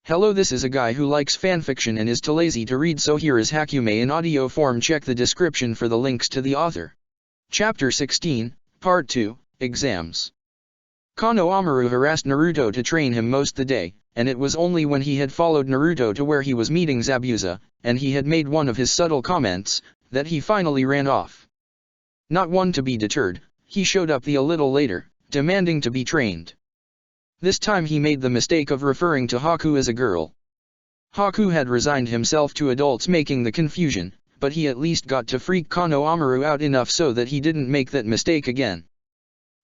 Hello, this is a guy who likes fanfiction and is too lazy to read, so here is Hakumei in audio form. Check the description for the links to the author. Chapter 16, Part 2, Exams. Konohamaru harassed Naruto to train him most the day, and it was only when he had followed Naruto to where he was meeting Zabuza, and he had made one of his subtle comments, that he finally ran off. Not one to be deterred, he showed up a little later, demanding to be trained. This time he made the mistake of referring to Haku as a girl. Haku had resigned himself to adults, making the confusion, but he at least got to freak Konohamaru out enough so that he didn't make that mistake again.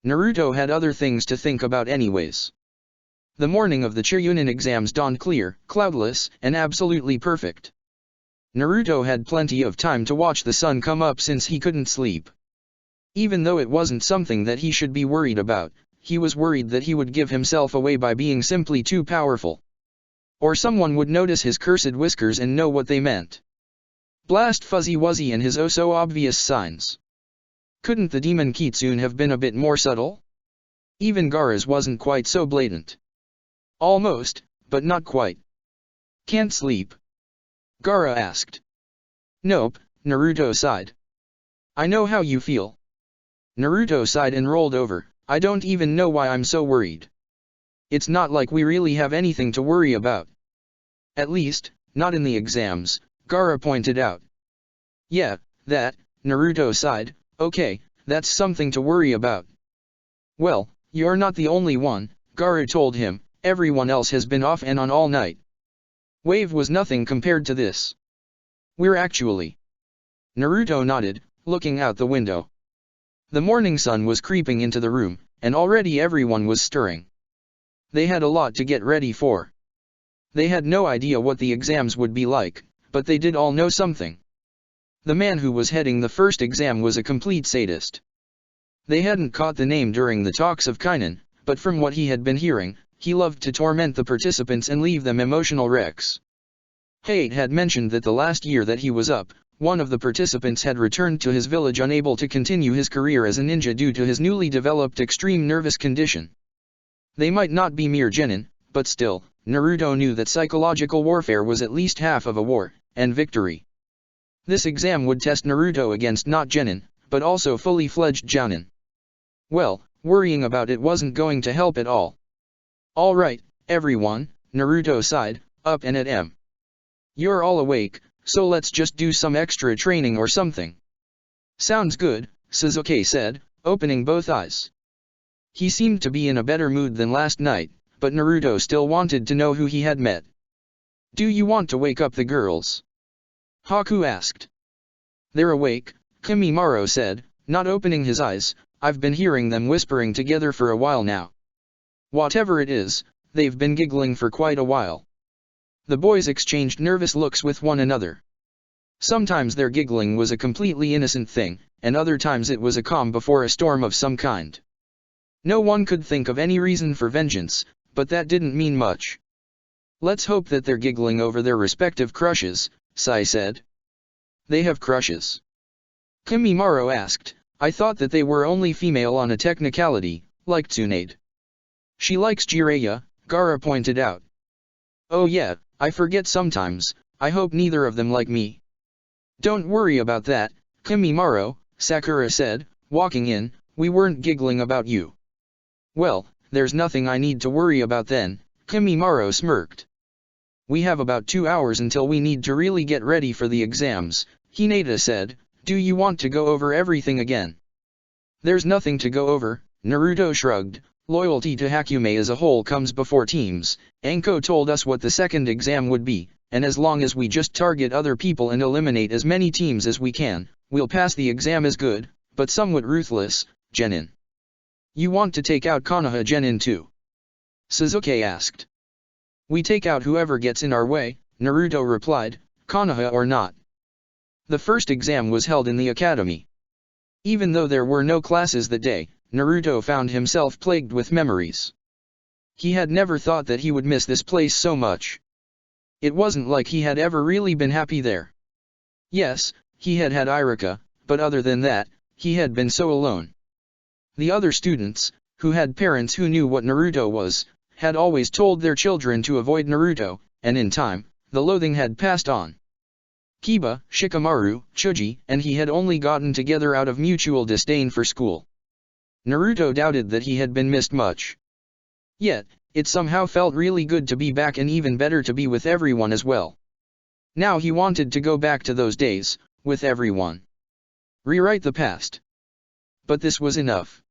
Naruto had other things to think about anyways. The morning of the Chunin exams dawned clear, cloudless, and absolutely perfect. Naruto had plenty of time to watch the sun come up since he couldn't sleep. Even though it wasn't something that he should be worried about, he was worried that he would give himself away by being simply too powerful. Or someone would notice his cursed whiskers and know what they meant. Blast Fuzzy Wuzzy and his oh-so-obvious signs. Couldn't the demon Kitsune have been a bit more subtle? Even Gaara's wasn't quite so blatant. Almost, but not quite. Can't sleep? Gaara asked. Nope, Naruto sighed. I know how you feel. Naruto sighed and rolled over. I don't even know why I'm so worried. It's not like we really have anything to worry about. At least, not in the exams, Gaara pointed out. Yeah, that, Naruto sighed. Okay, that's something to worry about. Well, you're not the only one, Gaara told him. Everyone else has been off and on all night. Wave was nothing compared to this. We're actually. Naruto nodded, looking out the window. The morning sun was creeping into the room, and already everyone was stirring. They had a lot to get ready for. They had no idea what the exams would be like, but they did all know something. The man who was heading the first exam was a complete sadist. They hadn't caught the name during the talks of Kainen, but from what he had been hearing, he loved to torment the participants and leave them emotional wrecks. Hate had mentioned that the last year that he was up, one of the participants had returned to his village unable to continue his career as a ninja due to his newly developed extreme nervous condition. They might not be mere genin, but still, Naruto knew that psychological warfare was at least half of a war, and victory. This exam would test Naruto against not genin, but also fully fledged jounin. Well, worrying about it wasn't going to help at all. Alright, everyone, Naruto sighed, up and at M. You're all awake, so let's just do some extra training or something. Sounds good, Sasuke said, opening both eyes. He seemed to be in a better mood than last night, but Naruto still wanted to know who he had met. Do you want to wake up the girls? Haku asked. They're awake, Kimimaro said, not opening his eyes. I've been hearing them whispering together for a while now. Whatever it is, they've been giggling for quite a while. The boys exchanged nervous looks with one another. Sometimes their giggling was a completely innocent thing, and other times it was a calm before a storm of some kind. No one could think of any reason for vengeance, but that didn't mean much. Let's hope that they're giggling over their respective crushes, Sai said. They have crushes? Kimimaro asked. I thought that they were only female on a technicality, like Tsunade. She likes Jiraiya, Gaara pointed out. Oh yeah, I forget sometimes. I hope neither of them like me. Don't worry about that, Kimimaro, Sakura said, walking in. We weren't giggling about you. Well, there's nothing I need to worry about then, Kimimaro smirked. We have about 2 hours until we need to really get ready for the exams, Hinata said. Do you want to go over everything again? There's nothing to go over, Naruto shrugged. Loyalty to Hakumei as a whole comes before teams. Anko told us what the second exam would be, and as long as we just target other people and eliminate as many teams as we can, we'll pass the exam as good, but somewhat ruthless, genin. You want to take out Konoha genin too? Sasuke asked. We take out whoever gets in our way, Naruto replied, Konoha or not. The first exam was held in the academy. Even though there were no classes that day, Naruto found himself plagued with memories. He had never thought that he would miss this place so much. It wasn't like he had ever really been happy there. Yes, he had had Iruka, but other than that, he had been so alone. The other students, who had parents who knew what Naruto was, had always told their children to avoid Naruto, and in time, the loathing had passed on. Kiba, Shikamaru, Chuji, and he had only gotten together out of mutual disdain for school. Naruto doubted that he had been missed much. Yet, it somehow felt really good to be back and even better to be with everyone as well. Now he wanted to go back to those days, with everyone. Rewrite the past. But this was enough.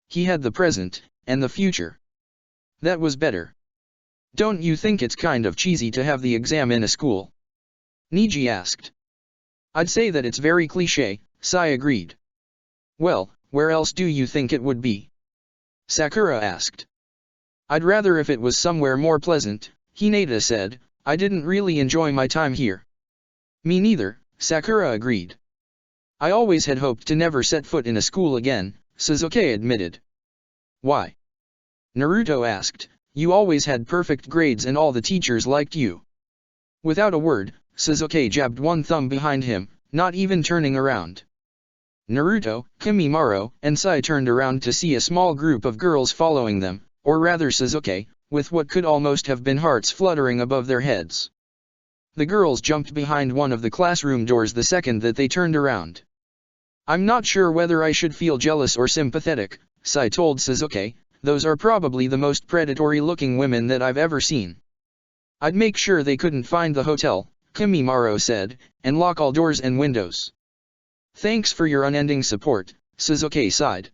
He had the present, and the future. That was better. Don't you think it's kind of cheesy to have the exam in a school? Niji asked. I'd say that it's very cliché, Sai agreed. Well, where else do you think it would be? Sakura asked. I'd rather if it was somewhere more pleasant, Hinata said. I didn't really enjoy my time here. Me neither, Sakura agreed. I always had hoped to never set foot in a school again, Sasuke admitted. Why? Naruto asked. You always had perfect grades and all the teachers liked you. Without a word, Sasuke jabbed one thumb behind him, not even turning around. Naruto, Kimimaro, and Sai turned around to see a small group of girls following them, or rather Sasuke, with what could almost have been hearts fluttering above their heads. The girls jumped behind one of the classroom doors the second that they turned around. I'm not sure whether I should feel jealous or sympathetic, Sai told Sasuke. Those are probably the most predatory-looking women that I've ever seen. I'd make sure they couldn't find the hotel, Kimimaro said, and lock all doors and windows. Thanks for your unending support, Sasuke sighed.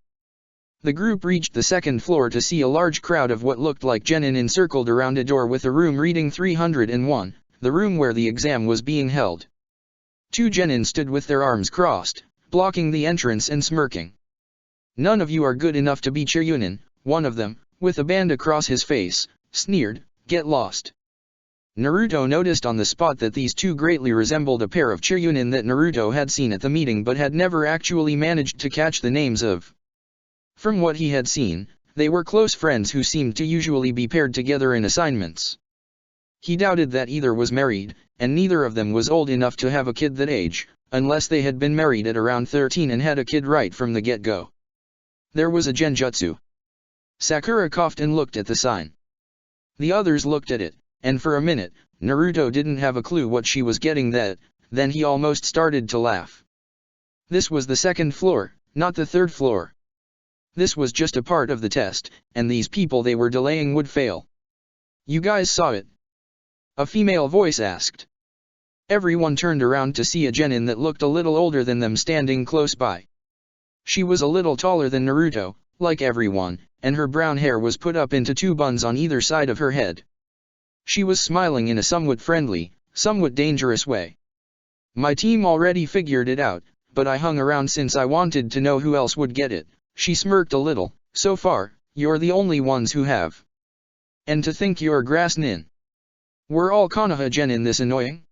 The group reached the second floor to see a large crowd of what looked like genin encircled around a door with a room reading 301, the room where the exam was being held. 2 genin stood with their arms crossed, blocking the entrance and smirking. None of you are good enough to be Chiryunin, one of them, with a band across his face, sneered. Get lost. Naruto noticed on the spot that these 2 greatly resembled a pair of Chiryunin that Naruto had seen at the meeting but had never actually managed to catch the names of. From what he had seen, they were close friends who seemed to usually be paired together in assignments. He doubted that either was married, and neither of them was old enough to have a kid that age, unless they had been married at around 13 and had a kid right from the get-go. There was a genjutsu. Sakura coughed and looked at the sign. The others looked at it, and for a minute, Naruto didn't have a clue what she was getting at, then he almost started to laugh. This was the second floor, not the third floor. This was just a part of the test, and these people they were delaying would fail. You guys saw it? A female voice asked. Everyone turned around to see a genin that looked a little older than them standing close by. She was a little taller than Naruto, like everyone, and her brown hair was put up into 2 buns on either side of her head. She was smiling in a somewhat friendly, somewhat dangerous way. My team already figured it out, but I hung around since I wanted to know who else would get it. She smirked a little. So far, you're the only ones who have. And to think you're grass nin. We're all Konoha genin this annoying?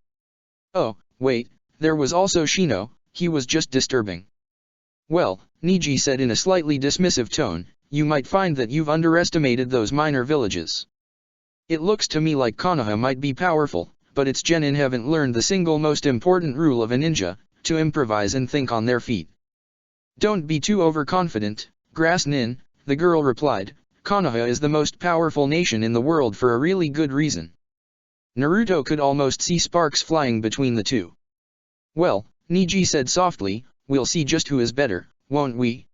Oh, wait, there was also Shino, he was just disturbing. Well, Niji said in a slightly dismissive tone, you might find that you've underestimated those minor villages. It looks to me like Konoha might be powerful, but its genin haven't learned the single most important rule of a ninja, to improvise and think on their feet. Don't be too overconfident, Grass Nin, the girl replied. Konoha is the most powerful nation in the world for a really good reason. Naruto could almost see sparks flying between the two. Well, Niji said softly, we'll see just who is better, won't we?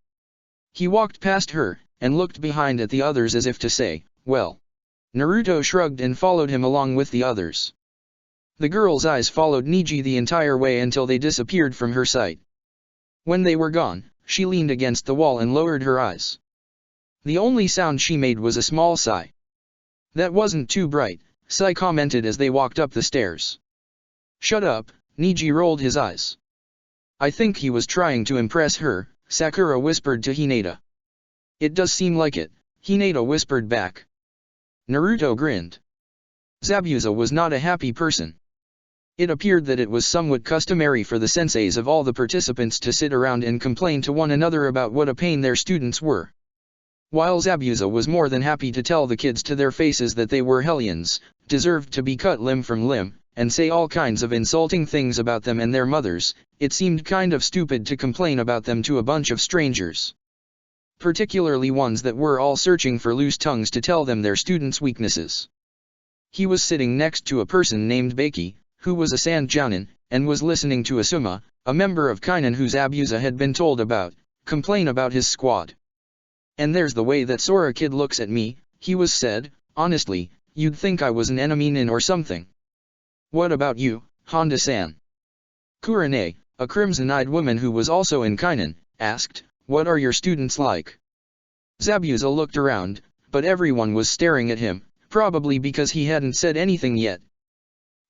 He walked past her, and looked behind at the others as if to say, well. Naruto shrugged and followed him along with the others. The girl's eyes followed Niji the entire way until they disappeared from her sight. When they were gone, she leaned against the wall and lowered her eyes. The only sound she made was a small sigh. That wasn't too bright, Sai commented as they walked up the stairs. Shut up, Niji rolled his eyes. I think he was trying to impress her, Sakura whispered to Hinata. It does seem like it, Hinata whispered back. Naruto grinned. Zabuza was not a happy person. It appeared that it was somewhat customary for the senseis of all the participants to sit around and complain to one another about what a pain their students were. While Zabuza was more than happy to tell the kids to their faces that they were hellions, deserved to be cut limb from limb, and say all kinds of insulting things about them and their mothers, it seemed kind of stupid to complain about them to a bunch of strangers. Particularly ones that were all searching for loose tongues to tell them their students' weaknesses. He was sitting next to a person named Baki, who was a Sanjounin, and was listening to Asuma, a member of Kainan whose Abusa had been told about, complain about his squad. "And there's the way that Sora kid looks at me," he was said, "honestly, you'd think I was an enemy nin or something." "What about you, Honda-san?" Kurane, a crimson-eyed woman who was also in Kainan, asked, "What are your students like?" Zabuza looked around, but everyone was staring at him, probably because he hadn't said anything yet.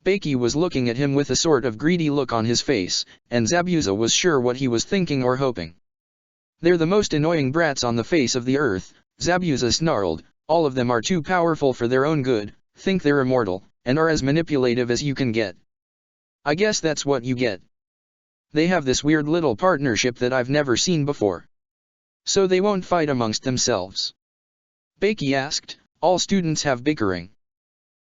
Baki was looking at him with a sort of greedy look on his face, and Zabuza was sure what he was thinking or hoping. "They're the most annoying brats on the face of the earth," Zabuza snarled, "all of them are too powerful for their own good, think they're immortal, and are as manipulative as you can get. I guess that's what you get. They have this weird little partnership that I've never seen before. So they won't fight amongst themselves?" Baki asked. "All students have bickering."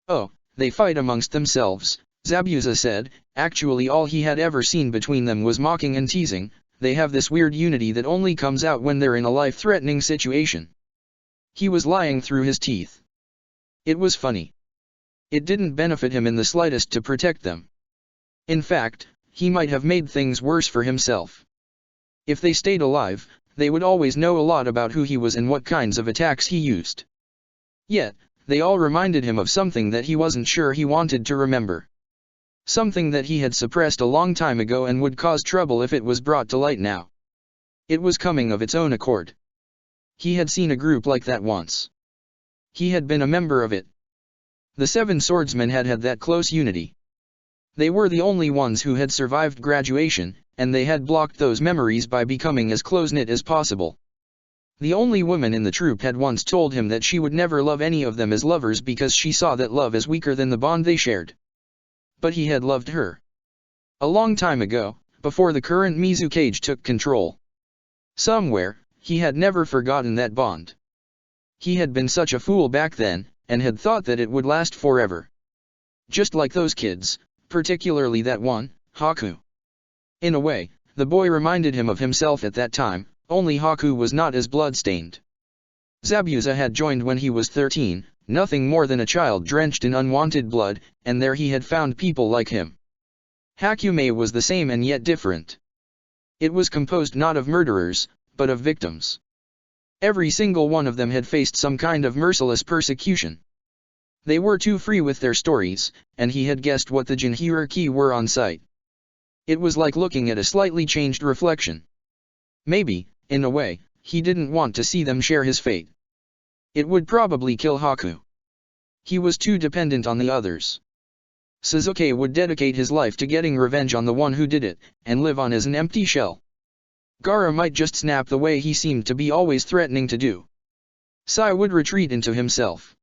"Oh, they fight amongst themselves," Zabuza said. Actually all he had ever seen between them was mocking and teasing. They have this weird unity that only comes out when they're in a life-threatening situation. He was lying through his teeth. It was funny. It didn't benefit him in the slightest to protect them. In fact, he might have made things worse for himself. If they stayed alive, they would always know a lot about who he was and what kinds of attacks he used. Yet, they all reminded him of something that he wasn't sure he wanted to remember. Something that he had suppressed a long time ago and would cause trouble if it was brought to light now. It was coming of its own accord. He had seen a group like that once. He had been a member of it. The Seven Swordsmen had had that close unity. They were the only ones who had survived graduation, and they had blocked those memories by becoming as close-knit as possible. The only woman in the troop had once told him that she would never love any of them as lovers because she saw that love is weaker than the bond they shared. But he had loved her. A long time ago, before the current Mizukage took control. Somewhere, he had never forgotten that bond. He had been such a fool back then, and had thought that it would last forever. Just like those kids, particularly that one, Haku. In a way, the boy reminded him of himself at that time, only Haku was not as blood-stained. Zabuza had joined when he was 13, nothing more than a child drenched in unwanted blood, and there he had found people like him. Hakumei was the same and yet different. It was composed not of murderers, but of victims. Every single one of them had faced some kind of merciless persecution. They were too free with their stories, and he had guessed what the Jin hierarchy were on sight. It was like looking at a slightly changed reflection. Maybe, in a way, he didn't want to see them share his fate. It would probably kill Haku. He was too dependent on the others. Sasuke would dedicate his life to getting revenge on the one who did it, and live on as an empty shell. Gaara might just snap the way he seemed to be always threatening to do. Sai would retreat into himself.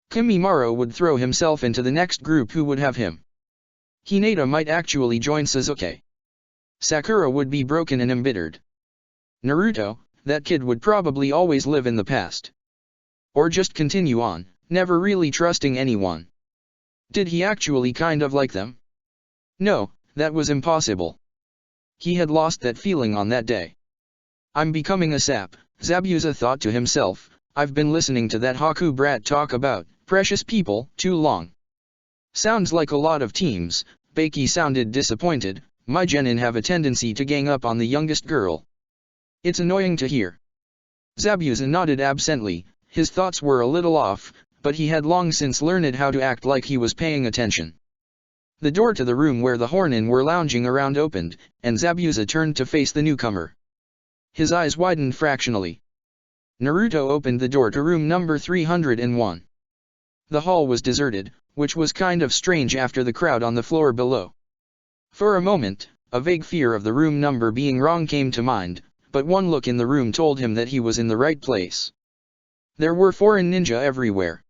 Kimimaro would throw himself into the next group who would have him. Hinata might actually join Sasuke. Sakura would be broken and embittered. Naruto, that kid would probably always live in the past. Or just continue on, never really trusting anyone. Did he actually kind of like them? No, that was impossible. He had lost that feeling on that day. I'm becoming a sap, Zabuza thought to himself. I've been listening to that Haku brat talk about precious people too long. Sounds like a lot of teams. Baki sounded disappointed. My genin have a tendency to gang up on the youngest girl. It's annoying to hear. Zabuza nodded absently. His thoughts were a little off, but he had long since learned how to act like he was paying attention. The door to the room where the Hornin were lounging around opened, and Zabuza turned to face the newcomer. His eyes widened fractionally. Naruto opened the door to room number 301. The hall was deserted, which was kind of strange after the crowd on the floor below. For a moment, a vague fear of the room number being wrong came to mind, but one look in the room told him that he was in the right place. There were foreign ninja everywhere.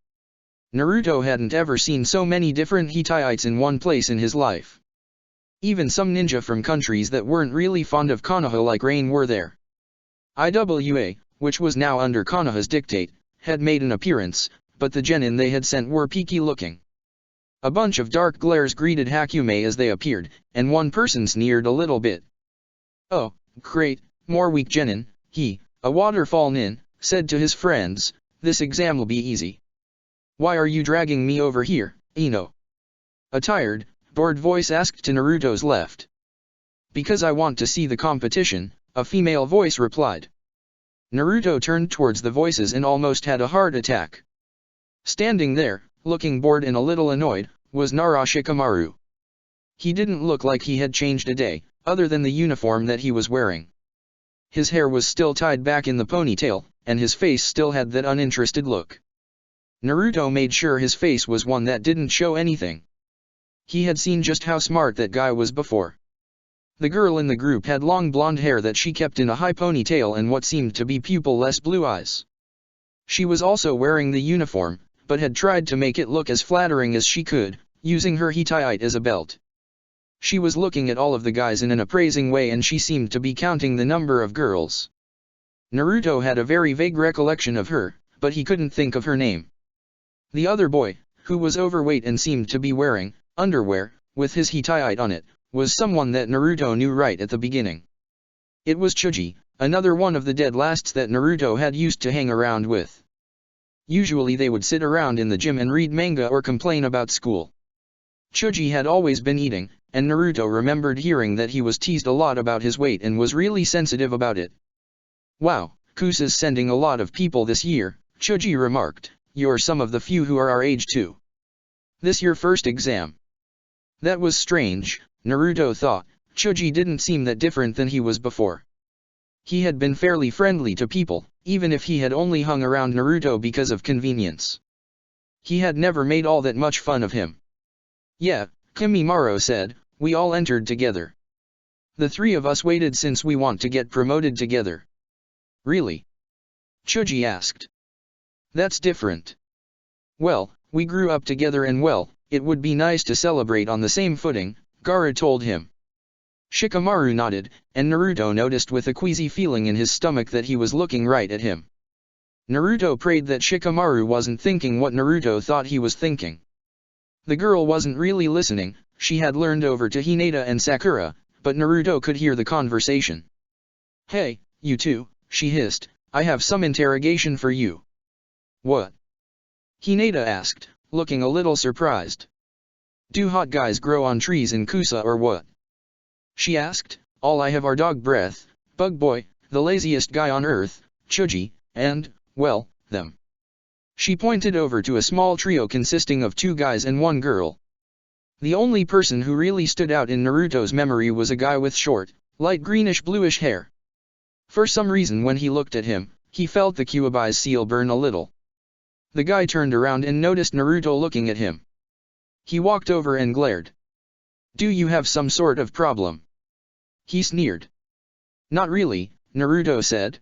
Naruto hadn't ever seen so many different Hittites in one place in his life. Even some ninja from countries that weren't really fond of Konoha like Rain were there. IWA, which was now under Konoha's dictate, had made an appearance, but the genin they had sent were peaky looking. A bunch of dark glares greeted Hakumei as they appeared, and one person sneered a little bit. Oh, great, more weak genin, he, a waterfall nin, said to his friends, this exam will be easy. Why are you dragging me over here, Ino? A tired, bored voice asked to Naruto's left. Because I want to see the competition, a female voice replied. Naruto turned towards the voices and almost had a heart attack. Standing there, looking bored and a little annoyed, was Nara Shikamaru. He didn't look like he had changed a day, other than the uniform that he was wearing. His hair was still tied back in the ponytail, and his face still had that uninterested look. Naruto made sure his face was one that didn't show anything. He had seen just how smart that guy was before. The girl in the group had long blonde hair that she kept in a high ponytail and what seemed to be pupil-less blue eyes. She was also wearing the uniform, but had tried to make it look as flattering as she could, using her hitai as a belt. She was looking at all of the guys in an appraising way and she seemed to be counting the number of girls. Naruto had a very vague recollection of her, but he couldn't think of her name. The other boy, who was overweight and seemed to be wearing underwear, with his hitai on it, was someone that Naruto knew right at the beginning. It was Chuji, another one of the dead lasts that Naruto had used to hang around with. Usually they would sit around in the gym and read manga or complain about school. Chuji had always been eating, and Naruto remembered hearing that he was teased a lot about his weight and was really sensitive about it. Wow, Kusa's sending a lot of people this year, Chuji remarked. You're some of the few who are our age too. This your first exam? That was strange, Naruto thought. Chuji didn't seem that different than he was before. He had been fairly friendly to people, even if he had only hung around Naruto because of convenience. He had never made all that much fun of him. Yeah, Kimimaro said, we all entered together. The three of us waited since we want to get promoted together. Really? Chuji asked. That's different. Well, we grew up together and well, it would be nice to celebrate on the same footing, Gaara told him. Shikamaru nodded, and Naruto noticed with a queasy feeling in his stomach that he was looking right at him. Naruto prayed that Shikamaru wasn't thinking what Naruto thought he was thinking. The girl wasn't really listening, she had learned over to Hinata and Sakura, but Naruto could hear the conversation. Hey, you two, she hissed, I have some interrogation for you. What? Hinata asked, looking a little surprised. Do hot guys grow on trees in Kusa or what? She asked. All I have are dog breath, Bug Boy, the laziest guy on earth, Chuji, and, well, them. She pointed over to a small trio consisting of 2 guys and 1 girl. The only person who really stood out in Naruto's memory was a guy with short, light greenish-bluish hair. For some reason when he looked at him, he felt the Kyuubi's seal burn a little. The guy turned around and noticed Naruto looking at him. He walked over and glared. Do you have some sort of problem? He sneered. Not really, Naruto said.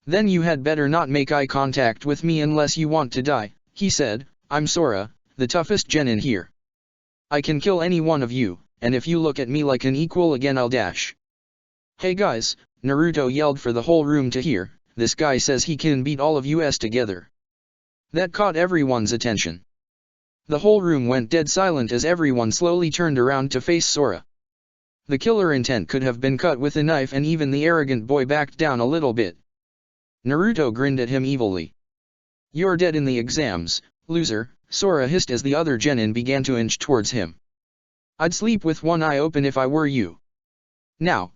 Then you had better not make eye contact with me unless you want to die, he said. I'm Sora, the toughest genin here. I can kill any one of you, and if you look at me like an equal again I'll dash. Hey guys, Naruto yelled for the whole room to hear, this guy says he can beat all of us together. That caught everyone's attention. The whole room went dead silent as everyone slowly turned around to face Sora. The killer intent could have been cut with a knife and even the arrogant boy backed down a little bit. Naruto grinned at him evilly. You're dead in the exams, loser, Sora hissed as the other genin began to inch towards him. I'd sleep with one eye open if I were you. Now,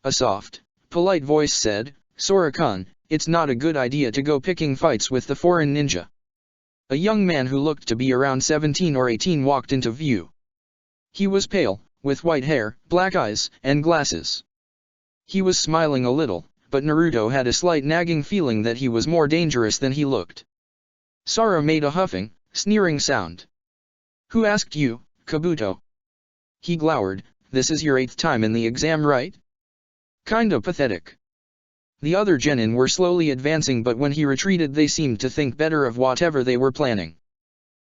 a soft, polite voice said, Sora-kun, it's not a good idea to go picking fights with the foreign ninja. A young man who looked to be around 17 or 18 walked into view. He was pale, with white hair, black eyes, and glasses. He was smiling a little, but Naruto had a slight nagging feeling that he was more dangerous than he looked. Sora made a huffing, sneering sound. Who asked you, Kabuto? He glowered, this is your 8th time in the exam, right? Kinda pathetic. The other genin were slowly advancing, but when he retreated they seemed to think better of whatever they were planning.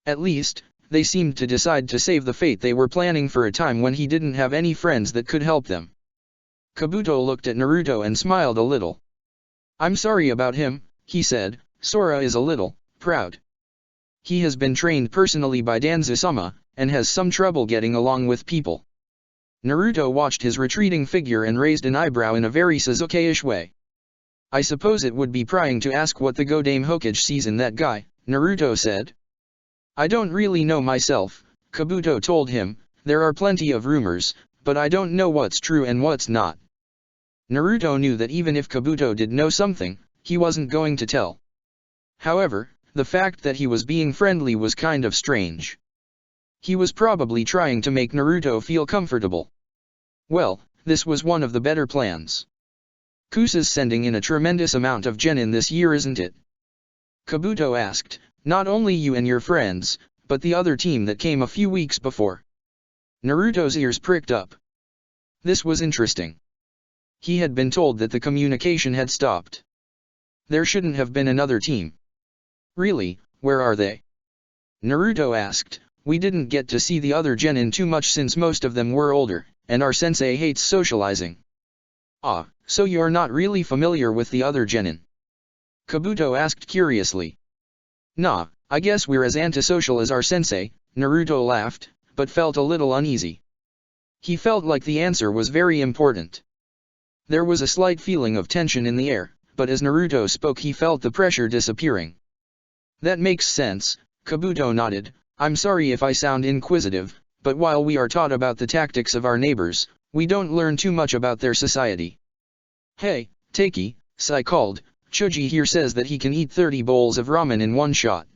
At least, they seemed to decide to save the fate they were planning for a time when he didn't have any friends that could help them. Kabuto looked at Naruto and smiled a little. I'm sorry about him, he said. Sora is a little proud. He has been trained personally by Danzo-sama, and has some trouble getting along with people. Naruto watched his retreating figure and raised an eyebrow in a very Sasuke-ish way. I suppose it would be prying to ask what the Godame Hokage sees in that guy, Naruto said. I don't really know myself, Kabuto told him. There are plenty of rumors, but I don't know what's true and what's not. Naruto knew that even if Kabuto did know something, he wasn't going to tell. However, the fact that he was being friendly was kind of strange. He was probably trying to make Naruto feel comfortable. Well, this was one of the better plans. Kusa's sending in a tremendous amount of genin this year, isn't it? Kabuto asked, not only you and your friends, but the other team that came a few weeks before. Naruto's ears pricked up. This was interesting. He had been told that the communication had stopped. There shouldn't have been another team. Really, where are they? Naruto asked. We didn't get to see the other genin too much since most of them were older, and our sensei hates socializing. Ah, so you're not really familiar with the other genin? Kabuto asked curiously. Nah, I guess we're as antisocial as our sensei, Naruto laughed, but felt a little uneasy. He felt like the answer was very important. There was a slight feeling of tension in the air, but as Naruto spoke he felt the pressure disappearing. That makes sense, Kabuto nodded. I'm sorry if I sound inquisitive, but while we are taught about the tactics of our neighbors, we don't learn too much about their society. Hey, Takei, Sai called, Choji here says that he can eat 30 bowls of ramen in one shot.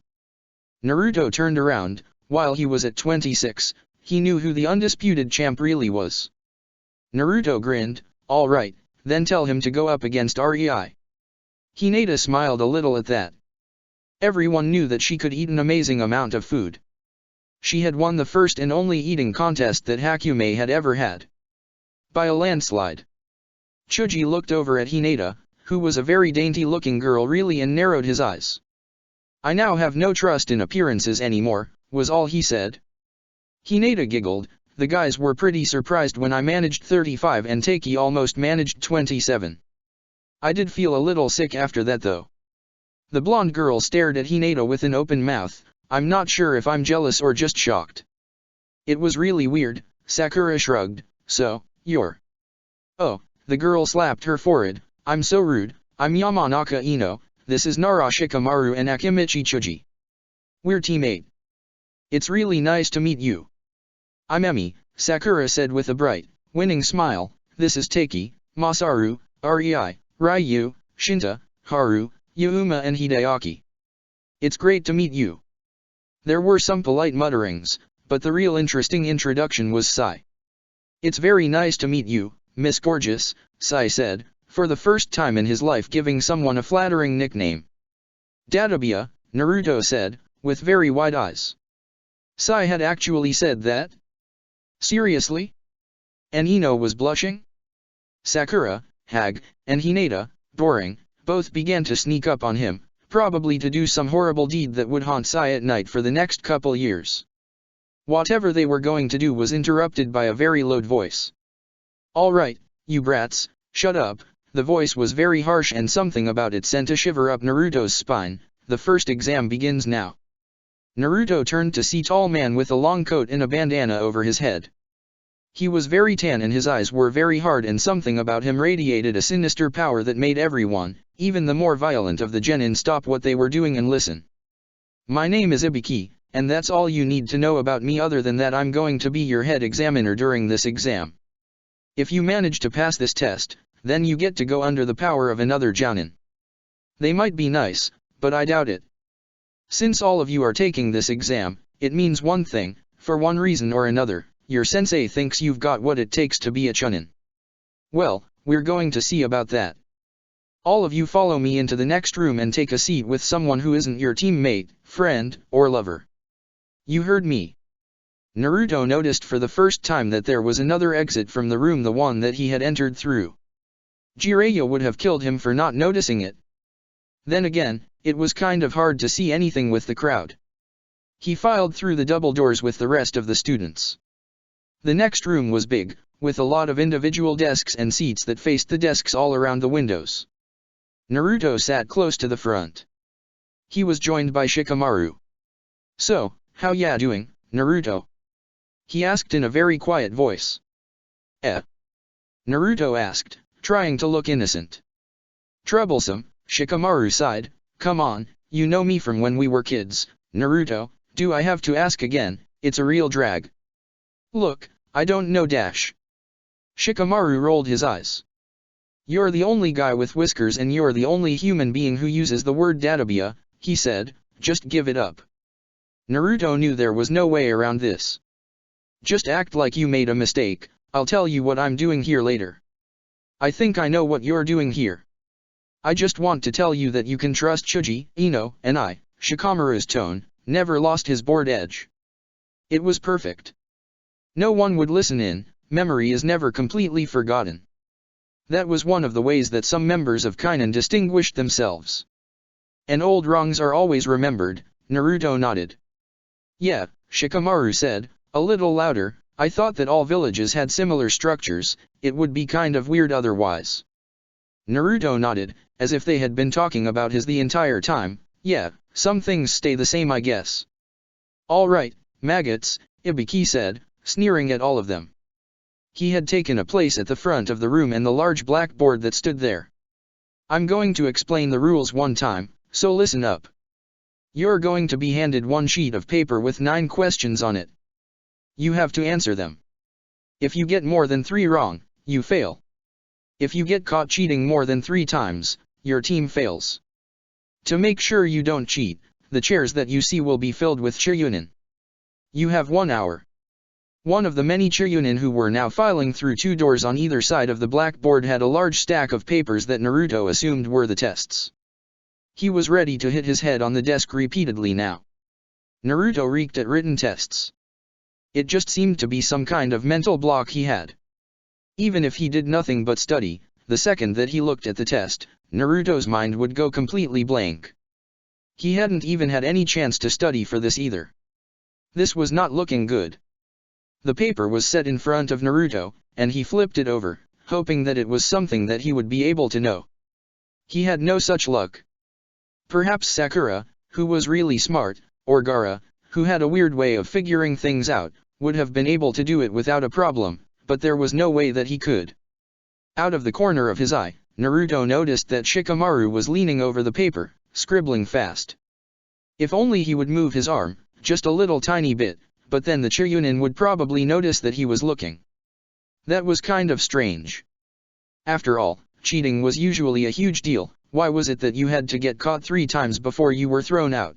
Naruto turned around. While he was at 26, he knew who the undisputed champ really was. Naruto grinned, alright, then tell him to go up against Rei. Hinata smiled a little at that. Everyone knew that she could eat an amazing amount of food. She had won the first and only eating contest that Hakumei had ever had. By a landslide. Choji looked over at Hinata, who was a very dainty-looking girl really, and narrowed his eyes. I now have no trust in appearances anymore, was all he said. Hinata giggled. The guys were pretty surprised when I managed 35 and Takei almost managed 27. I did feel a little sick after that though. The blonde girl stared at Hinata with an open mouth. I'm not sure if I'm jealous or just shocked. It was really weird, Sakura shrugged. So, you're... Oh, the girl slapped her forehead. I'm so rude. I'm Yamanaka Ino, this is Nara Shikamaru and Akimichi Choji. We're teammate. It's really nice to meet you. I'm Emi, Sakura said with a bright, winning smile. This is Takei, Masaru, Rei, Ryu, Shinta, Haru, Yuma and Hideaki. It's great to meet you. There were some polite mutterings, but the real interesting introduction was Sai. It's very nice to meet you, Miss Gorgeous, Sai said, for the first time in his life giving someone a flattering nickname. Databia, Naruto said, with very wide eyes. Sai had actually said that? Seriously? And Ino was blushing? Sakura, Hag, and Hinata, boring, both began to sneak up on him, probably to do some horrible deed that would haunt Sai at night for the next couple years. Whatever they were going to do was interrupted by a very loud voice. All right, you brats, shut up. The voice was very harsh and something about it sent a shiver up Naruto's spine. The first exam begins now. Naruto turned to see a tall man with a long coat and a bandana over his head. He was very tan and his eyes were very hard, and something about him radiated a sinister power that made everyone, even the more violent of the genin, stop what they were doing and listen. My name is Ibiki, and that's all you need to know about me. Other than that, I'm going to be your head examiner during this exam. If you manage to pass this test, then you get to go under the power of another jounin. They might be nice, but I doubt it. Since all of you are taking this exam, it means one thing: for one reason or another, your sensei thinks you've got what it takes to be a chunin. Well, we're going to see about that. All of you follow me into the next room and take a seat with someone who isn't your teammate, friend, or lover. You heard me. Naruto noticed for the first time that there was another exit from the room, the one that he had entered through. Jiraiya would have killed him for not noticing it. Then again, it was kind of hard to see anything with the crowd. He filed through the double doors with the rest of the students. The next room was big, with a lot of individual desks and seats that faced the desks all around the windows. Naruto sat close to the front. He was joined by Shikamaru. So, how ya doing, Naruto? He asked in a very quiet voice. Naruto asked, trying to look innocent. Troublesome, Shikamaru sighed. Come on, you know me from when we were kids, Naruto, Do I have to ask again? It's a real drag. Look, I don't know dash. Shikamaru rolled his eyes. You're the only guy with whiskers and you're the only human being who uses the word databia, he said, just give it up. Naruto knew there was no way around this. Just act like you made a mistake, I'll tell you what I'm doing here later. I think I know what you're doing here. I just want to tell you that you can trust Chuji, Ino, and I. Shikamaru's tone never lost his bored edge. It was perfect. No one would listen in, memory is never completely forgotten. That was one of the ways that some members of Kainan distinguished themselves. And old wrongs are always remembered, Naruto nodded. Yeah, Shikamaru said, a little louder, I thought that all villages had similar structures, it would be kind of weird otherwise. Naruto nodded, as if they had been talking about his the entire time. Yeah, some things stay the same I guess. Alright, maggots, Ibiki said, sneering at all of them. He had taken a place at the front of the room and the large blackboard that stood there. I'm going to explain the rules one time, so listen up. You're going to be handed one sheet of paper with 9 questions on it. You have to answer them. If you get more than 3 wrong, you fail. If you get caught cheating more than 3 times, your team fails. To make sure you don't cheat, the chairs that you see will be filled with Chiryunin. You have 1 hour. One of the many Chiryunin who were now filing through 2 doors on either side of the blackboard had a large stack of papers that Naruto assumed were the tests. He was ready to hit his head on the desk repeatedly now. Naruto reeked at written tests. It just seemed to be some kind of mental block he had. Even if he did nothing but study, the second that he looked at the test, Naruto's mind would go completely blank. He hadn't even had any chance to study for this either. This was not looking good. The paper was set in front of Naruto, and he flipped it over, hoping that it was something that he would be able to know. He had no such luck. Perhaps Sakura, who was really smart, or Gaara, who had a weird way of figuring things out, would have been able to do it without a problem, but there was no way that he could. Out of the corner of his eye, Naruto noticed that Shikamaru was leaning over the paper, scribbling fast. If only he would move his arm, just a little tiny bit, but then the Chiryunin would probably notice that he was looking. That was kind of strange. After all, cheating was usually a huge deal, why was it that you had to get caught 3 times before you were thrown out?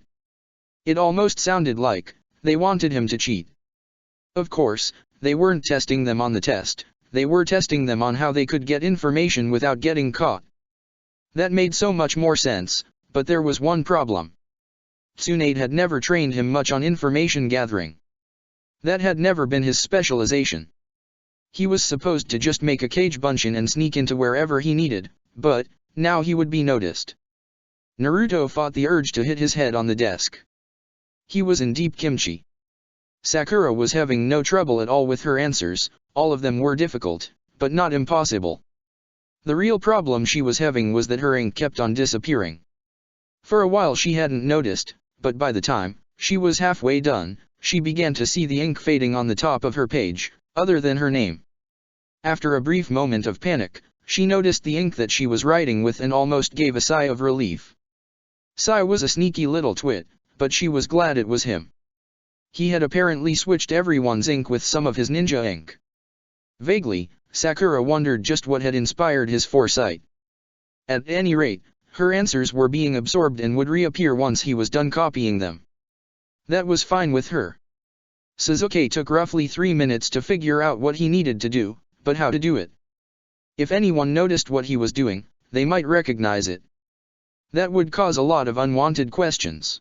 It almost sounded like they wanted him to cheat. Of course, they weren't testing them on the test, they were testing them on how they could get information without getting caught. That made so much more sense, but there was one problem. Tsunade had never trained him much on information gathering. That had never been his specialization. He was supposed to just make a kage bunshin and sneak into wherever he needed, but now he would be noticed. Naruto fought the urge to hit his head on the desk. He was in deep kimchi. Sakura was having no trouble at all with her answers, all of them were difficult, but not impossible. The real problem she was having was that her ink kept on disappearing. For a while she hadn't noticed, but by the time she was halfway done, she began to see the ink fading on the top of her page, other than her name. After a brief moment of panic, she noticed the ink that she was writing with and almost gave a sigh of relief. Sai was a sneaky little twit, but she was glad it was him. He had apparently switched everyone's ink with some of his ninja ink. Vaguely, Sakura wondered just what had inspired his foresight. At any rate, her answers were being absorbed and would reappear once he was done copying them. That was fine with her. Sasuke took roughly 3 minutes to figure out what he needed to do, but how to do it. If anyone noticed what he was doing, they might recognize it. That would cause a lot of unwanted questions.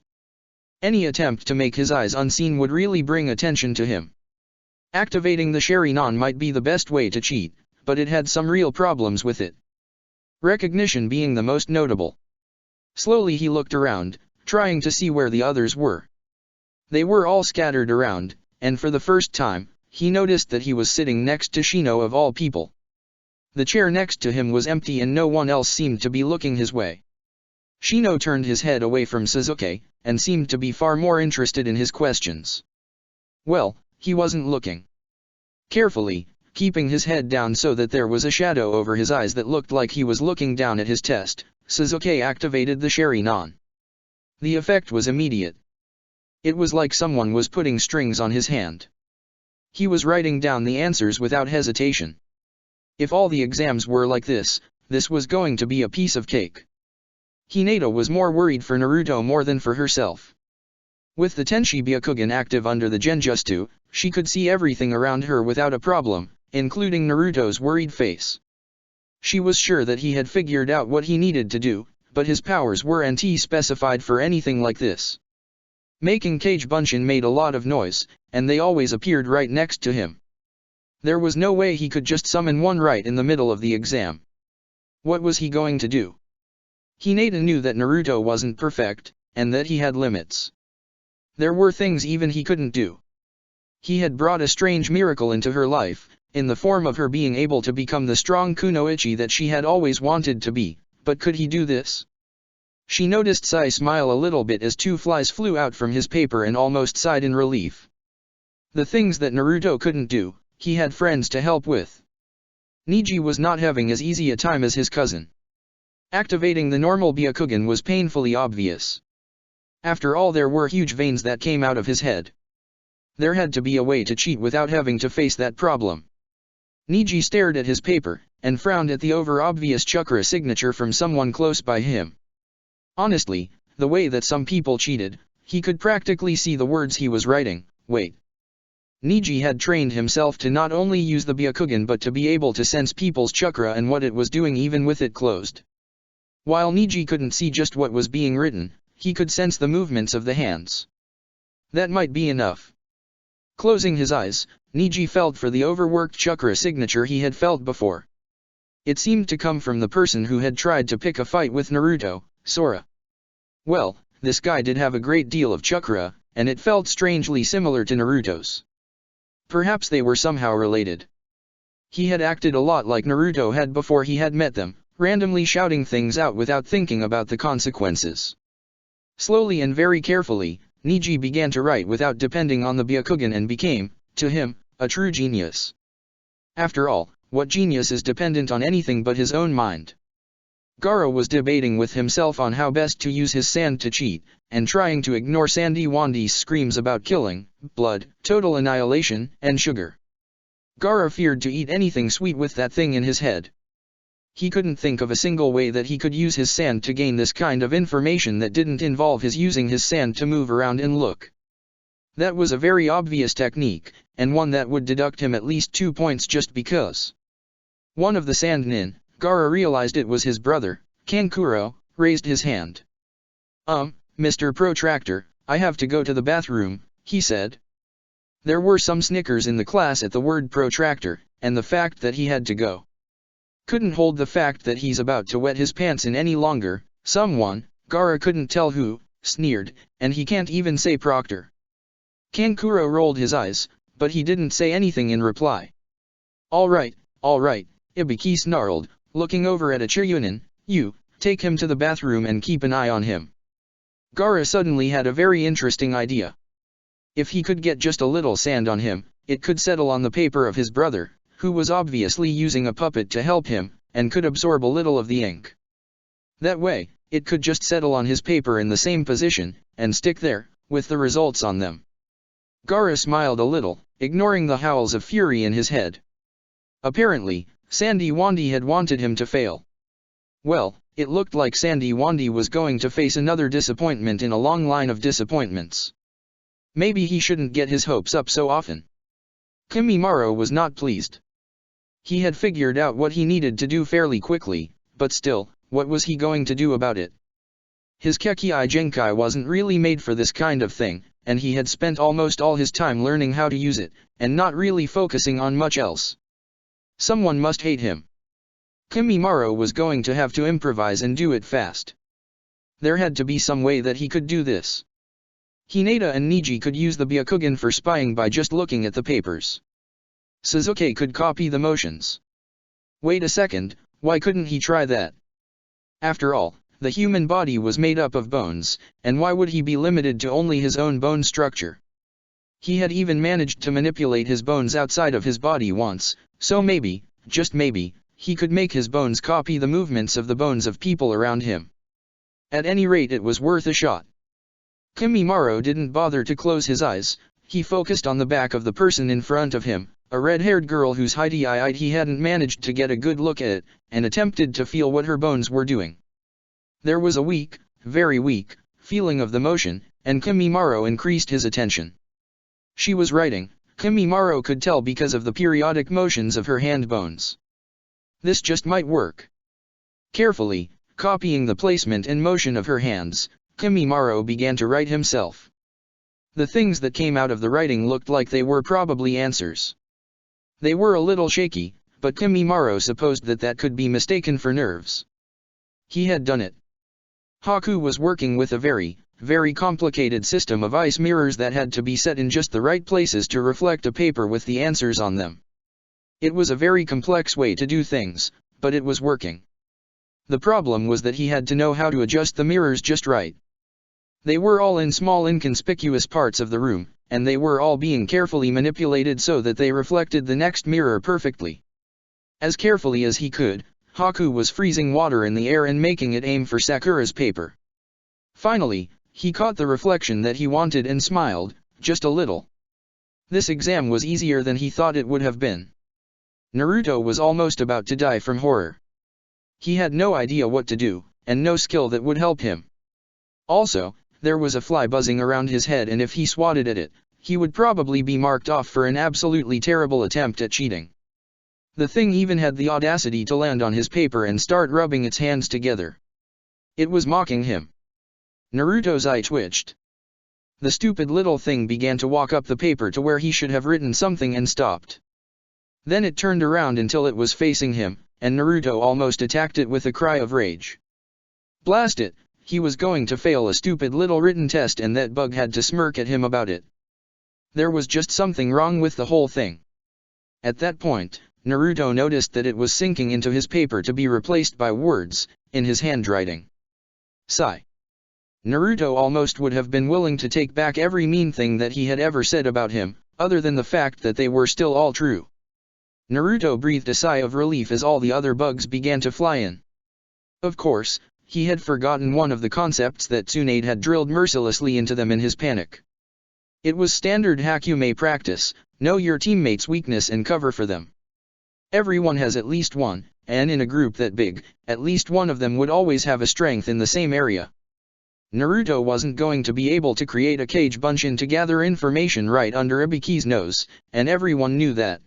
Any attempt to make his eyes unseen would really bring attention to him. Activating the Sharingan might be the best way to cheat, but it had some real problems with it. Recognition being the most notable. Slowly he looked around, trying to see where the others were. They were all scattered around, and for the first time, he noticed that he was sitting next to Shino of all people. The chair next to him was empty and no one else seemed to be looking his way. Shino turned his head away from Sasuke, and seemed to be far more interested in his questions. Well, he wasn't looking. Carefully, keeping his head down so that there was a shadow over his eyes that looked like he was looking down at his test, Sasuke activated the Sharingan. The effect was immediate. It was like someone was putting strings on his hand. He was writing down the answers without hesitation. If all the exams were like this was going to be a piece of cake. Hinata was more worried for Naruto more than for herself. With the Tenshi Byakugan active under the Genjutsu, she could see everything around her without a problem, including Naruto's worried face. She was sure that he had figured out what he needed to do, but his powers weren't specified for anything like this. Making Kage Bunshin made a lot of noise, and they always appeared right next to him. There was no way he could just summon one right in the middle of the exam. What was he going to do? Hinata knew that Naruto wasn't perfect, and that he had limits. There were things even he couldn't do. He had brought a strange miracle into her life, in the form of her being able to become the strong kunoichi that she had always wanted to be, but could he do this? She noticed Sai smile a little bit as 2 flies flew out from his paper and almost sighed in relief. The things that Naruto couldn't do, he had friends to help with. Neji was not having as easy a time as his cousin. Activating the normal Byakugan was painfully obvious. After all, there were huge veins that came out of his head. There had to be a way to cheat without having to face that problem. Neji stared at his paper, and frowned at the over-obvious chakra signature from someone close by him. Honestly, the way that some people cheated, he could practically see the words he was writing. Wait. Neji had trained himself to not only use the Byakugan but to be able to sense people's chakra and what it was doing even with it closed. While Neji couldn't see just what was being written, he could sense the movements of the hands. That might be enough. Closing his eyes, Neji felt for the overworked chakra signature he had felt before. It seemed to come from the person who had tried to pick a fight with Naruto, Sora. Well, this guy did have a great deal of chakra, and it felt strangely similar to Naruto's. Perhaps they were somehow related. He had acted a lot like Naruto had before he had met them, randomly shouting things out without thinking about the consequences. Slowly and very carefully, Neji began to write without depending on the Byakugan and became, to him, a true genius. After all, what genius is dependent on anything but his own mind? Gaara was debating with himself on how best to use his sand to cheat, and trying to ignore Sandy Wandy's screams about killing, blood, total annihilation, and sugar. Gaara feared to eat anything sweet with that thing in his head. He couldn't think of a single way that he could use his sand to gain this kind of information that didn't involve his using his sand to move around and look. That was a very obvious technique, and one that would deduct him at least 2 points just because. One of the sand nin, Gaara realized it was his brother, Kankuro, raised his hand. Mr. Protractor, I have to go to the bathroom, he said. There were some snickers in the class at the word protractor, and the fact that he had to go. Couldn't hold the fact that he's about to wet his pants in any longer. Someone, Gaara couldn't tell who, sneered, and he can't even say proctor. Kankuro rolled his eyes, but he didn't say anything in reply. All right, Ibiki snarled, looking over at Chiryunin, you, take him to the bathroom and keep an eye on him. Gaara suddenly had a very interesting idea. If he could get just a little sand on him, it could settle on the paper of his brother, who was obviously using a puppet to help him, and could absorb a little of the ink. That way, it could just settle on his paper in the same position, and stick there, with the results on them. Gaara smiled a little, ignoring the howls of fury in his head. Apparently, Sandy Wandy had wanted him to fail. Well, it looked like Sandy Wandy was going to face another disappointment in a long line of disappointments. Maybe he shouldn't get his hopes up so often. Kimimaro was not pleased. He had figured out what he needed to do fairly quickly, but still, what was he going to do about it? His Kekkei Genkai wasn't really made for this kind of thing, and he had spent almost all his time learning how to use it, and not really focusing on much else. Someone must hate him. Kimimaro was going to have to improvise and do it fast. There had to be some way that he could do this. Hinata and Neji could use the Byakugan for spying by just looking at the papers. Sasuke could copy the motions. Wait a second, why couldn't he try that? After all, the human body was made up of bones, and why would he be limited to only his own bone structure? He had even managed to manipulate his bones outside of his body once, so maybe, just maybe, he could make his bones copy the movements of the bones of people around him. At any rate, it was worth a shot. Kimimaro didn't bother to close his eyes. He focused on the back of the person in front of him, a red-haired girl whose height he hadn't managed to get a good look at, and attempted to feel what her bones were doing. There was a weak, very weak, feeling of the motion, and Kimimaro increased his attention. She was writing, Kimimaro could tell because of the periodic motions of her hand bones. This just might work. Carefully, copying the placement and motion of her hands, Kimimaro began to write himself. The things that came out of the writing looked like they were probably answers. They were a little shaky, but Kimimaro supposed that could be mistaken for nerves. He had done it. Haku was working with a very, very complicated system of ice mirrors that had to be set in just the right places to reflect a paper with the answers on them. It was a very complex way to do things, but it was working. The problem was that he had to know how to adjust the mirrors just right. They were all in small inconspicuous parts of the room, and they were all being carefully manipulated so that they reflected the next mirror perfectly. As carefully as he could, Haku was freezing water in the air and making it aim for Sakura's paper. Finally, he caught the reflection that he wanted and smiled, just a little. This exam was easier than he thought it would have been. Naruto was almost about to die from horror. He had no idea what to do, and no skill that would help him. Also, there was a fly buzzing around his head, and if he swatted at it, he would probably be marked off for an absolutely terrible attempt at cheating. The thing even had the audacity to land on his paper and start rubbing its hands together. It was mocking him. Naruto's eye twitched. The stupid little thing began to walk up the paper to where he should have written something and stopped. Then it turned around until it was facing him, and Naruto almost attacked it with a cry of rage. Blast it! He was going to fail a stupid little written test, and that bug had to smirk at him about it. There was just something wrong with the whole thing. At that point, Naruto noticed that it was sinking into his paper to be replaced by words, in his handwriting. Sigh. Naruto almost would have been willing to take back every mean thing that he had ever said about him, other than the fact that they were still all true. Naruto breathed a sigh of relief as all the other bugs began to fly in. Of course, he had forgotten one of the concepts that Tsunade had drilled mercilessly into them in his panic. It was standard Hakumei practice: know your teammates' weakness and cover for them. Everyone has at least one, and in a group that big, at least one of them would always have a strength in the same area. Naruto wasn't going to be able to create a cage bunshin to gather information right under Ibiki's nose, and everyone knew that.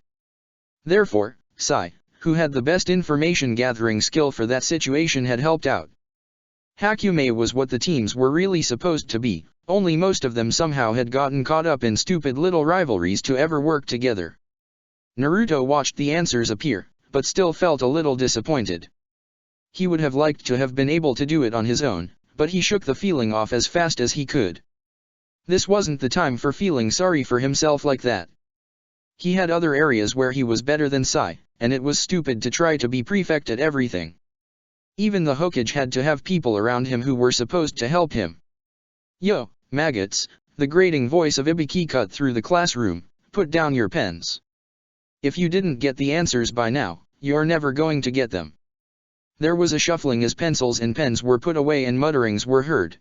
Therefore, Sai, who had the best information gathering skill for that situation, had helped out. Hakumei was what the teams were really supposed to be, only most of them somehow had gotten caught up in stupid little rivalries to ever work together. Naruto watched the answers appear, but still felt a little disappointed. He would have liked to have been able to do it on his own, but he shook the feeling off as fast as he could. This wasn't the time for feeling sorry for himself like that. He had other areas where he was better than Sai, and it was stupid to try to be prefect at everything. Even the Hokage had to have people around him who were supposed to help him. Yo, maggots, the grating voice of Ibiki cut through the classroom, put down your pens. If you didn't get the answers by now, you're never going to get them. There was a shuffling as pencils and pens were put away and mutterings were heard.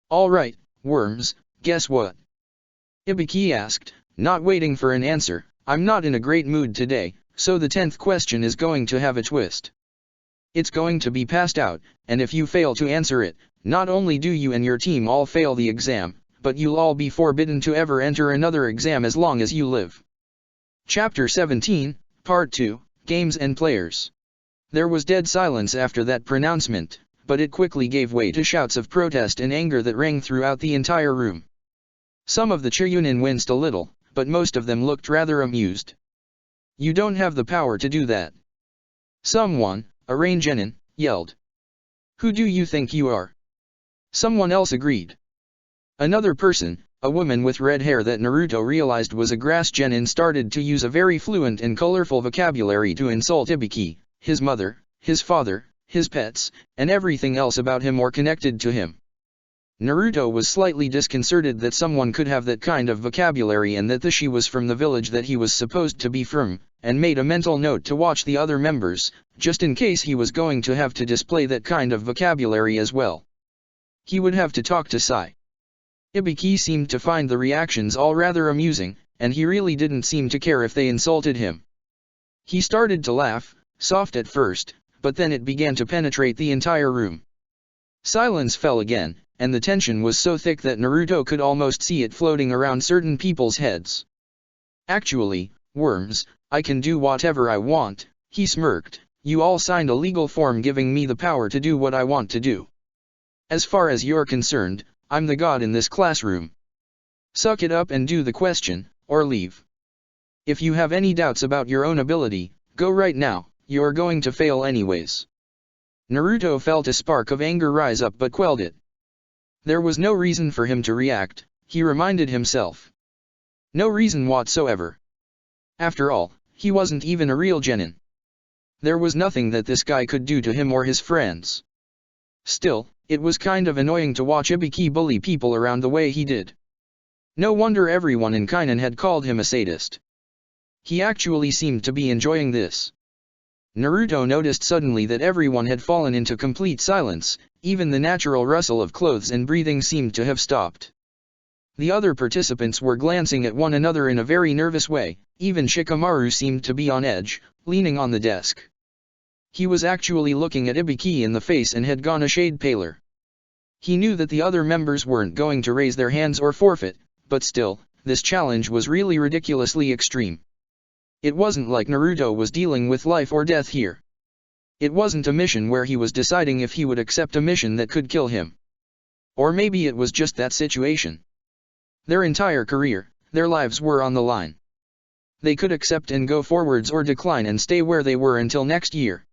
All right, worms, guess what? Ibiki asked, not waiting for an answer. I'm not in a great mood today, so the 10th question is going to have a twist. It's going to be passed out, and if you fail to answer it, not only do you and your team all fail the exam, but you'll all be forbidden to ever enter another exam as long as you live. Chapter 17, Part 2, Games and Players. There was dead silence after that pronouncement, but it quickly gave way to shouts of protest and anger that rang throughout the entire room. Some of the Chunin winced a little, but most of them looked rather amused. You don't have the power to do that. Someone, a Rain Genin, yelled. Who do you think you are? Someone else agreed. Another person, a woman with red hair that Naruto realized was a grass Genin, started to use a very fluent and colorful vocabulary to insult Ibiki, his mother, his father, his pets, and everything else about him or connected to him. Naruto was slightly disconcerted that someone could have that kind of vocabulary and that she was from the village that he was supposed to be from, and made a mental note to watch the other members, just in case he was going to have to display that kind of vocabulary as well. He would have to talk to Sai. Ibiki seemed to find the reactions all rather amusing, and he really didn't seem to care if they insulted him. He started to laugh, soft at first, but then it began to penetrate the entire room. Silence fell again, and the tension was so thick that Naruto could almost see it floating around certain people's heads. Actually, worms, I can do whatever I want, he smirked. You all signed a legal form giving me the power to do what I want to do. As far as you're concerned, I'm the god in this classroom. Suck it up and do the question, or leave. If you have any doubts about your own ability, go right now, you're going to fail anyways. Naruto felt a spark of anger rise up but quelled it. There was no reason for him to react, he reminded himself. No reason whatsoever. After all, he wasn't even a real genin. There was nothing that this guy could do to him or his friends. Still, it was kind of annoying to watch Ibiki bully people around the way he did. No wonder everyone in Kainan had called him a sadist. He actually seemed to be enjoying this. Naruto noticed suddenly that everyone had fallen into complete silence, even the natural rustle of clothes and breathing seemed to have stopped. The other participants were glancing at one another in a very nervous way, even Shikamaru seemed to be on edge, leaning on the desk. He was actually looking at Ibiki in the face and had gone a shade paler. He knew that the other members weren't going to raise their hands or forfeit, but still, this challenge was really ridiculously extreme. It wasn't like Naruto was dealing with life or death here. It wasn't a mission where he was deciding if he would accept a mission that could kill him. Or maybe it was just that situation. Their entire career, their lives were on the line. They could accept and go forwards or decline and stay where they were until next year.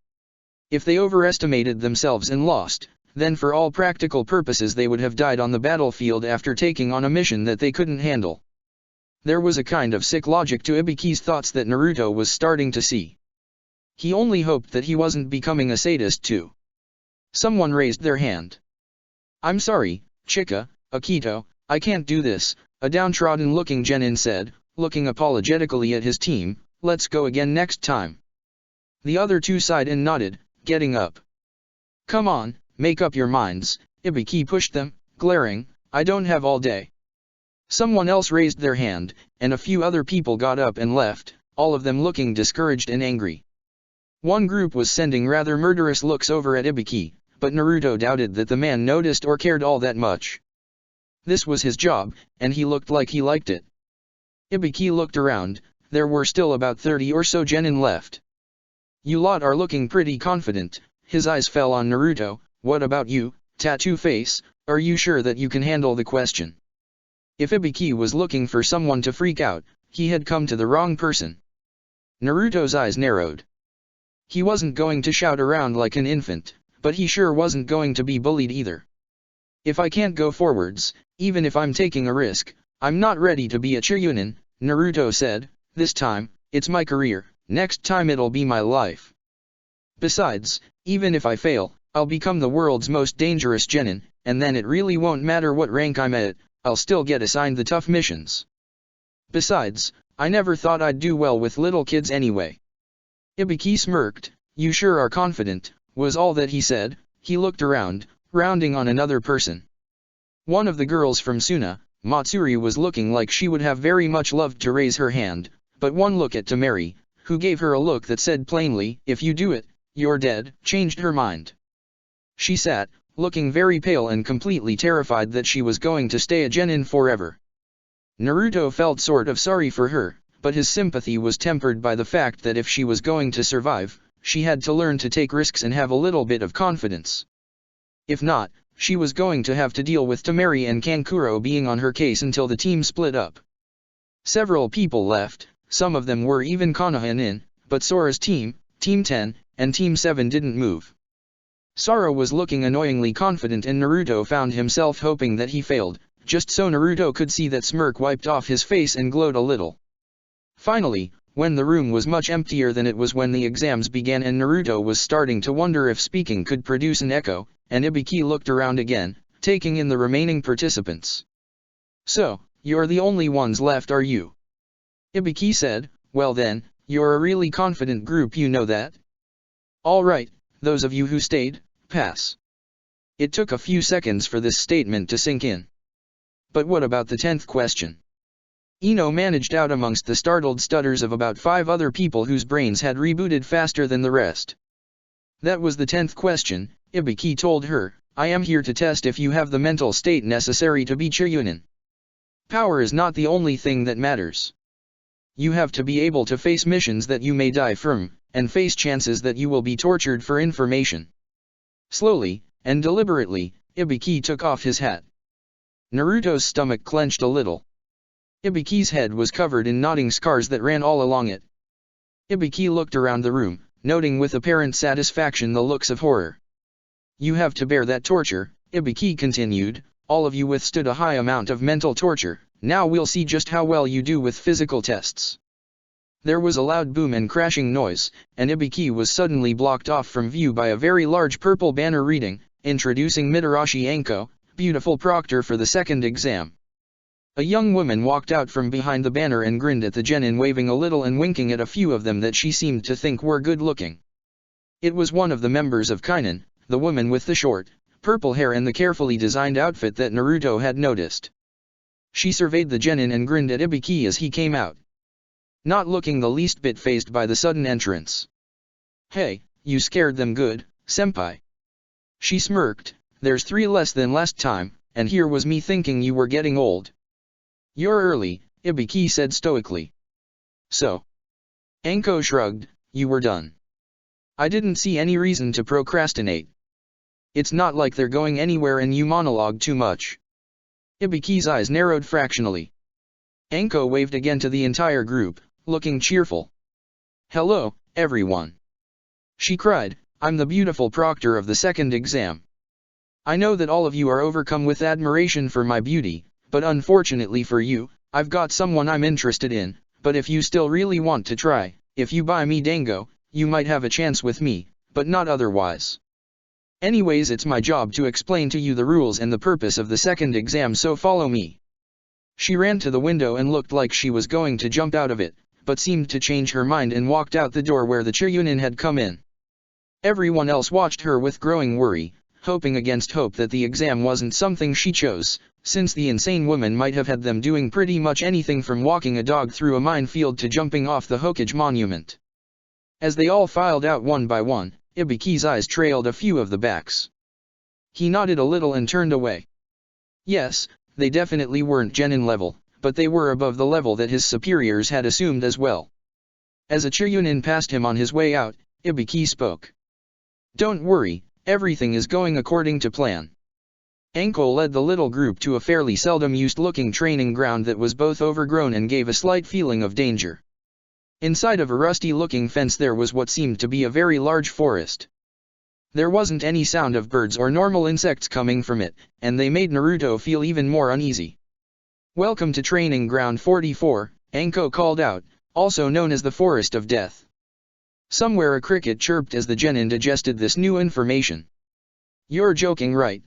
If they overestimated themselves and lost, then for all practical purposes they would have died on the battlefield after taking on a mission that they couldn't handle. There was a kind of sick logic to Ibiki's thoughts that Naruto was starting to see. He only hoped that he wasn't becoming a sadist too. Someone raised their hand. I'm sorry, Chika, Akito, I can't do this, a downtrodden-looking genin said, looking apologetically at his team, let's go again next time. The other two sighed and nodded, getting up. Come on, make up your minds, Ibiki pushed them, glaring, I don't have all day. Someone else raised their hand, and a few other people got up and left, all of them looking discouraged and angry. One group was sending rather murderous looks over at Ibiki, but Naruto doubted that the man noticed or cared all that much. This was his job, and he looked like he liked it. Ibiki looked around, there were still about 30 or so genin left. You lot are looking pretty confident, his eyes fell on Naruto, what about you, tattoo face, are you sure that you can handle the question? If Ibiki was looking for someone to freak out, he had come to the wrong person. Naruto's eyes narrowed. He wasn't going to shout around like an infant, but he sure wasn't going to be bullied either. If I can't go forwards, even if I'm taking a risk, I'm not ready to be a Chiryunin, Naruto said, this time, it's my career, next time it'll be my life. Besides, even if I fail, I'll become the world's most dangerous genin, and then it really won't matter what rank I'm at, I'll still get assigned the tough missions. Besides, I never thought I'd do well with little kids anyway. Ibiki smirked, you sure are confident, was all that he said. He looked around, rounding on another person. One of the girls from Suna, Matsuri, was looking like she would have very much loved to raise her hand, but one look at Tamari, who gave her a look that said plainly, if you do it, you're dead, changed her mind. She sat, looking very pale and completely terrified that she was going to stay a genin forever. Naruto felt sort of sorry for her, but his sympathy was tempered by the fact that if she was going to survive, she had to learn to take risks and have a little bit of confidence. If not, she was going to have to deal with Tamari and Kankuro being on her case until the team split up. Several people left, some of them were even Konoha in, but Sora's team, Team 10, and Team 7 didn't move. Sora was looking annoyingly confident and Naruto found himself hoping that he failed, just so Naruto could see that smirk wiped off his face and glowed a little. Finally, when the room was much emptier than it was when the exams began and Naruto was starting to wonder if speaking could produce an echo, and Ibiki looked around again, taking in the remaining participants. So, you're the only ones left, are you? Ibiki said, well then, you're a really confident group, you know that? Alright, those of you who stayed, pass. It took a few seconds for this statement to sink in. But what about the 10th question? Ino managed out amongst the startled stutters of about 5 other people whose brains had rebooted faster than the rest. That was the 10th question, Ibiki told her. I am here to test if you have the mental state necessary to be Chiryunin. Power is not the only thing that matters. You have to be able to face missions that you may die from, and face chances that you will be tortured for information. Slowly, and deliberately, Ibiki took off his hat. Naruto's stomach clenched a little. Ibiki's head was covered in knotting scars that ran all along it. Ibiki looked around the room, noting with apparent satisfaction the looks of horror. You have to bear that torture, Ibiki continued. All of you withstood a high amount of mental torture, now we'll see just how well you do with physical tests. There was a loud boom and crashing noise, and Ibiki was suddenly blocked off from view by a very large purple banner reading, introducing Mitarashi Anko, beautiful proctor for the 2nd exam. A young woman walked out from behind the banner and grinned at the genin, waving a little and winking at a few of them that she seemed to think were good looking. It was one of the members of Kainen, the woman with the short, purple hair and the carefully designed outfit that Naruto had noticed. She surveyed the genin and grinned at Ibiki as he came out, not looking the least bit fazed by the sudden entrance. Hey, you scared them good, senpai. She smirked. There's 3 less than last time, and here was me thinking you were getting old. You're early, Ibiki said stoically. So? Anko shrugged, you were done. I didn't see any reason to procrastinate. It's not like they're going anywhere and you monologue too much. Ibiki's eyes narrowed fractionally. Anko waved again to the entire group, looking cheerful. Hello, everyone. She cried, I'm the beautiful proctor of the 2nd exam. I know that all of you are overcome with admiration for my beauty, but unfortunately for you, I've got someone I'm interested in, but if you still really want to try, if you buy me dango, you might have a chance with me, but not otherwise. Anyways, it's my job to explain to you the rules and the purpose of the 2nd exam, so follow me. She ran to the window and looked like she was going to jump out of it, but seemed to change her mind and walked out the door where the Chiryunin had come in. Everyone else watched her with growing worry, hoping against hope that the exam wasn't something she chose, since the insane woman might have had them doing pretty much anything from walking a dog through a minefield to jumping off the Hokage monument. As they all filed out one by one, Ibiki's eyes trailed a few of the backs. He nodded a little and turned away. Yes, they definitely weren't genin level, but they were above the level that his superiors had assumed as well. As a Chiryunin passed him on his way out, Ibiki spoke. Don't worry, everything is going according to plan. Anko led the little group to a fairly seldom used looking training ground that was both overgrown and gave a slight feeling of danger. Inside of a rusty looking fence there was what seemed to be a very large forest. There wasn't any sound of birds or normal insects coming from it, and they made Naruto feel even more uneasy. Welcome to Training Ground 44, Anko called out, also known as the Forest of Death. Somewhere a cricket chirped as the genin digested this new information. You're joking, right?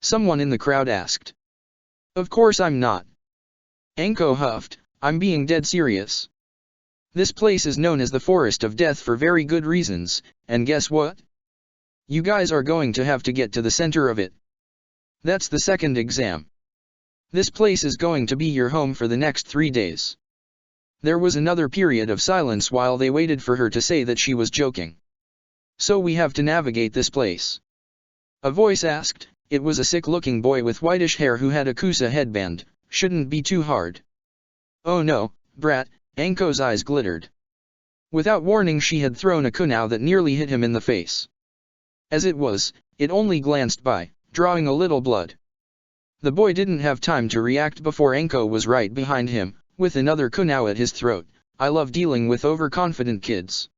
Someone in the crowd asked. Of course I'm not. Anko huffed, I'm being dead serious. This place is known as the Forest of Death for very good reasons, and guess what? You guys are going to have to get to the center of it. That's the 2nd exam. This place is going to be your home for the next 3 days. There was another period of silence while they waited for her to say that she was joking. So we have to navigate this place. A voice asked. It was a sick-looking boy with whitish hair who had a kusa headband. Shouldn't be too hard. Oh no, brat, Anko's eyes glittered. Without warning she had thrown a kunai that nearly hit him in the face. As it was, it only glanced by, drawing a little blood. The boy didn't have time to react before Anko was right behind him, with another kunai at his throat. I love dealing with overconfident kids.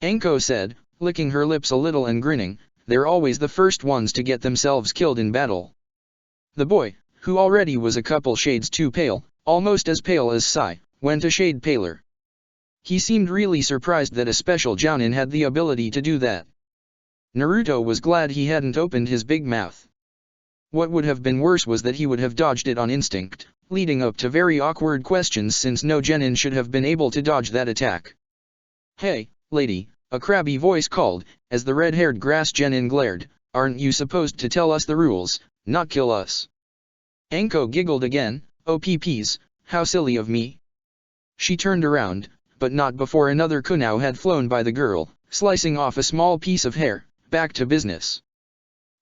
Anko said, licking her lips a little and grinning, they're always the first ones to get themselves killed in battle. The boy, who already was a couple shades too pale, almost as pale as Sai, went a shade paler. He seemed really surprised that a special jounin had the ability to do that. Naruto was glad he hadn't opened his big mouth. What would have been worse was that he would have dodged it on instinct, leading up to very awkward questions since no genin should have been able to dodge that attack. Hey, lady, a crabby voice called, as the red-haired grass genin glared, aren't you supposed to tell us the rules, not kill us? Anko giggled again. OPPs, how silly of me. She turned around, but not before another kunao had flown by the girl, slicing off a small piece of hair. Back to business.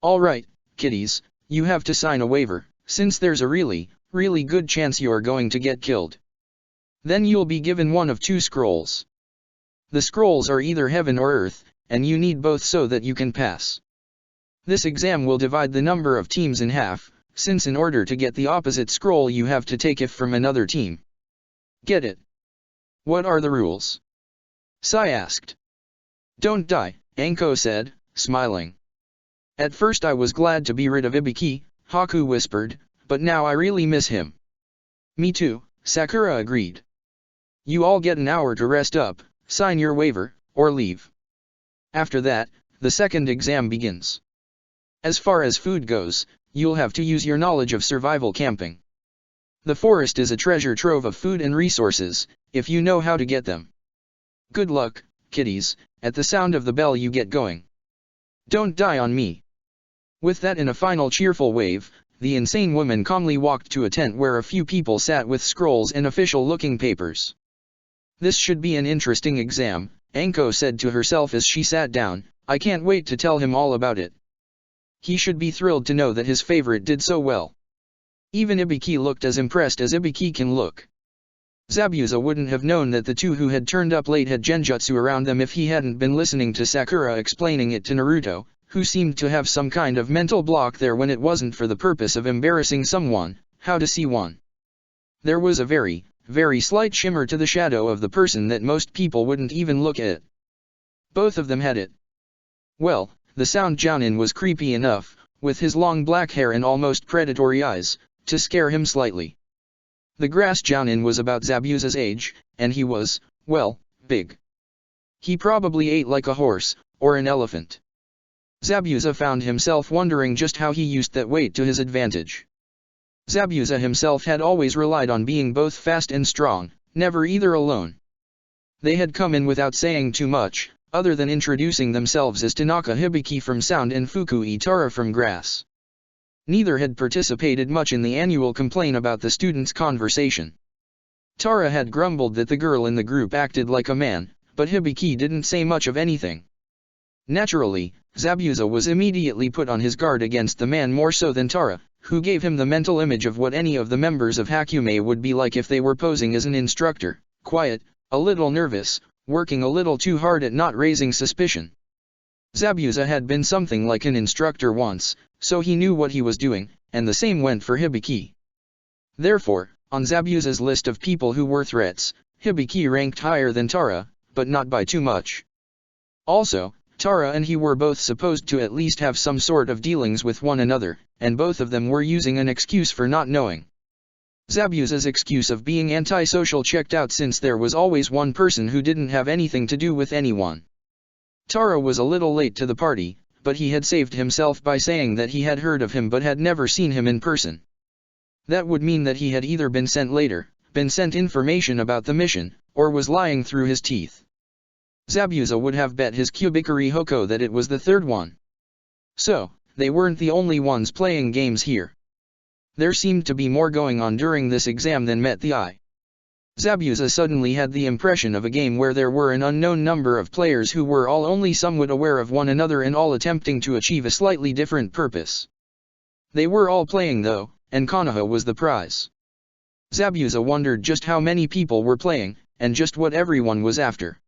All right, kiddies, you have to sign a waiver, since there's a really good chance you're going to get killed. Then you'll be given one of two scrolls. The scrolls are either heaven or earth, and you need both so that you can pass. This exam will divide the number of teams in half, since in order to get the opposite scroll you have to take it from another team. Get it? What are the rules? Sai asked. Don't die, Anko said, smiling. At first I was glad to be rid of Ibiki, Haku whispered, but now I really miss him. Me too, Sakura agreed. You all get an hour to rest up, sign your waiver, or leave. After that, the second exam begins. As far as food goes, you'll have to use your knowledge of survival camping. The forest is a treasure trove of food and resources, if you know how to get them. Good luck, kiddies. At the sound of the bell you get going. Don't die on me. With that in a final cheerful wave, the insane woman calmly walked to a tent where a few people sat with scrolls and official-looking papers. This should be an interesting exam, Anko said to herself as she sat down. I can't wait to tell him all about it. He should be thrilled to know that his favorite did so well. Even Ibiki looked as impressed as Ibiki can look. Zabuza wouldn't have known that the two who had turned up late had genjutsu around them if he hadn't been listening to Sakura explaining it to Naruto, who seemed to have some kind of mental block there when it wasn't for the purpose of embarrassing someone. How to see one? There was a very slight shimmer to the shadow of the person that most people wouldn't even look at. Both of them had it. Well, the Sound Jounin was creepy enough, with his long black hair and almost predatory eyes, to scare him slightly. The Grass Jounin was about Zabuza's age, and he was, well, big. He probably ate like a horse, or an elephant. Zabuza found himself wondering just how he used that weight to his advantage. Zabuza himself had always relied on being both fast and strong, never either alone. They had come in without saying too much, other than introducing themselves as Tanaka Hibiki from Sound and Fukui Tara from Grass. Neither had participated much in the annual complaint about the students' conversation. Tara had grumbled that the girl in the group acted like a man, but Hibiki didn't say much of anything. Naturally, Zabuza was immediately put on his guard against the man more so than Tara, who gave him the mental image of what any of the members of Hakumei would be like if they were posing as an instructor, quiet, a little nervous, working a little too hard at not raising suspicion. Zabuza had been something like an instructor once, so he knew what he was doing, and the same went for Hibiki. Therefore, on Zabuza's list of people who were threats, Hibiki ranked higher than Tara, but not by too much. Also, Tara and he were both supposed to at least have some sort of dealings with one another, and both of them were using an excuse for not knowing. Zabuza's excuse of being antisocial checked out since there was always one person who didn't have anything to do with anyone. Tara was a little late to the party, but he had saved himself by saying that he had heard of him but had never seen him in person. That would mean that he had either been sent later, been sent information about the mission, or was lying through his teeth. Zabuza would have bet his Kubikari Hoko that it was the third one. So, they weren't the only ones playing games here. There seemed to be more going on during this exam than met the eye. Zabuza suddenly had the impression of a game where there were an unknown number of players who were all only somewhat aware of one another and all attempting to achieve a slightly different purpose. They were all playing though, and Konoha was the prize. Zabuza wondered just how many people were playing, and just what everyone was after.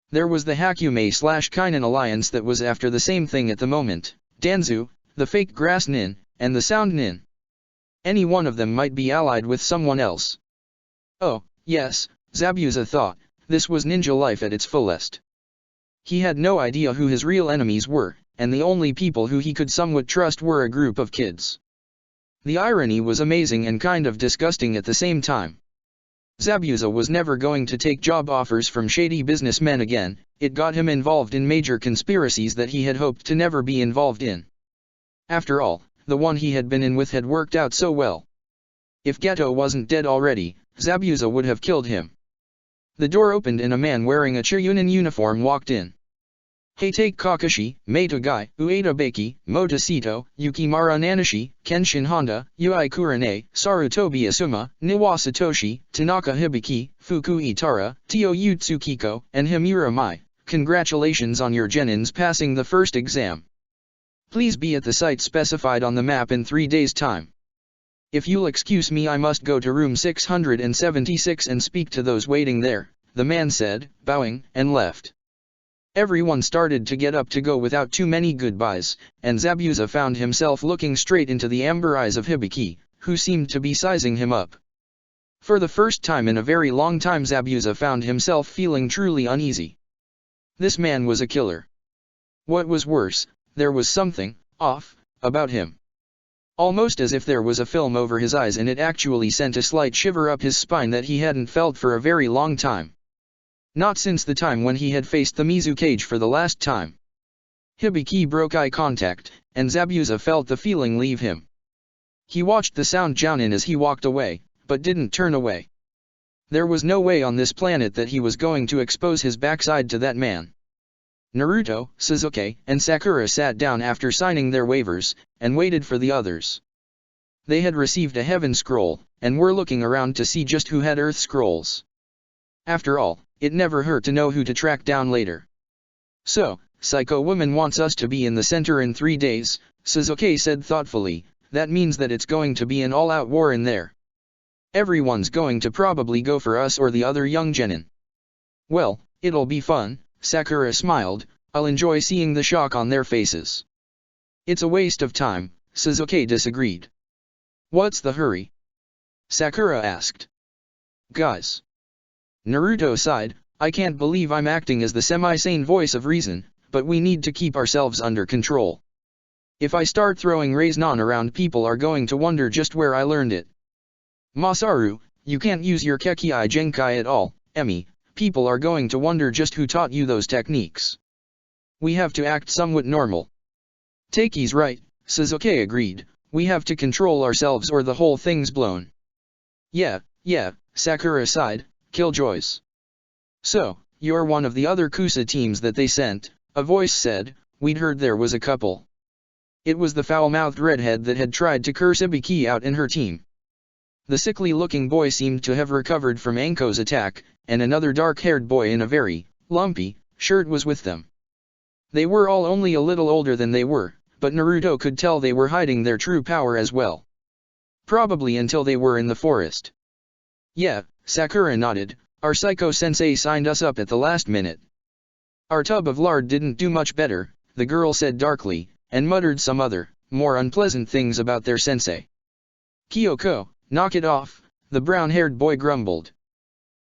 There was the Hakumei/Kainan alliance that was after the same thing at the moment, Danzu, the fake Grass Nin, and the Sound Nin. Any one of them might be allied with someone else. Oh, yes, Zabuza thought, this was ninja life at its fullest. He had no idea who his real enemies were, and the only people who he could somewhat trust were a group of kids. The irony was amazing and kind of disgusting at the same time. Zabuza was never going to take job offers from shady businessmen again. It got him involved in major conspiracies that he had hoped to never be involved in. After all, the one he had been in with had worked out so well. If Geto wasn't dead already, Zabuza would have killed him. The door opened and a man wearing a Chiryunin uniform walked in. Hey take Kakashi, Meta Gai, Ueda Baki, Mota Sito, Yukimara Nanashi, Kenshin Honda, Ui Kurane, Sarutobi Asuma, Niwa Satoshi, Tanaka Hibiki, Fuku Itara, Tio Tsukiko, and Himura Mai. Congratulations on your genins passing the first exam. Please be at the site specified on the map in 3 days' time. If you'll excuse me, I must go to room 676 and speak to those waiting there, the man said, bowing, and left. Everyone started to get up to go without too many goodbyes, and Zabuza found himself looking straight into the amber eyes of Hibiki, who seemed to be sizing him up. For the first time in a very long time, Zabuza found himself feeling truly uneasy. This man was a killer. What was worse, there was something off about him. Almost as if there was a film over his eyes, and it actually sent a slight shiver up his spine that he hadn't felt for a very long time. Not since the time when he had faced the Mizu cage for the last time. Hibiki broke eye contact, and Zabuza felt the feeling leave him. He watched the sound Jounin as he walked away, but didn't turn away. There was no way on this planet that he was going to expose his backside to that man. Naruto, Sasuke, and Sakura sat down after signing their waivers, and waited for the others. They had received a Heaven Scroll, and were looking around to see just who had Earth Scrolls. After all, it never hurt to know who to track down later. So, Psycho Woman wants us to be in the center in 3 days, Sasuke said thoughtfully. That means that it's going to be an all-out war in there. Everyone's going to probably go for us or the other young genin. Well, it'll be fun, Sakura smiled. I'll enjoy seeing the shock on their faces. It's a waste of time, Sasuke disagreed. What's the hurry? Sakura asked. Guys. Naruto sighed, I can't believe I'm acting as the semi-sane voice of reason, but we need to keep ourselves under control. If I start throwing Rasengan around, people are going to wonder just where I learned it. Masaru, you can't use your Kekkei Genkai at all, Emi, people are going to wonder just who taught you those techniques. We have to act somewhat normal. Takei's right, Sasuke agreed, we have to control ourselves or the whole thing's blown. Yeah, Sakura sighed. Killjoys. So, you're one of the other Kusa teams that they sent, a voice said. We'd heard there was a couple. It was the foul-mouthed redhead that had tried to curse Ibiki out in her team. The sickly-looking boy seemed to have recovered from Anko's attack, and another dark-haired boy in a very lumpy shirt was with them. They were all only a little older than they were, but Naruto could tell they were hiding their true power as well. Probably until they were in the forest. Yeah, Sakura nodded, our Psycho-sensei signed us up at the last minute. Our tub of lard didn't do much better, the girl said darkly, and muttered some other, more unpleasant things about their sensei. Kyoko, knock it off, the brown-haired boy grumbled.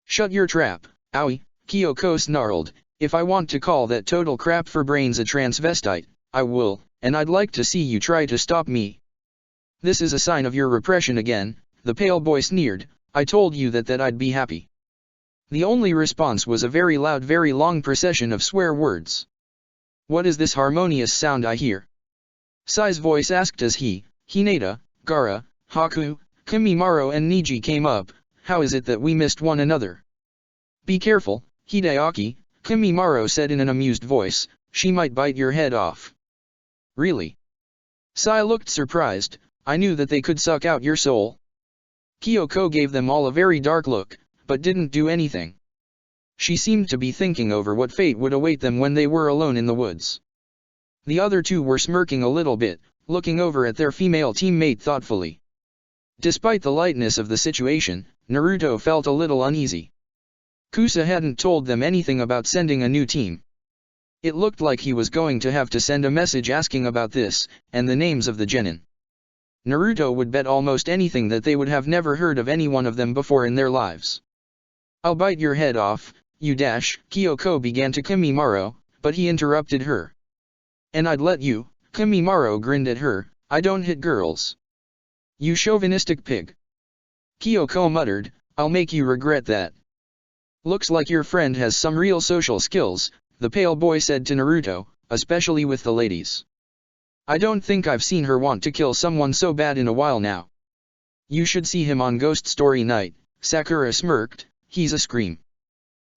Shut your trap, owie, Kyoko snarled, if I want to call that total crap for brains a transvestite, I will, and I'd like to see you try to stop me. This is a sign of your repression again, the pale boy sneered. I told you that I'd be happy. The only response was a very loud, very long procession of swear words. What is this harmonious sound I hear? Sai's voice asked as Hinata, Gaara, Haku, Kimimaro and Niji came up. How is it that we missed one another? Be careful, Hideaki, Kimimaro said in an amused voice, she might bite your head off. Really? Sai looked surprised, I knew that they could suck out your soul. Kyoko gave them all a very dark look, but didn't do anything. She seemed to be thinking over what fate would await them when they were alone in the woods. The other two were smirking a little bit, looking over at their female teammate thoughtfully. Despite the lightness of the situation, Naruto felt a little uneasy. Kusa hadn't told them anything about sending a new team. It looked like he was going to have to send a message asking about this, and the names of the genin. Naruto would bet almost anything that they would have never heard of any one of them before in their lives. I'll bite your head off, you dash, Kyoko began to Kimimaro, but he interrupted her. And I'd let you, Kimimaro grinned at her, I don't hit girls. You chauvinistic pig. Kyoko muttered, I'll make you regret that. Looks like your friend has some real social skills, the pale boy said to Naruto, especially with the ladies. I don't think I've seen her want to kill someone so bad in a while now. You should see him on Ghost Story Night, Sakura smirked, he's a scream.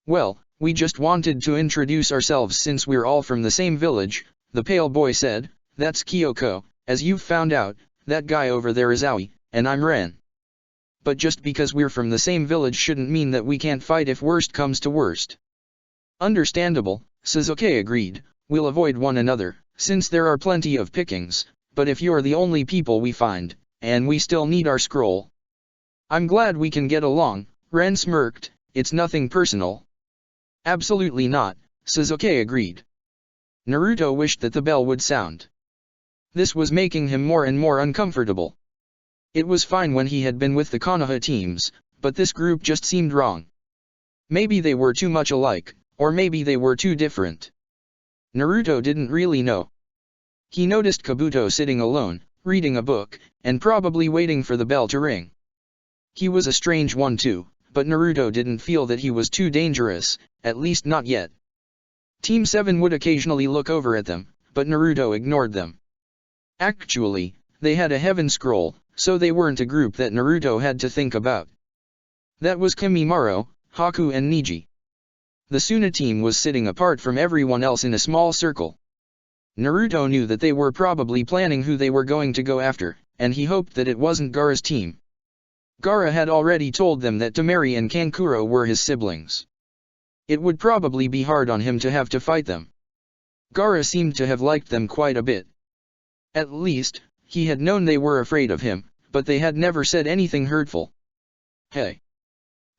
Well, we just wanted to introduce ourselves since we're all from the same village, the pale boy said. That's Kyoko, as you've found out, that guy over there is Aoi, and I'm Ren. But just because we're from the same village shouldn't mean that we can't fight if worst comes to worst. Understandable, Suzuki agreed, we'll avoid one another, since there are plenty of pickings, but if you're the only people we find, and we still need our scroll. I'm glad we can get along, Ren smirked, it's nothing personal. Absolutely not, Suzuki agreed. Naruto wished that the bell would sound. This was making him more and more uncomfortable. It was fine when he had been with the Konoha teams, but this group just seemed wrong. Maybe they were too much alike, or maybe they were too different. Naruto didn't really know. He noticed Kabuto sitting alone, reading a book, and probably waiting for the bell to ring. He was a strange one too, but Naruto didn't feel that he was too dangerous, at least not yet. Team 7 would occasionally look over at them, but Naruto ignored them. Actually, they had a heaven scroll, so they weren't a group that Naruto had to think about. That was Kimimaro, Haku and Niji. The Suna team was sitting apart from everyone else in a small circle. Naruto knew that they were probably planning who they were going to go after, and he hoped that it wasn't Gaara's team. Gaara had already told them that Temari and Kankuro were his siblings. It would probably be hard on him to have to fight them. Gaara seemed to have liked them quite a bit. At least, he had known they were afraid of him, but they had never said anything hurtful. Hey!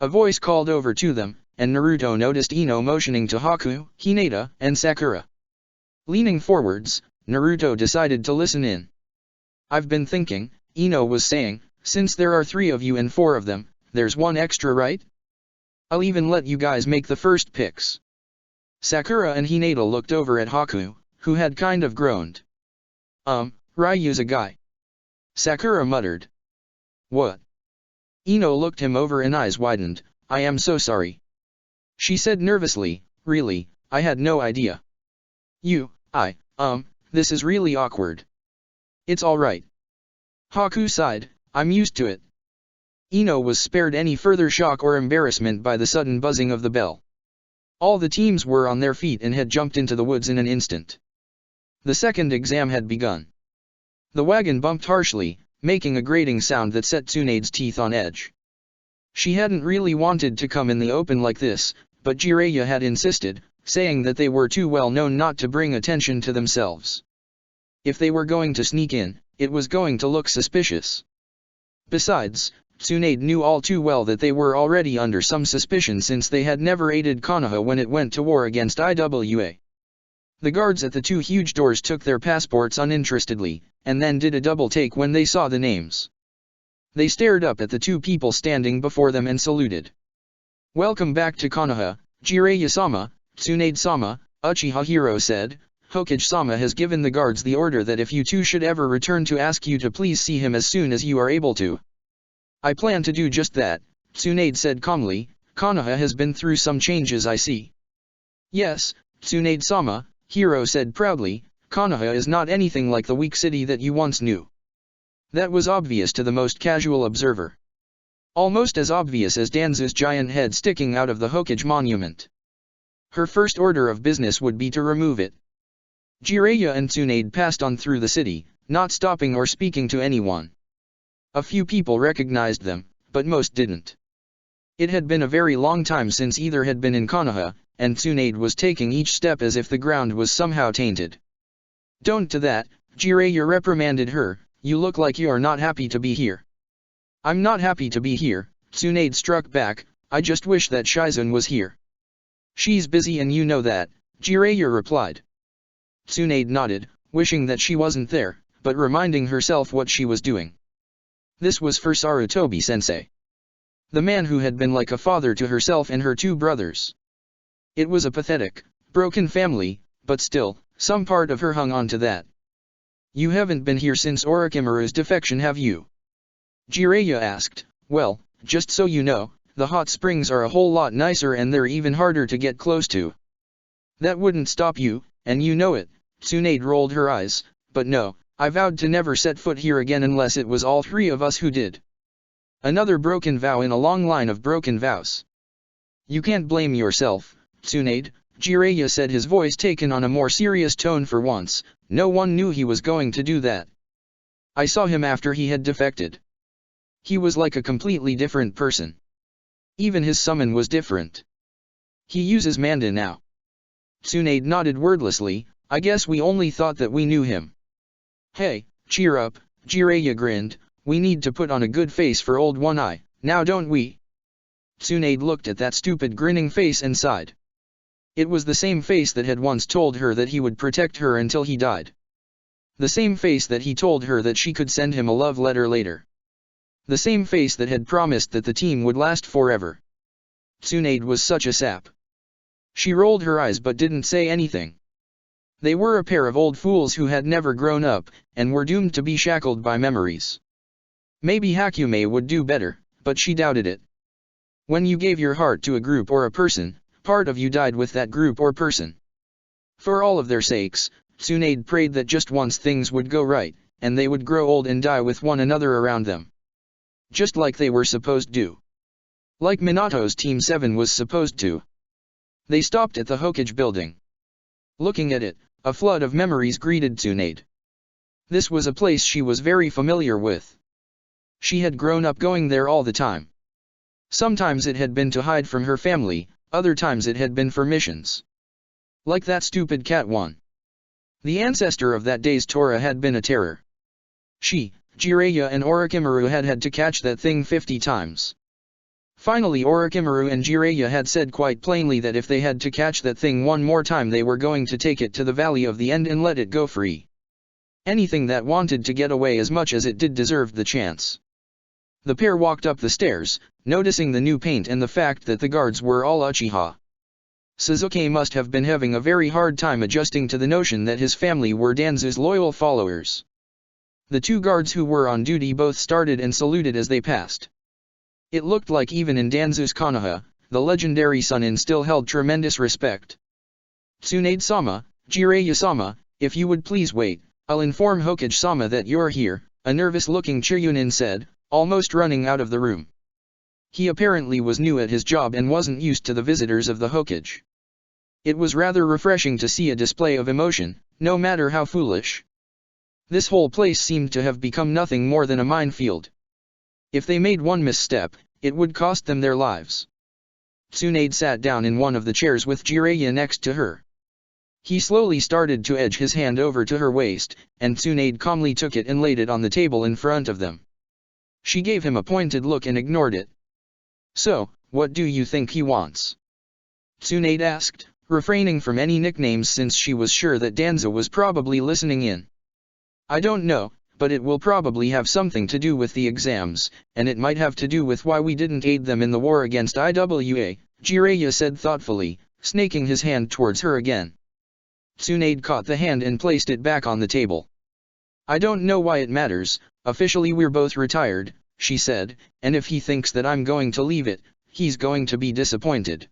A voice called over to them, and Naruto noticed Ino motioning to Haku, Hinata, and Sakura. Leaning forwards, Naruto decided to listen in. I've been thinking, Ino was saying, since there are 3 of you and 4 of them, there's 1 extra, right? I'll even let you guys make the first picks. Sakura and Hinata looked over at Haku, who had kind of groaned. Ryu's a guy. Sakura muttered. What? Ino looked him over and eyes widened. I am so sorry. She said nervously, really, I had no idea. This is really awkward. It's alright. Haku sighed, I'm used to it. Ino was spared any further shock or embarrassment by the sudden buzzing of the bell. All the teams were on their feet and had jumped into the woods in an instant. The second exam had begun. The wagon bumped harshly, making a grating sound that set Tsunade's teeth on edge. She hadn't really wanted to come in the open like this, but Jiraiya had insisted, saying that they were too well known not to bring attention to themselves. If they were going to sneak in, it was going to look suspicious. Besides, Tsunade knew all too well that they were already under some suspicion since they had never aided Konoha when it went to war against IWA. The guards at the 2 huge doors took their passports uninterestedly, and then did a double take when they saw the names. They stared up at the 2 people standing before them and saluted. Welcome back to Konoha, Jiraiya-sama, Tsunade-sama, Uchiha Hiro said. Hokage-sama has given the guards the order that if you 2 should ever return to ask you to please see him as soon as you are able to. I plan to do just that, Tsunade said calmly. Konoha has been through some changes, I see. Yes, Tsunade-sama, Hiro said proudly, Konoha is not anything like the weak city that you once knew. That was obvious to the most casual observer. Almost as obvious as Danzu's giant head sticking out of the Hokage monument. Her first order of business would be to remove it. Jiraiya and Tsunade passed on through the city, not stopping or speaking to anyone. A few people recognized them, but most didn't. It had been a very long time since either had been in Konoha, and Tsunade was taking each step as if the ground was somehow tainted. Don't do that, Jiraiya reprimanded her, you look like you are not happy to be here. I'm not happy to be here, Tsunade struck back, I just wish that Shizune was here. She's busy and you know that, Jiraiya replied. Tsunade nodded, wishing that she wasn't there, but reminding herself what she was doing. This was for Sarutobi-sensei. The man who had been like a father to herself and her 2 brothers. It was a pathetic, broken family, but still, some part of her hung on to that. You haven't been here since Orochimaru's defection, have you? Jiraiya asked. Well, just so you know, the hot springs are a whole lot nicer and they're even harder to get close to. That wouldn't stop you, and you know it, Tsunade rolled her eyes, but no, I vowed to never set foot here again unless it was all 3 of us who did. Another broken vow in a long line of broken vows. You can't blame yourself, Tsunade, Jiraiya said, his voice taken on a more serious tone for once. No one knew he was going to do that. I saw him after he had defected. He was like a completely different person. Even his summon was different. He uses Manda now. Tsunade nodded wordlessly. I guess we only thought that we knew him. Hey, cheer up, Jiraiya grinned. We need to put on a good face for old One Eye, now don't we? Tsunade looked at that stupid grinning face and sighed. It was the same face that had once told her that he would protect her until he died. The same face that he told her that she could send him a love letter later. The same face that had promised that the team would last forever. Tsunade was such a sap. She rolled her eyes but didn't say anything. They were a pair of old fools who had never grown up, and were doomed to be shackled by memories. Maybe Hakumei would do better, but she doubted it. When you gave your heart to a group or a person, part of you died with that group or person. For all of their sakes, Tsunade prayed that just once things would go right, and they would grow old and die with one another around them. Just like they were supposed to. Like Minato's Team 7 was supposed to. They stopped at the Hokage building. Looking at it, a flood of memories greeted Tsunade. This was a place she was very familiar with. She had grown up going there all the time. Sometimes it had been to hide from her family, other times it had been for missions. Like that stupid cat one. The ancestor of that day's Tora had been a terror. She, Jiraiya and Orochimaru had had to catch that thing 50 times. Finally Orochimaru and Jiraiya had said quite plainly that if they had to catch that thing one more time they were going to take it to the Valley of the End and let it go free. Anything that wanted to get away as much as it did deserved the chance. The pair walked up the stairs, noticing the new paint and the fact that the guards were all Uchiha. Sasuke must have been having a very hard time adjusting to the notion that his family were Danzo's loyal followers. The two guards who were on duty both started and saluted as they passed. It looked like even in Danzo's Konoha, the legendary Sunin still held tremendous respect. Tsunade-sama, Jiraiya-sama, if you would please wait, I'll inform Hokage-sama that you're here, a nervous-looking Chiryunin said, almost running out of the room. He apparently was new at his job and wasn't used to the visitors of the Hokage. It was rather refreshing to see a display of emotion, no matter how foolish. This whole place seemed to have become nothing more than a minefield. If they made one misstep, it would cost them their lives. Tsunade sat down in one of the chairs with Jiraiya next to her. He slowly started to edge his hand over to her waist, and Tsunade calmly took it and laid it on the table in front of them. She gave him a pointed look and ignored it. So, what do you think he wants? Tsunade asked, refraining from any nicknames since she was sure that Danzo was probably listening in. I don't know, but it will probably have something to do with the exams, and it might have to do with why we didn't aid them in the war against IWA, Jiraiya said thoughtfully, snaking his hand towards her again. Tsunade caught the hand and placed it back on the table. I don't know why it matters, officially we're both retired, she said, and if he thinks that I'm going to leave it, he's going to be disappointed.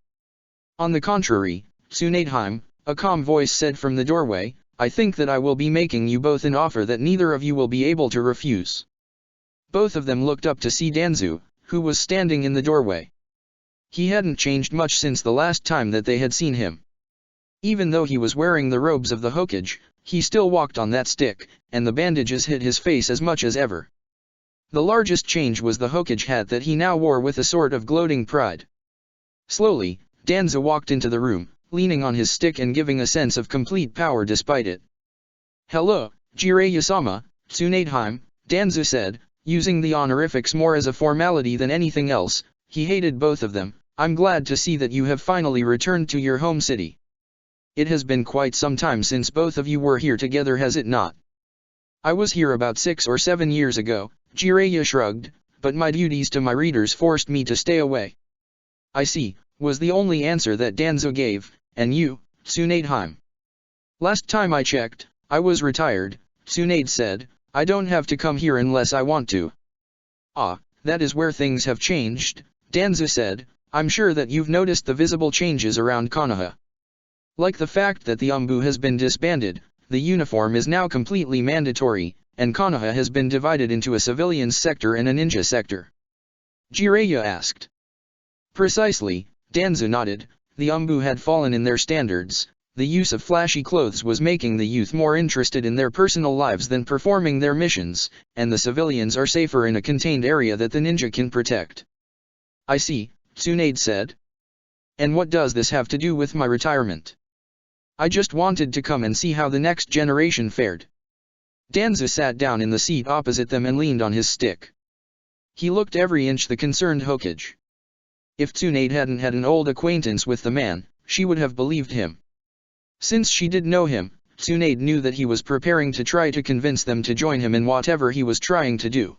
On the contrary, Tsunade-heim, a calm voice said from the doorway, I think that I will be making you both an offer that neither of you will be able to refuse. Both of them looked up to see Danzo, who was standing in the doorway. He hadn't changed much since the last time that they had seen him. Even though he was wearing the robes of the Hokage, he still walked on that stick, and the bandages hid his face as much as ever. The largest change was the Hokage hat that he now wore with a sort of gloating pride. Slowly, Danzo walked into the room, leaning on his stick and giving a sense of complete power despite it. Hello, Jiraiya-sama, Tsunade-heim, Danzo said, using the honorifics more as a formality than anything else. He hated both of them. I'm glad to see that you have finally returned to your home city. It has been quite some time since both of you were here together, has it not? I was here about 6 or 7 years ago, Jiraiya shrugged, but my duties to my readers forced me to stay away. I see, was the only answer that Danzo gave. And you, Tsunade-heim? Last time I checked, I was retired, Tsunade said. I don't have to come here unless I want to. Ah, that is where things have changed, Danzo said. I'm sure that you've noticed the visible changes around Konoha. Like the fact that the Umbu has been disbanded, the uniform is now completely mandatory, and Konoha has been divided into a civilian sector and a ninja sector. Jiraiya asked. Precisely, Danzo nodded. the Umbu had fallen in their standards. The use of flashy clothes was making the youth more interested in their personal lives than performing their missions, and the civilians are safer in a contained area that the ninja can protect. I see, Tsunade said. And what does this have to do with my retirement? I just wanted to come and see how the next generation fared. Danzu sat down in the seat opposite them and leaned on his stick. He looked every inch the concerned Hokage. If Tsunade hadn't had an old acquaintance with the man, she would have believed him. Since she did know him, Tsunade knew that he was preparing to try to convince them to join him in whatever he was trying to do.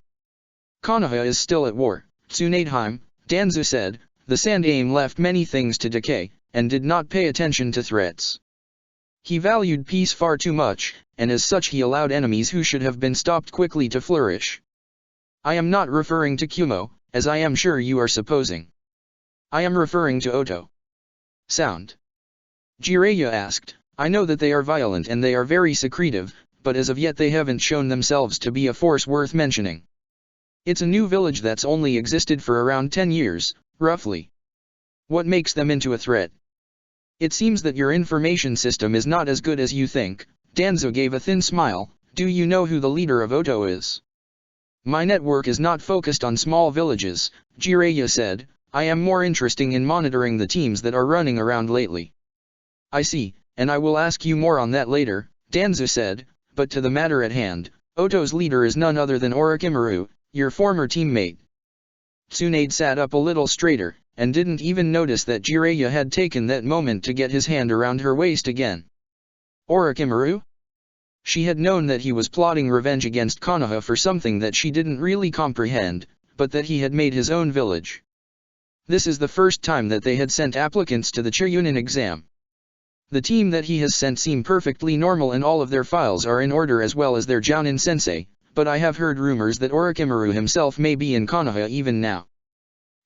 Konoha is still at war, Tsunadeheim, Danzu said. The Sandaime left many things to decay, and did not pay attention to threats. He valued peace far too much, and as such he allowed enemies who should have been stopped quickly to flourish. I am not referring to Kumo, as I am sure you are supposing. I am referring to Oto. Sound. Jiraiya asked, I know that they are violent and they are very secretive, but as of yet they haven't shown themselves to be a force worth mentioning. It's a new village that's only existed for around 10 years, roughly. What makes them into a threat? It seems that your information system is not as good as you think. Danzo gave a thin smile. Do you know who the leader of Oto is? My network is not focused on small villages, Jiraiya said. I am more interested in monitoring the teams that are running around lately. I see, and I will ask you more on that later, Danzo said, but to the matter at hand, Oto's leader is none other than Orochimaru, your former teammate. Tsunade sat up a little straighter, and didn't even notice that Jiraiya had taken that moment to get his hand around her waist again. Orochimaru? She had known that he was plotting revenge against Konoha for something that she didn't really comprehend, but that he had made his own village. This is the first time that they had sent applicants to the Chunin exam. The team that he has sent seem perfectly normal and all of their files are in order as well as their Jounin sensei, but I have heard rumors that Orochimaru himself may be in Konoha even now.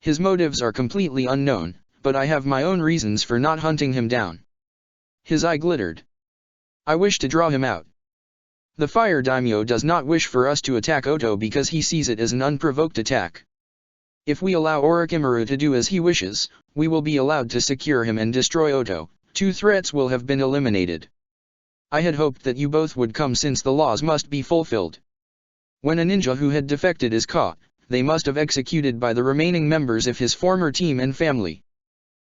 His motives are completely unknown, but I have my own reasons for not hunting him down. His eye glittered. I wish to draw him out. The Fire Daimyo does not wish for us to attack Oto because he sees it as an unprovoked attack. If we allow Orochimaru to do as he wishes, we will be allowed to secure him and destroy Oto. 2 threats will have been eliminated. I had hoped that you both would come since the laws must be fulfilled. When a ninja who had defected is caught, they must have executed by the remaining members of his former team and family.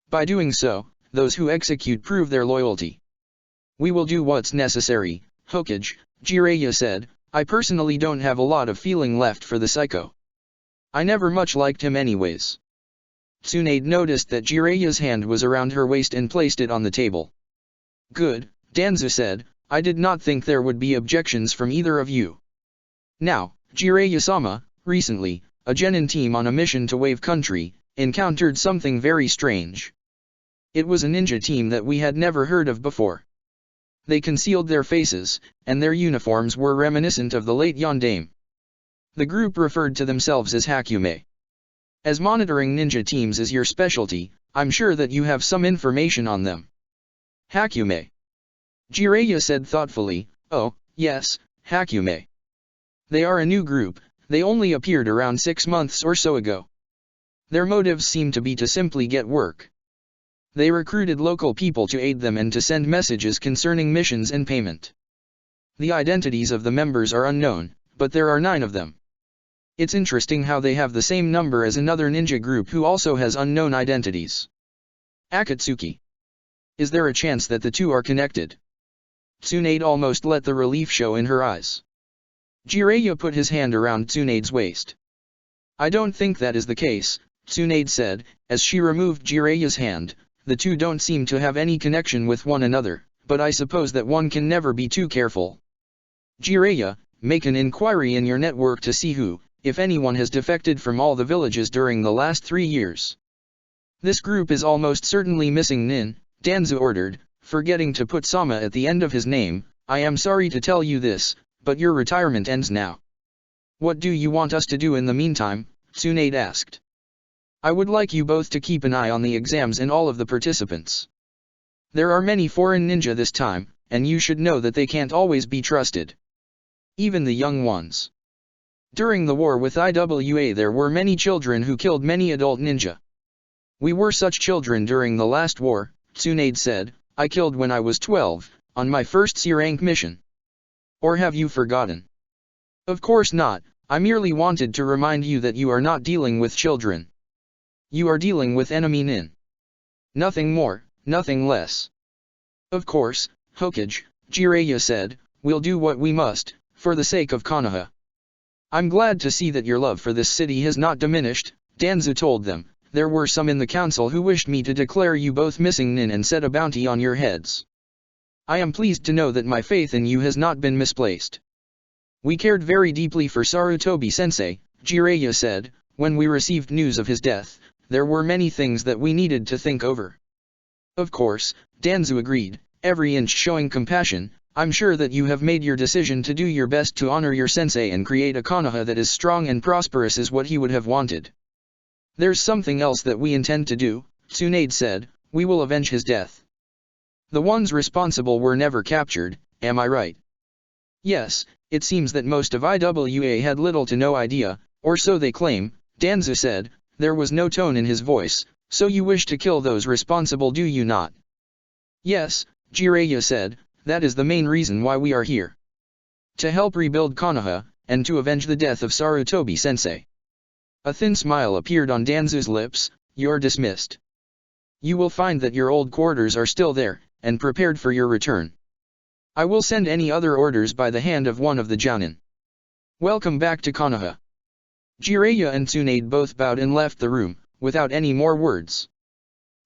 By doing so, those who execute prove their loyalty. We will do what's necessary, Hokage, Jiraiya said. I personally don't have a lot of feeling left for the psycho. I never much liked him anyways. Tsunade noticed that Jiraiya's hand was around her waist and placed it on the table. Good, Danzo said, I did not think there would be objections from either of you. Now, Jiraiya-sama, recently, a genin team on a mission to Wave Country, encountered something very strange. It was a ninja team that we had never heard of before. They concealed their faces, and their uniforms were reminiscent of the late Yondaime. The group referred to themselves as Hakumei. As monitoring ninja teams is your specialty, I'm sure that you have some information on them. Hakumei. Jiraiya said thoughtfully, oh, yes, Hakumei. They are a new group, they only appeared around 6 months or so ago. Their motives seem to be to simply get work. They recruited local people to aid them and to send messages concerning missions and payment. The identities of the members are unknown, but there are 9 of them. It's interesting how they have the same number as another ninja group who also has unknown identities. Akatsuki. Is there a chance that the two are connected? Tsunade almost let the relief show in her eyes. Jiraiya put his hand around Tsunade's waist. I don't think that is the case, Tsunade said, as she removed Jiraiya's hand. The two don't seem to have any connection with one another, but I suppose that one can never be too careful. Jiraiya, make an inquiry in your network to see who, if anyone has defected from all the villages during the last 3 years. This group is almost certainly missing Nin, Danzo ordered, forgetting to put Sama at the end of his name. I am sorry to tell you this, but your retirement ends now. What do you want us to do in the meantime? Tsunade asked. I would like you both to keep an eye on the exams and all of the participants. There are many foreign ninja this time, and you should know that they can't always be trusted. Even the young ones. During the war with IWA there were many children who killed many adult ninja. We were such children during the last war, Tsunade said. I killed when I was 12, on my first C-rank mission. Or have you forgotten? Of course not, I merely wanted to remind you that you are not dealing with children. You are dealing with enemy Nin. Nothing more, nothing less. Of course, Hokage, Jiraiya said, we'll do what we must, for the sake of Konoha. I'm glad to see that your love for this city has not diminished, Danzu told them. There were some in the council who wished me to declare you both missing Nin and set a bounty on your heads. I am pleased to know that my faith in you has not been misplaced. We cared very deeply for Sarutobi-sensei, Jiraiya said. When we received news of his death, there were many things that we needed to think over. Of course, Danzu agreed, every inch showing compassion. I'm sure that you have made your decision to do your best to honor your sensei and create a Konoha that is strong and prosperous is what he would have wanted. There's something else that we intend to do, Tsunade said. We will avenge his death. The ones responsible were never captured, am I right? Yes, it seems that most of IWA had little to no idea, or so they claim, Danzu said. There was no tone in his voice. So you wish to kill those responsible, do you not? Yes, Jiraiya said. That is the main reason why we are here. To help rebuild Konoha, and to avenge the death of Sarutobi-sensei. A thin smile appeared on Danzu's lips. You're dismissed. You will find that your old quarters are still there, and prepared for your return. I will send any other orders by the hand of one of the Jounin. Welcome back to Konoha. Jiraiya and Tsunade both bowed and left the room, without any more words.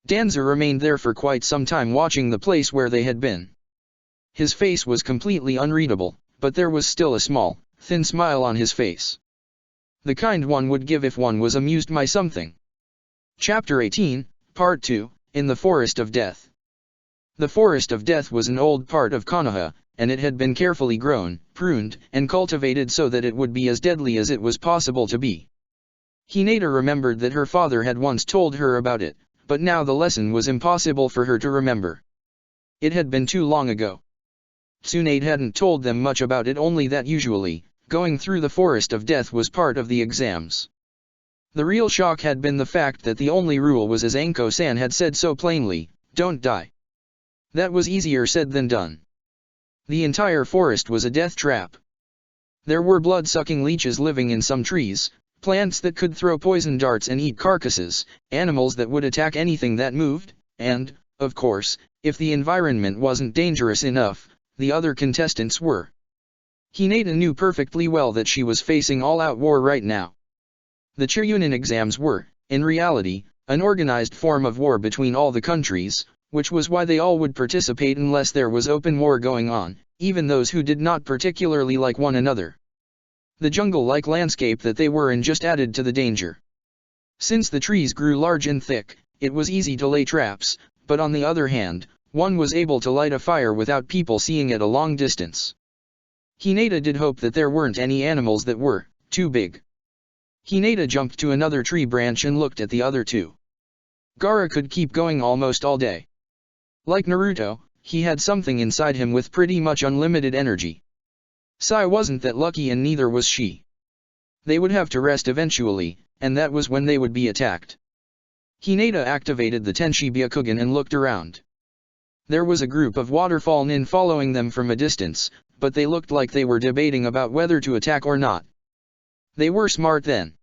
Danzu remained there for quite some time watching the place where they had been. His face was completely unreadable, but there was still a small, thin smile on his face. The kind one would give if one was amused by something. Chapter 18, Part 2, In the Forest of Death. The Forest of Death was an old part of Konoha, and it had been carefully grown, pruned, and cultivated so that it would be as deadly as it was possible to be. Hinata remembered that her father had once told her about it, but now the lesson was impossible for her to remember. It had been too long ago. Tsunade hadn't told them much about it, only that usually, going through the Forest of Death was part of the exams. The real shock had been the fact that the only rule was, as Anko-san had said so plainly, don't die. That was easier said than done. The entire forest was a death trap. There were blood-sucking leeches living in some trees, plants that could throw poison darts and eat carcasses, animals that would attack anything that moved, and, of course, if the environment wasn't dangerous enough, the other contestants were. Hinata knew perfectly well that she was facing all-out war right now. The Chunin exams were, in reality, an organized form of war between all the countries, which was why they all would participate unless there was open war going on, even those who did not particularly like one another. The jungle-like landscape that they were in just added to the danger. Since the trees grew large and thick, it was easy to lay traps, but on the other hand, one was able to light a fire without people seeing at a long distance. Hinata did hope that there weren't any animals that were too big. Hinata jumped to another tree branch and looked at the other two. Gaara could keep going almost all day. Like Naruto, he had something inside him with pretty much unlimited energy. Sai wasn't that lucky, and neither was she. They would have to rest eventually, and that was when they would be attacked. Hinata activated the Tenshi Byakugan and looked around. There was a group of waterfall nin following them from a distance, but they looked like they were debating about whether to attack or not. They were smart then.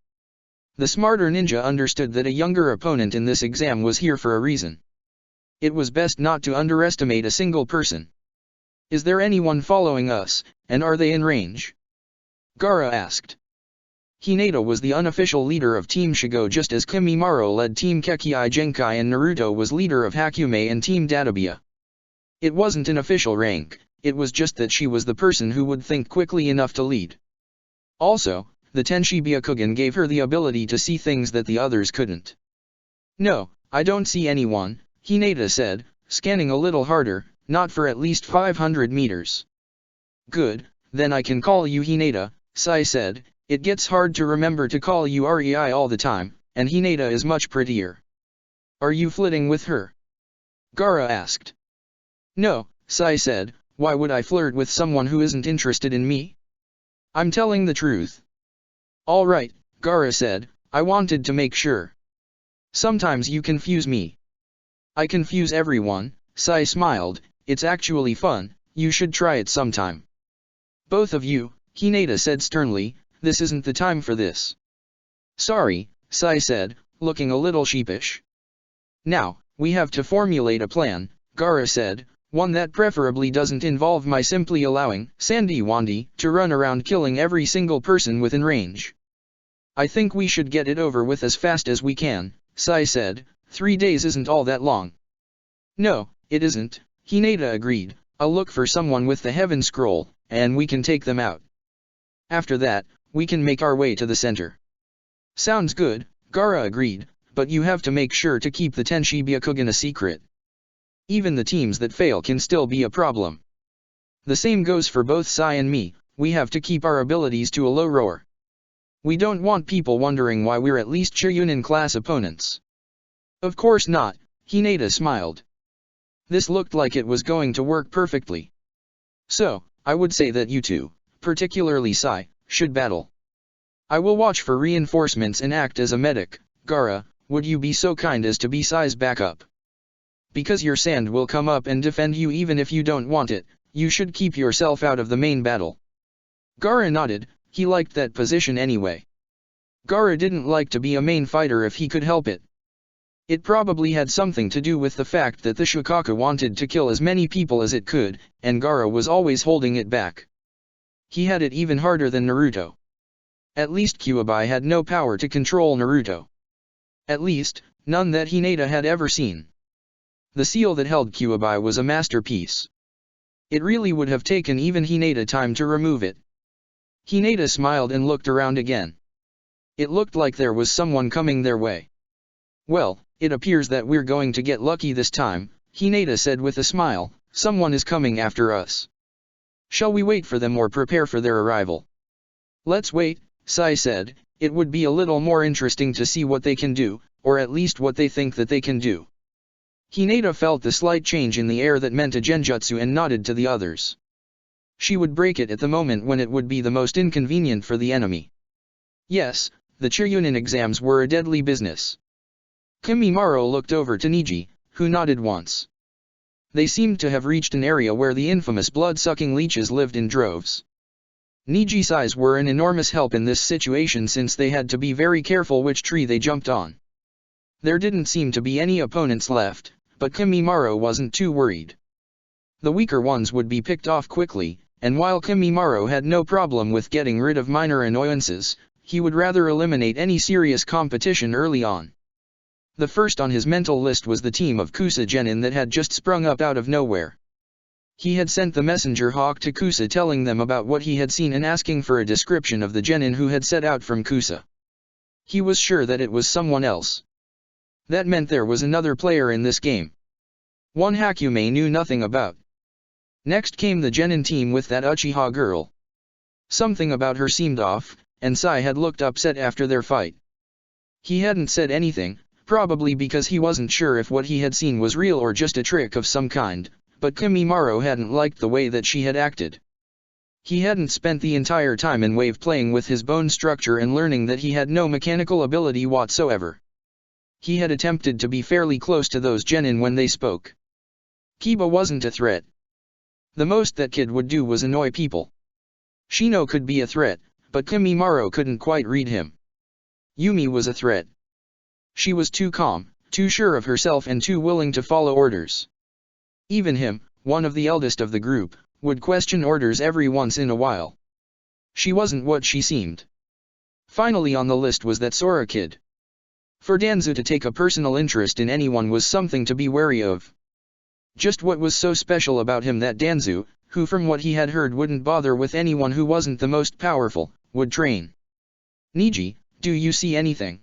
The smarter ninja understood that a younger opponent in this exam was here for a reason. It was best not to underestimate a single person. Is there anyone following us, and are they in range? Gaara asked. Hinata was the unofficial leader of Team Shigo, just as Kimimaro led Team Kekkai Genkai and Naruto was leader of Hakumei and Team Databiya. It wasn't an official rank, it was just that she was the person who would think quickly enough to lead. Also, the Tenshi Byakugan gave her the ability to see things that the others couldn't. No, I don't see anyone, Hinata said, scanning a little harder, not for at least 500 meters. Good, then I can call you Hinata, Sai said. It gets hard to remember to call you Rei all the time, and Hinata is much prettier. Are you flirting with her? Gaara asked. No, Sai said, why would I flirt with someone who isn't interested in me? I'm telling the truth. All right, Gaara said, I wanted to make sure. Sometimes you confuse me. I confuse everyone, Sai smiled. It's actually fun, you should try it sometime. Both of you, Hinata said sternly, this isn't the time for this. Sorry, Sai said, looking a little sheepish. Now, we have to formulate a plan, Gaara said, one that preferably doesn't involve my simply allowing Sandy Wandi to run around killing every single person within range. I think we should get it over with as fast as we can, Sai said. 3 days isn't all that long. No, it isn't, Hinata agreed. I'll look for someone with the Heaven Scroll, and we can take them out. After that, we can make our way to the center. Sounds good, Gaara agreed, but you have to make sure to keep the Tenshi Byakugan a secret. Even the teams that fail can still be a problem. The same goes for both Sai and me, we have to keep our abilities to a low roar. We don't want people wondering why we're at least Chunin class opponents. Of course not, Hinata smiled. This looked like it was going to work perfectly. So, I would say that you two, particularly Sai, should battle. I will watch for reinforcements and act as a medic. Gaara, would you be so kind as to be Sai's backup? Because your sand will come up and defend you even if you don't want it, you should keep yourself out of the main battle. Gaara nodded, he liked that position anyway. Gaara didn't like to be a main fighter if he could help it. It probably had something to do with the fact that the Shikaka wanted to kill as many people as it could, and Gaara was always holding it back. He had it even harder than Naruto. At least Kyuubi had no power to control Naruto. At least, none that Hinata had ever seen. The seal that held Kyuubi was a masterpiece. It really would have taken even Hinata time to remove it. Hinata smiled and looked around again. It looked like there was someone coming their way. Well, it appears that we're going to get lucky this time, Hinata said with a smile, someone is coming after us. Shall we wait for them or prepare for their arrival? Let's wait, Sai said, it would be a little more interesting to see what they can do, or at least what they think that they can do. Hinata felt the slight change in the air that meant a genjutsu and nodded to the others. She would break it at the moment when it would be the most inconvenient for the enemy. Yes, the Chunin exams were a deadly business. Kimimaro looked over to Niji, who nodded once. They seemed to have reached an area where the infamous blood-sucking leeches lived in droves. Niji's eyes were an enormous help in this situation since they had to be very careful which tree they jumped on. There didn't seem to be any opponents left, but Kimimaro wasn't too worried. The weaker ones would be picked off quickly, and while Kimimaro had no problem with getting rid of minor annoyances, he would rather eliminate any serious competition early on. The first on his mental list was the team of Kusa Genin that had just sprung up out of nowhere. He had sent the messenger hawk to Kusa telling them about what he had seen and asking for a description of the Genin who had set out from Kusa. He was sure that it was someone else. That meant there was another player in this game. One Hakumei knew nothing about. Next came the Genin team with that Uchiha girl. Something about her seemed off, and Sai had looked upset after their fight. He hadn't said anything, probably because he wasn't sure if what he had seen was real or just a trick of some kind, but Kimimaro hadn't liked the way that she had acted. He hadn't spent the entire time in Wave playing with his bone structure and learning that he had no mechanical ability whatsoever. He had attempted to be fairly close to those Genin when they spoke. Kiba wasn't a threat. The most that kid would do was annoy people. Shino could be a threat, but Kimimaro couldn't quite read him. Yumi was a threat. She was too calm, too sure of herself and too willing to follow orders. Even him, one of the eldest of the group, would question orders every once in a while. She wasn't what she seemed. Finally on the list was that Sora kid. For Danzu to take a personal interest in anyone was something to be wary of. Just what was so special about him that Danzu, who from what he had heard wouldn't bother with anyone who wasn't the most powerful, would train. Niji, do you see anything?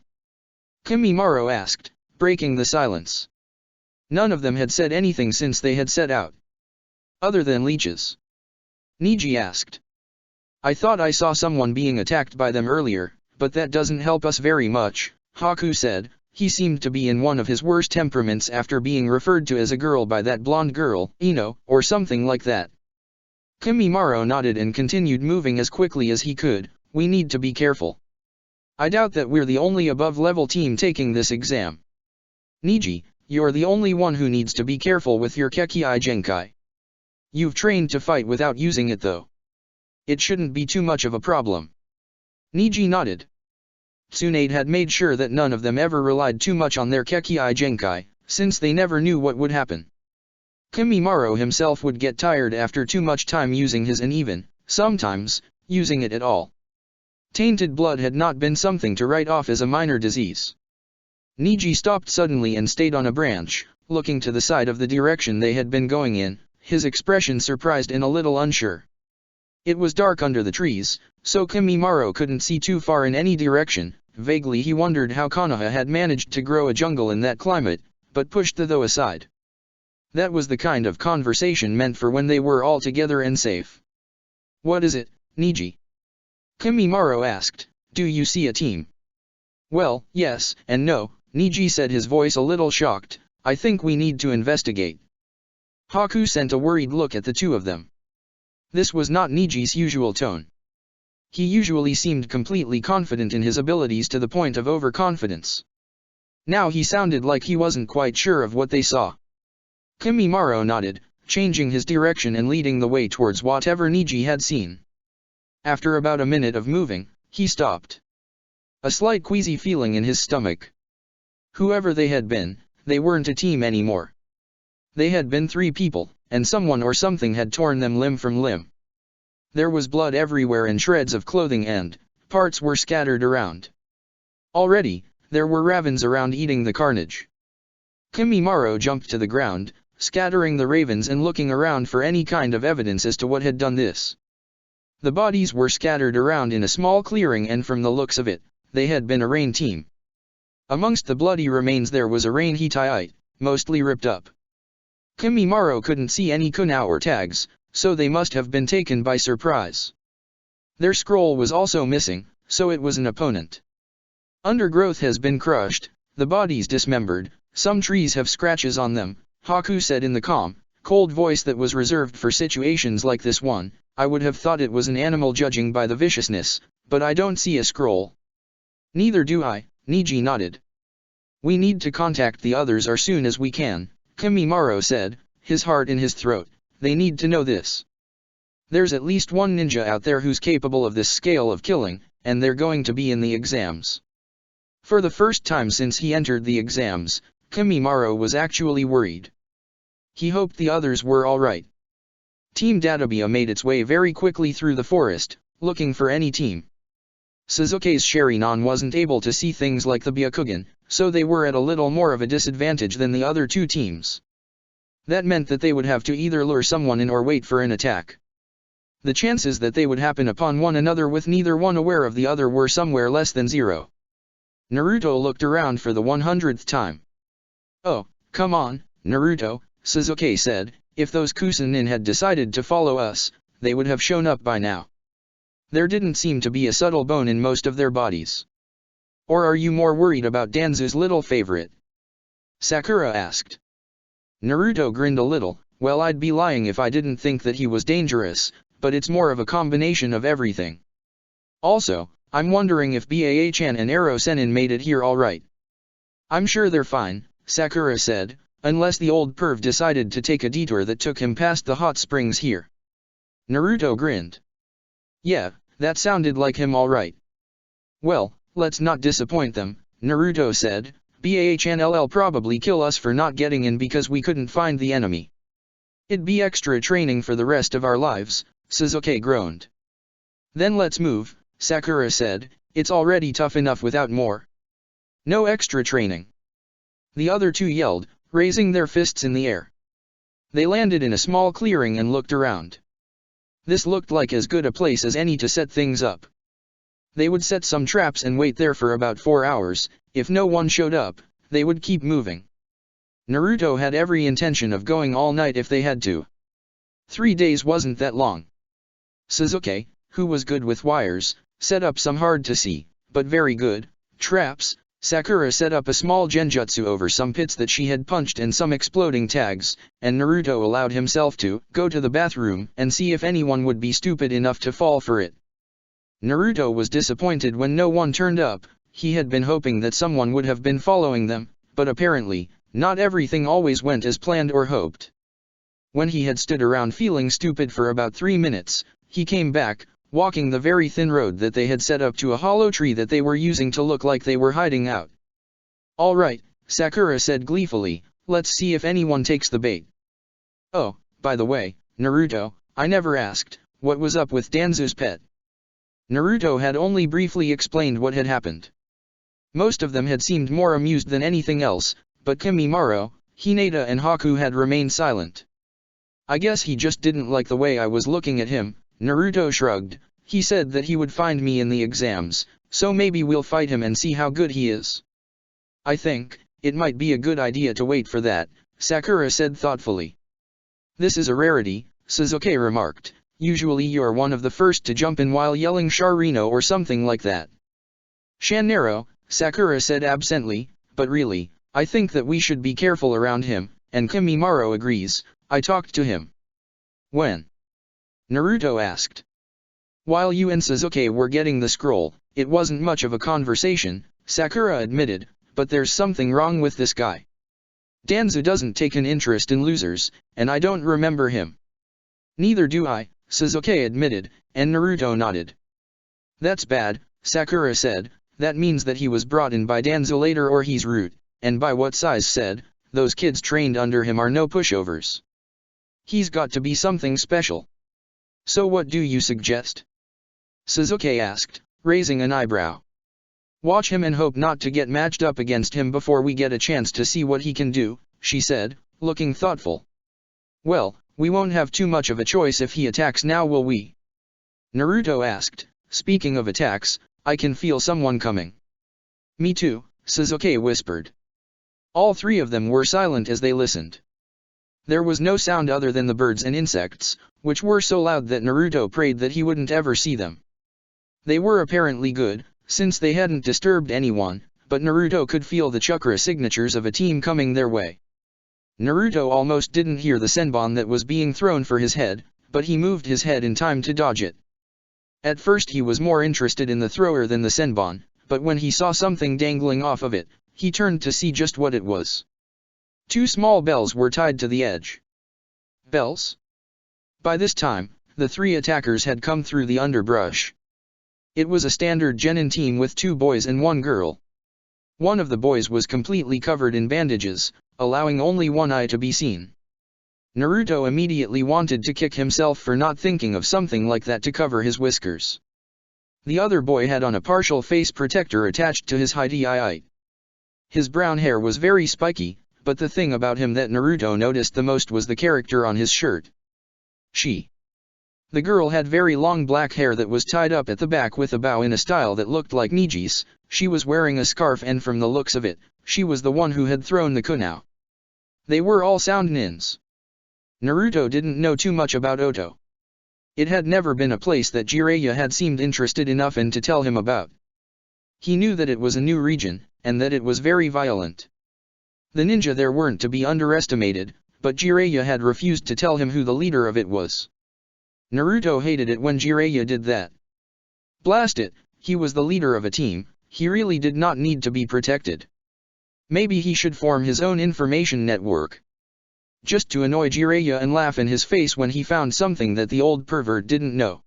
Kimimaro asked, breaking the silence. None of them had said anything since they had set out. Other than leeches. Niji asked. I thought I saw someone being attacked by them earlier, but that doesn't help us very much, Haku said. He seemed to be in one of his worst temperaments after being referred to as a girl by that blonde girl, Ino, or something like that. Kimimaro nodded and continued moving as quickly as he could. We need to be careful. I doubt that we're the only above-level team taking this exam. Niji, you're the only one who needs to be careful with your Kekii Genkai. You've trained to fight without using it though. It shouldn't be too much of a problem. Niji nodded. Tsunade had made sure that none of them ever relied too much on their Kekii Genkai, since they never knew what would happen. Kimimaro himself would get tired after too much time using his and even, sometimes, using it at all. Tainted blood had not been something to write off as a minor disease. Niji stopped suddenly and stayed on a branch, looking to the side of the direction they had been going in, his expression surprised and a little unsure. It was dark under the trees, so Kimimaro couldn't see too far in any direction. Vaguely he wondered how Konoha had managed to grow a jungle in that climate, but pushed the though aside. That was the kind of conversation meant for when they were all together and safe. What is it, Niji? Kimimaro asked, do you see a team? Well, yes, and no, Niji said, his voice a little shocked. I think we need to investigate. Haku sent a worried look at the two of them. This was not Niji's usual tone. He usually seemed completely confident in his abilities to the point of overconfidence. Now he sounded like he wasn't quite sure of what they saw. Kimimaro nodded, changing his direction and leading the way towards whatever Niji had seen. After about a minute of moving, he stopped. A slight queasy feeling in his stomach. Whoever they had been, they weren't a team anymore. They had been three people, and someone or something had torn them limb from limb. There was blood everywhere and shreds of clothing and parts were scattered around. Already, there were ravens around eating the carnage. Kimimaro jumped to the ground, scattering the ravens and looking around for any kind of evidence as to what had done this. The bodies were scattered around in a small clearing, and from the looks of it, they had been a rain team. Amongst the bloody remains there was a rain Hittite, mostly ripped up. Kimimaro couldn't see any kunao or tags, so they must have been taken by surprise. Their scroll was also missing, so it was an opponent. Undergrowth has been crushed, the bodies dismembered, some trees have scratches on them, Haku said in the calm, cold voice that was reserved for situations like this one. I would have thought it was an animal judging by the viciousness, but I don't see a scroll. Neither do I, Niji nodded. We need to contact the others as soon as we can, Kimimaro said, his heart in his throat. They need to know this. There's at least one ninja out there who's capable of this scale of killing, and they're going to be in the exams. For the first time since he entered the exams, Kimimaro was actually worried. He hoped the others were alright. Team Databia made its way very quickly through the forest, looking for any team. Suzuki's Sharinon wasn't able to see things like the Byakugan, so they were at a little more of a disadvantage than the other two teams. That meant that they would have to either lure someone in or wait for an attack. The chances that they would happen upon one another with neither one aware of the other were somewhere less than zero. Naruto looked around for the 100th time. Oh, come on, Naruto, Suzuki said, if those Kusanin had decided to follow us, they would have shown up by now. There didn't seem to be a subtle bone in most of their bodies. Or are you more worried about Danzu's little favorite? Sakura asked. Naruto grinned a little. Well, I'd be lying if I didn't think that he was dangerous, but it's more of a combination of everything. Also, I'm wondering if Baa-chan and Ero Sennin made it here alright. I'm sure they're fine, Sakura said, unless the old perv decided to take a detour that took him past the hot springs here. Naruto grinned. Yeah, that sounded like him alright. Well, let's not disappoint them, Naruto said. Baa-chan probably kill us for not getting in because we couldn't find the enemy. It'd be extra training for the rest of our lives, Suzuki groaned. Then let's move, Sakura said, it's already tough enough without more. No extra training. The other two yelled, raising their fists in the air. They landed in a small clearing and looked around. This looked like as good a place as any to set things up. They would set some traps and wait there for about 4 hours. If no one showed up, they would keep moving. Naruto had every intention of going all night if they had to. 3 days wasn't that long. Suzuki, who was good with wires, set up some hard-to-see, but very good, traps. Sakura set up a small genjutsu over some pits that she had punched and some exploding tags, and Naruto allowed himself to go to the bathroom and see if anyone would be stupid enough to fall for it. Naruto was disappointed when no one turned up. He had been hoping that someone would have been following them, but apparently, not everything always went as planned or hoped. When he had stood around feeling stupid for about 3 minutes, he came back, walking the very thin road that they had set up to a hollow tree that they were using to look like they were hiding out. "All right," Sakura said gleefully, "let's see if anyone takes the bait. Oh, by the way, Naruto, I never asked, what was up with Danzu's pet?" Naruto had only briefly explained what had happened. Most of them had seemed more amused than anything else, but Kimimaro, Hinata and Haku had remained silent. "I guess he just didn't like the way I was looking at him," Naruto shrugged. "He said that he would find me in the exams, so maybe we'll fight him and see how good he is." "I think it might be a good idea to wait for that," Sakura said thoughtfully. "This is a rarity," Sasuke remarked. "Usually you're one of the first to jump in while yelling Sharino or something like that." "Shanero," Sakura said absently, "but really, I think that we should be careful around him, and Kimimaro agrees. I talked to him." "When?" Naruto asked. "While you and Sasuke were getting the scroll. It wasn't much of a conversation," Sakura admitted, "but there's something wrong with this guy. Danzu doesn't take an interest in losers, and I don't remember him." "Neither do I," Sasuke admitted, and Naruto nodded. "That's bad," Sakura said. "That means that he was brought in by Danzu later or he's rude, and by what Sais said, those kids trained under him are no pushovers. He's got to be something special. So what do you suggest?" Sasuke asked, raising an eyebrow. "Watch him and hope not to get matched up against him before we get a chance to see what he can do," she said, looking thoughtful. "Well, we won't have too much of a choice if he attacks now, will we?" Naruto asked. "Speaking of attacks, I can feel someone coming." "Me too," Sasuke whispered. All three of them were silent as they listened. There was no sound other than the birds and insects, which were so loud that Naruto prayed that he wouldn't ever see them. They were apparently good, since they hadn't disturbed anyone, but Naruto could feel the chakra signatures of a team coming their way. Naruto almost didn't hear the senbon that was being thrown for his head, but he moved his head in time to dodge it. At first he was more interested in the thrower than the senbon, but when he saw something dangling off of it, he turned to see just what it was. 2 small bells were tied to the edge. Bells? By this time, the 3 attackers had come through the underbrush. It was a standard genin team with 2 boys and 1 girl. One of the boys was completely covered in bandages, allowing only one eye to be seen. Naruto immediately wanted to kick himself for not thinking of something like that to cover his whiskers. The other boy had on a partial face protector attached to his hide. His brown hair was very spiky, but the thing about him that Naruto noticed the most was the character on his shirt. The girl had very long black hair that was tied up at the back with a bow in a style that looked like Niji's. She was wearing a scarf, and from the looks of it, she was the one who had thrown the kunao. They were all sound nins. Naruto didn't know too much about Oto. It had never been a place that Jiraiya had seemed interested enough in to tell him about. He knew that it was a new region, and that it was very violent. The ninja there weren't to be underestimated, but Jiraiya had refused to tell him who the leader of it was. Naruto hated it when Jiraiya did that. Blast it, he was the leader of a team, he really did not need to be protected. Maybe he should form his own information network. Just to annoy Jiraiya and laugh in his face when he found something that the old pervert didn't know.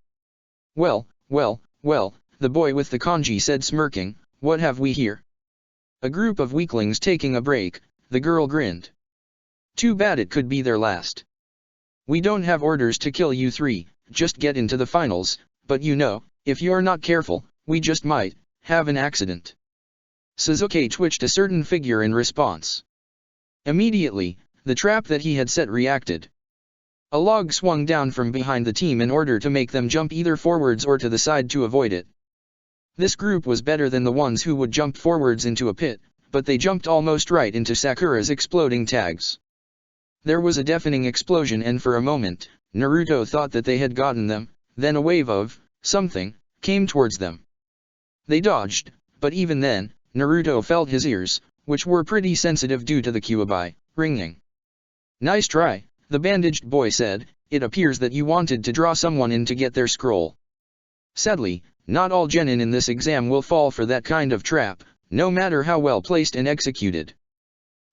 Well, the boy with the kanji said, smirking, "What have we here?" "A group of weaklings taking a break," the girl grinned. "Too bad it could be their last. We don't have orders to kill you 3, just get into the finals, but you know, if you're not careful, we just might have an accident." Sasuke twitched a certain figure in response. Immediately, the trap that he had set reacted. A log swung down from behind the team in order to make them jump either forwards or to the side to avoid it. This group was better than the ones who would jump forwards into a pit, but they jumped almost right into Sakura's exploding tags. There was a deafening explosion, and for a moment, Naruto thought that they had gotten them. Then a wave of something came towards them. They dodged, but even then, Naruto felt his ears, which were pretty sensitive due to the kuwabai, ringing. "Nice try," the bandaged boy said. "It appears that you wanted to draw someone in to get their scroll. Sadly, not all genin in this exam will fall for that kind of trap, no matter how well placed and executed."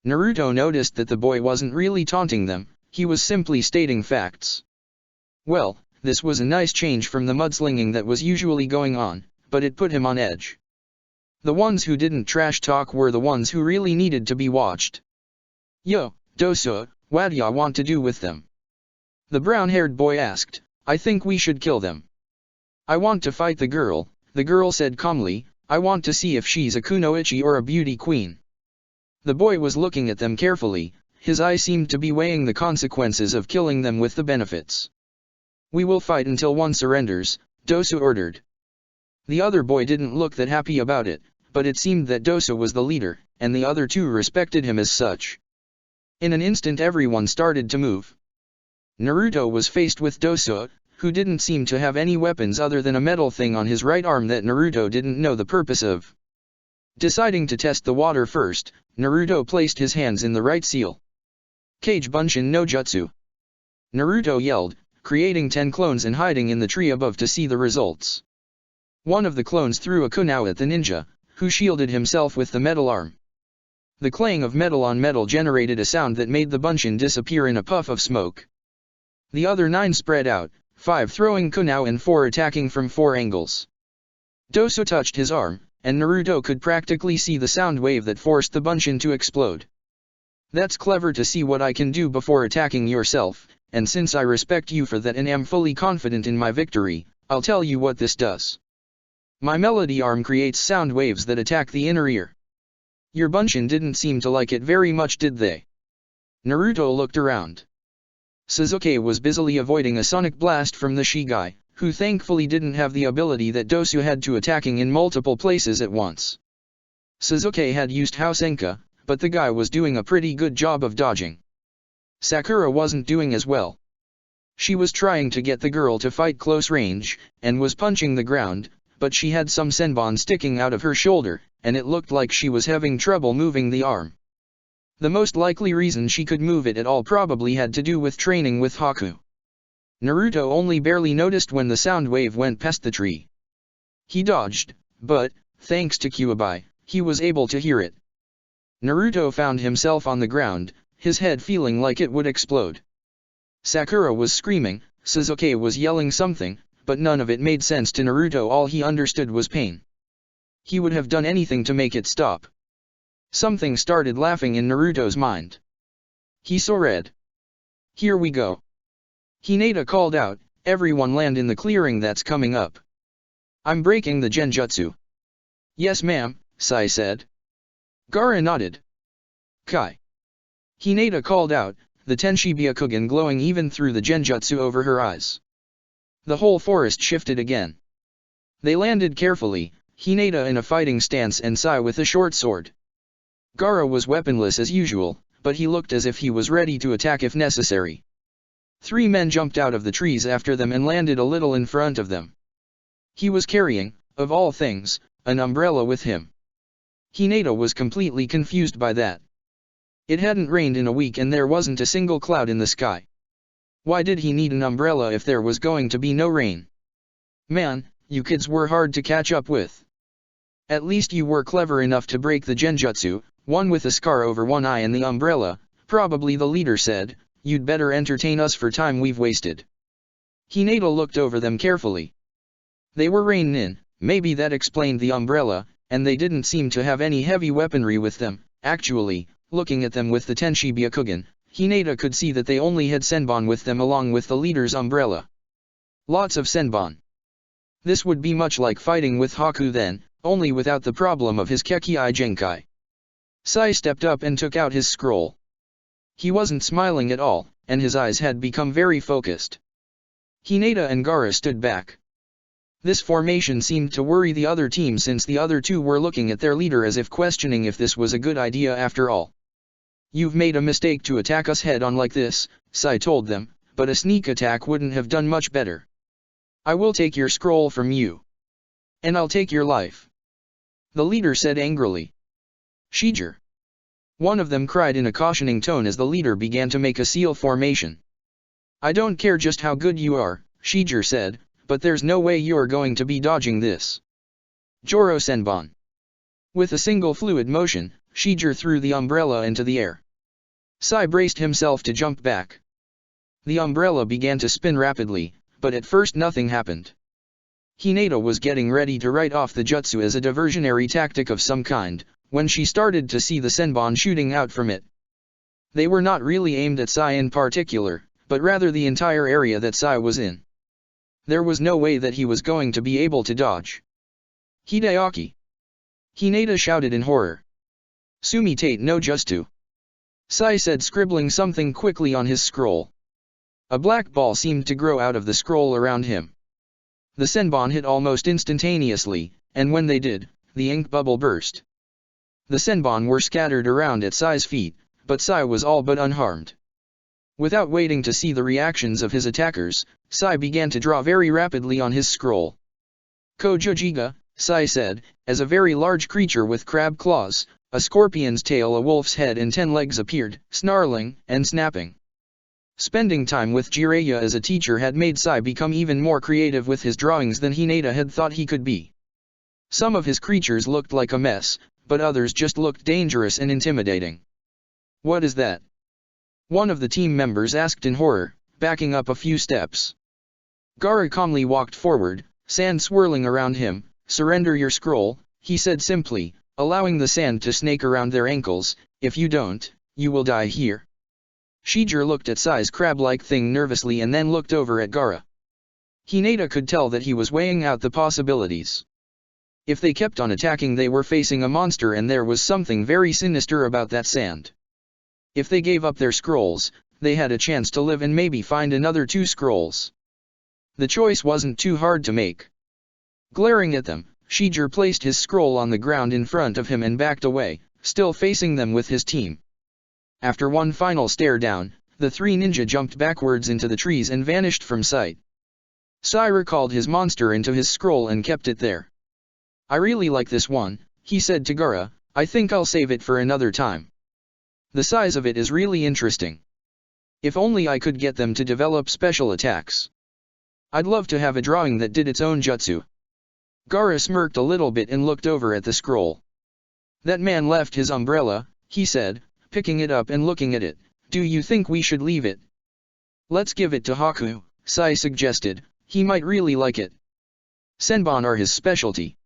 Naruto noticed that the boy wasn't really taunting them, he was simply stating facts. Well, this was a nice change from the mudslinging that was usually going on, but it put him on edge. The ones who didn't trash talk were the ones who really needed to be watched. Yo, Doso, what ya want to do with them? The brown-haired boy asked. I think we should kill them. I want to fight the girl said calmly. I want to see if she's a kunoichi or a beauty queen. The boy was looking at them carefully, his eyes seemed to be weighing the consequences of killing them with the benefits. We will fight until one surrenders, Doso ordered. The other boy didn't look that happy about it, but it seemed that Doso was the leader, and the other two respected him as such. In an instant everyone started to move. Naruto was faced with Doso, who didn't seem to have any weapons other than a metal thing on his right arm that Naruto didn't know the purpose of. Deciding to test the water first, Naruto placed his hands in the right seal. Kage Bunshin no Jutsu. Naruto yelled, creating 10 clones and hiding in the tree above to see the results. One of the clones threw a kunao at the ninja, who shielded himself with the metal arm. The clang of metal on metal generated a sound that made the Bunshin disappear in a puff of smoke. The other 9 spread out, 5 throwing kunao and 4 attacking from 4 angles. Doso touched his arm, and Naruto could practically see the sound wave that forced the Bunshin to explode. That's clever to see what I can do before attacking yourself, and since I respect you for that and am fully confident in my victory, I'll tell you what this does. My melody arm creates sound waves that attack the inner ear. Your Bunshin didn't seem to like it very much, did they? Naruto looked around. Sasuke was busily avoiding a sonic blast from the Shigai, who thankfully didn't have the ability that Dosu had to attacking in multiple places at once. Sasuke had used Housenka, but the guy was doing a pretty good job of dodging. Sakura wasn't doing as well. She was trying to get the girl to fight close range, and was punching the ground, but she had some senbon sticking out of her shoulder, and it looked like she was having trouble moving the arm. The most likely reason she could move it at all probably had to do with training with Haku. Naruto only barely noticed when the sound wave went past the tree. He dodged, but, thanks to Kyuubi, he was able to hear it. Naruto found himself on the ground, his head feeling like it would explode. Sakura was screaming, Sasuke was yelling something, but none of it made sense to Naruto. All he understood was pain. He would have done anything to make it stop. Something started laughing in Naruto's mind. He saw red. Here we go. Hinata called out, everyone land in the clearing that's coming up. I'm breaking the genjutsu. Yes ma'am, Sai said. Gaara nodded. Kai. Hinata called out, the Tenshi Byakugan glowing even through the genjutsu over her eyes. The whole forest shifted again. They landed carefully, Hinata in a fighting stance and Sai with a short sword. Gaara was weaponless as usual, but he looked as if he was ready to attack if necessary. 3 men jumped out of the trees after them and landed a little in front of them. He was carrying, of all things, an umbrella with him. Hinata was completely confused by that. It hadn't rained in a week and there wasn't a single cloud in the sky. Why did he need an umbrella if there was going to be no rain? Man, you kids were hard to catch up with. At least you were clever enough to break the genjutsu, one with a scar over one eye and the umbrella, probably the leader said, you'd better entertain us for time we've wasted. Hinata looked over them carefully. They were Rainin, maybe that explained the umbrella, and they didn't seem to have any heavy weaponry with them. Actually, looking at them with the Tenshi Byakugan, Hinata could see that they only had senbon with them along with the leader's umbrella. Lots of senbon. This would be much like fighting with Haku then, only without the problem of his Kekii Genkai. Sai stepped up and took out his scroll. He wasn't smiling at all, and his eyes had become very focused. Hinata and Gaara stood back. This formation seemed to worry the other team since the other two were looking at their leader as if questioning if this was a good idea after all. You've made a mistake to attack us head-on like this, Sai told them, but a sneak attack wouldn't have done much better. I will take your scroll from you. And I'll take your life. The leader said angrily. Shijir. One of them cried in a cautioning tone as the leader began to make a seal formation. I don't care just how good you are, Shijir said, but there's no way you're going to be dodging this. Joro Senbon. With a single fluid motion, Shijiro threw the umbrella into the air. Sai braced himself to jump back. The umbrella began to spin rapidly, but at first nothing happened. Hinata was getting ready to write off the jutsu as a diversionary tactic of some kind, when she started to see the senbon shooting out from it. They were not really aimed at Sai in particular, but rather the entire area that Sai was in. There was no way that he was going to be able to dodge. Hideaki! Hinata shouted in horror. Sumitate no jutsu. Sai said, scribbling something quickly on his scroll. A black ball seemed to grow out of the scroll around him. The senbon hit almost instantaneously, and when they did, the ink bubble burst. The senbon were scattered around at Sai's feet, but Sai was all but unharmed. Without waiting to see the reactions of his attackers, Sai began to draw very rapidly on his scroll. Kojojiga, Sai said, as a very large creature with crab claws, a scorpion's tail, a wolf's head and 10 legs appeared, snarling and snapping. Spending time with Jiraiya as a teacher had made Sai become even more creative with his drawings than Hinata had thought he could be. Some of his creatures looked like a mess, but others just looked dangerous and intimidating. What is that? One of the team members asked in horror, backing up a few steps. Gaara calmly walked forward, sand swirling around him. Surrender your scroll, he said simply, allowing the sand to snake around their ankles. If you don't, you will die here. Shijiro looked at Sai's crab-like thing nervously and then looked over at Gaara. Hinata could tell that he was weighing out the possibilities. If they kept on attacking, they were facing a monster, and there was something very sinister about that sand. If they gave up their scrolls, they had a chance to live and maybe find another 2 scrolls. The choice wasn't too hard to make. Glaring at them, Shijiro placed his scroll on the ground in front of him and backed away, still facing them with his team. After one final stare down, the 3 ninja jumped backwards into the trees and vanished from sight. Sai recalled his monster into his scroll and kept it there. I really like this one, he said to Gaara. I think I'll save it for another time. The size of it is really interesting. If only I could get them to develop special attacks. I'd love to have a drawing that did its own jutsu. Gaara smirked a little bit and looked over at the scroll. That man left his umbrella, he said, picking it up and looking at it. Do you think we should leave it? Let's give it to Haku, Sai suggested. He might really like it. Senbon are his specialty.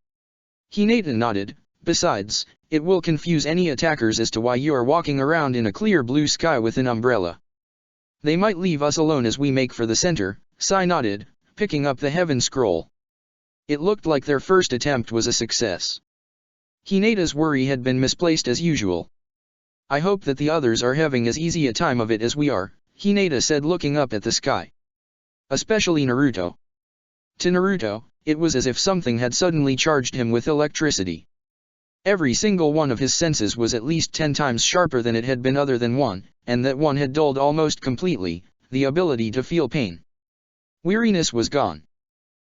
Hinata nodded. Besides, it will confuse any attackers as to why you are walking around in a clear blue sky with an umbrella. They might leave us alone as we make for the center, Sai nodded, picking up the heaven scroll. It looked like their first attempt was a success. Hinata's worry had been misplaced as usual. I hope that the others are having as easy a time of it as we are, Hinata said, looking up at the sky. Especially Naruto. To Naruto, it was as if something had suddenly charged him with electricity. Every single one of his senses was at least 10 times sharper than it had been, other than one, and that one had dulled almost completely, the ability to feel pain. Weariness was gone.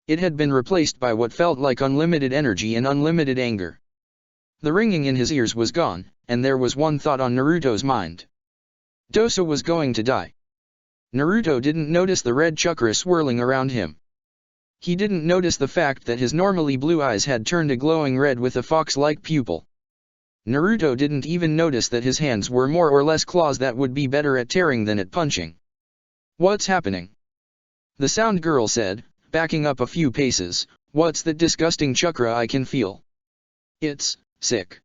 It had been replaced by what felt like unlimited energy and unlimited anger. The ringing in his ears was gone, and there was one thought on Naruto's mind. Dosa was going to die. Naruto didn't notice the red chakra swirling around him. He didn't notice the fact that his normally blue eyes had turned a glowing red with a fox-like pupil. Naruto didn't even notice that his hands were more or less claws that would be better at tearing than at punching. What's happening? The sound girl said, backing up a few paces. What's that disgusting chakra I can feel? It's sick.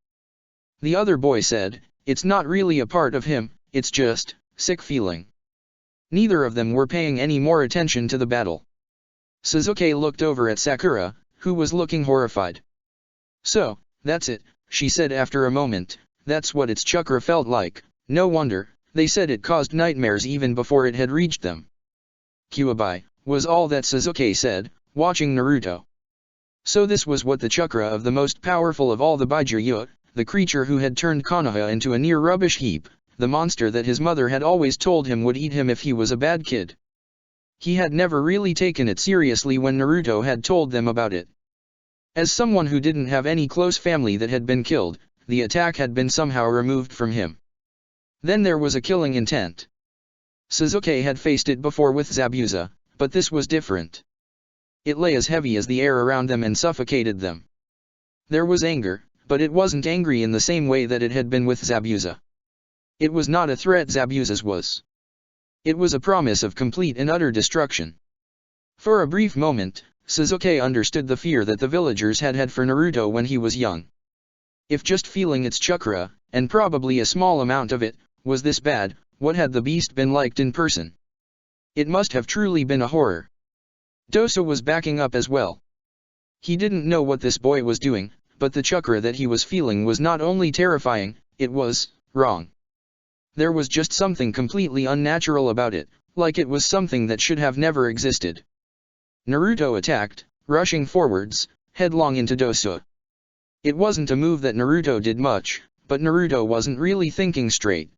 The other boy said, it's not really a part of him, it's just sick feeling. Neither of them were paying any more attention to the battle. Sasuke looked over at Sakura, who was looking horrified. So, that's it, she said after a moment. That's what its chakra felt like. No wonder, they said it caused nightmares even before it had reached them. Kyuubi, was all that Sasuke said, watching Naruto. So this was what the chakra of the most powerful of all the Byakuya, the creature who had turned Konoha into a near rubbish heap, the monster that his mother had always told him would eat him if he was a bad kid. He had never really taken it seriously when Naruto had told them about it. As someone who didn't have any close family that had been killed, the attack had been somehow removed from him. Then there was a killing intent. Sasuke had faced it before with Zabuza, but this was different. It lay as heavy as the air around them and suffocated them. There was anger, but it wasn't angry in the same way that it had been with Zabuza. It was not a threat Zabuza's was. It was a promise of complete and utter destruction. For a brief moment, Sasuke understood the fear that the villagers had had for Naruto when he was young. If just feeling its chakra, and probably a small amount of it, was this bad, what had the beast been like in person? It must have truly been a horror. Dosa was backing up as well. He didn't know what this boy was doing, but the chakra that he was feeling was not only terrifying, it was wrong. There was just something completely unnatural about it, like it was something that should have never existed. Naruto attacked, rushing forwards, headlong into Dosa. It wasn't a move that Naruto did much, but Naruto wasn't really thinking straight.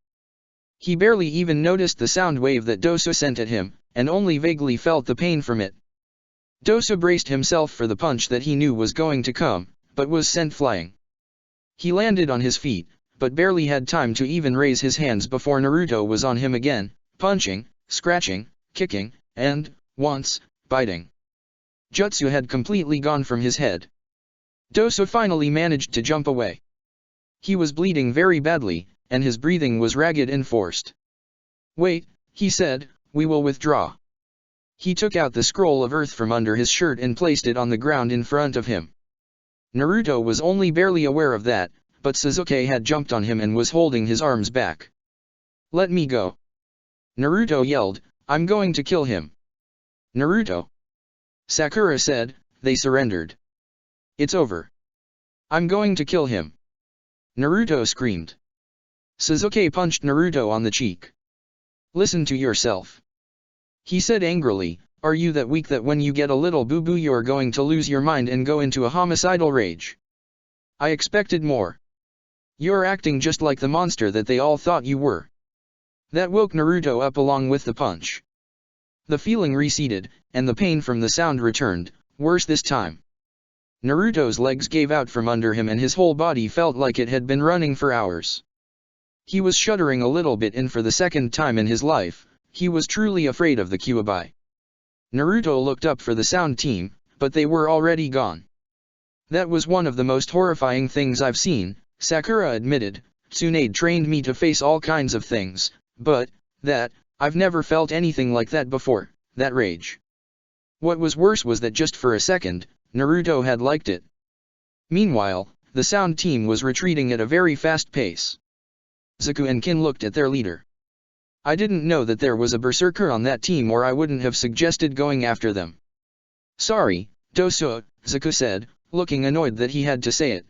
He barely even noticed the sound wave that Dosa sent at him, and only vaguely felt the pain from it. Dosa braced himself for the punch that he knew was going to come, but was sent flying. He landed on his feet, but barely had time to even raise his hands before Naruto was on him again, punching, scratching, kicking, and, once, biting. Jutsu had completely gone from his head. Dosa finally managed to jump away. He was bleeding very badly, and his breathing was ragged and forced. "Wait," he said, "we will withdraw." He took out the scroll of earth from under his shirt and placed it on the ground in front of him. Naruto was only barely aware of that, but Sasuke had jumped on him and was holding his arms back. "Let me go!" Naruto yelled, "I'm going to kill him!" "Naruto!" Sakura said, "They surrendered. It's over. I'm going to kill him!" Naruto screamed. Sasuke punched Naruto on the cheek. "Listen to yourself," he said angrily, "are you that weak that when you get a little boo-boo you're going to lose your mind and go into a homicidal rage? I expected more. You're acting just like the monster that they all thought you were." That woke Naruto up along with the punch. The feeling receded, and the pain from the sound returned, worse this time. Naruto's legs gave out from under him and his whole body felt like it had been running for hours. He was shuddering a little bit, and for the second time in his life, he was truly afraid of the Kyuubi. Naruto looked up for the sound team, but they were already gone. "That was one of the most horrifying things I've seen," Sakura admitted. "Tsunade trained me to face all kinds of things, but, I've never felt anything like that before, that rage." What was worse was that just for a second, Naruto had liked it. Meanwhile, the sound team was retreating at a very fast pace. Zaku and Kin looked at their leader. "I didn't know that there was a berserker on that team, or I wouldn't have suggested going after them." "Sorry, Dosa," Zaku said, looking annoyed that he had to say it.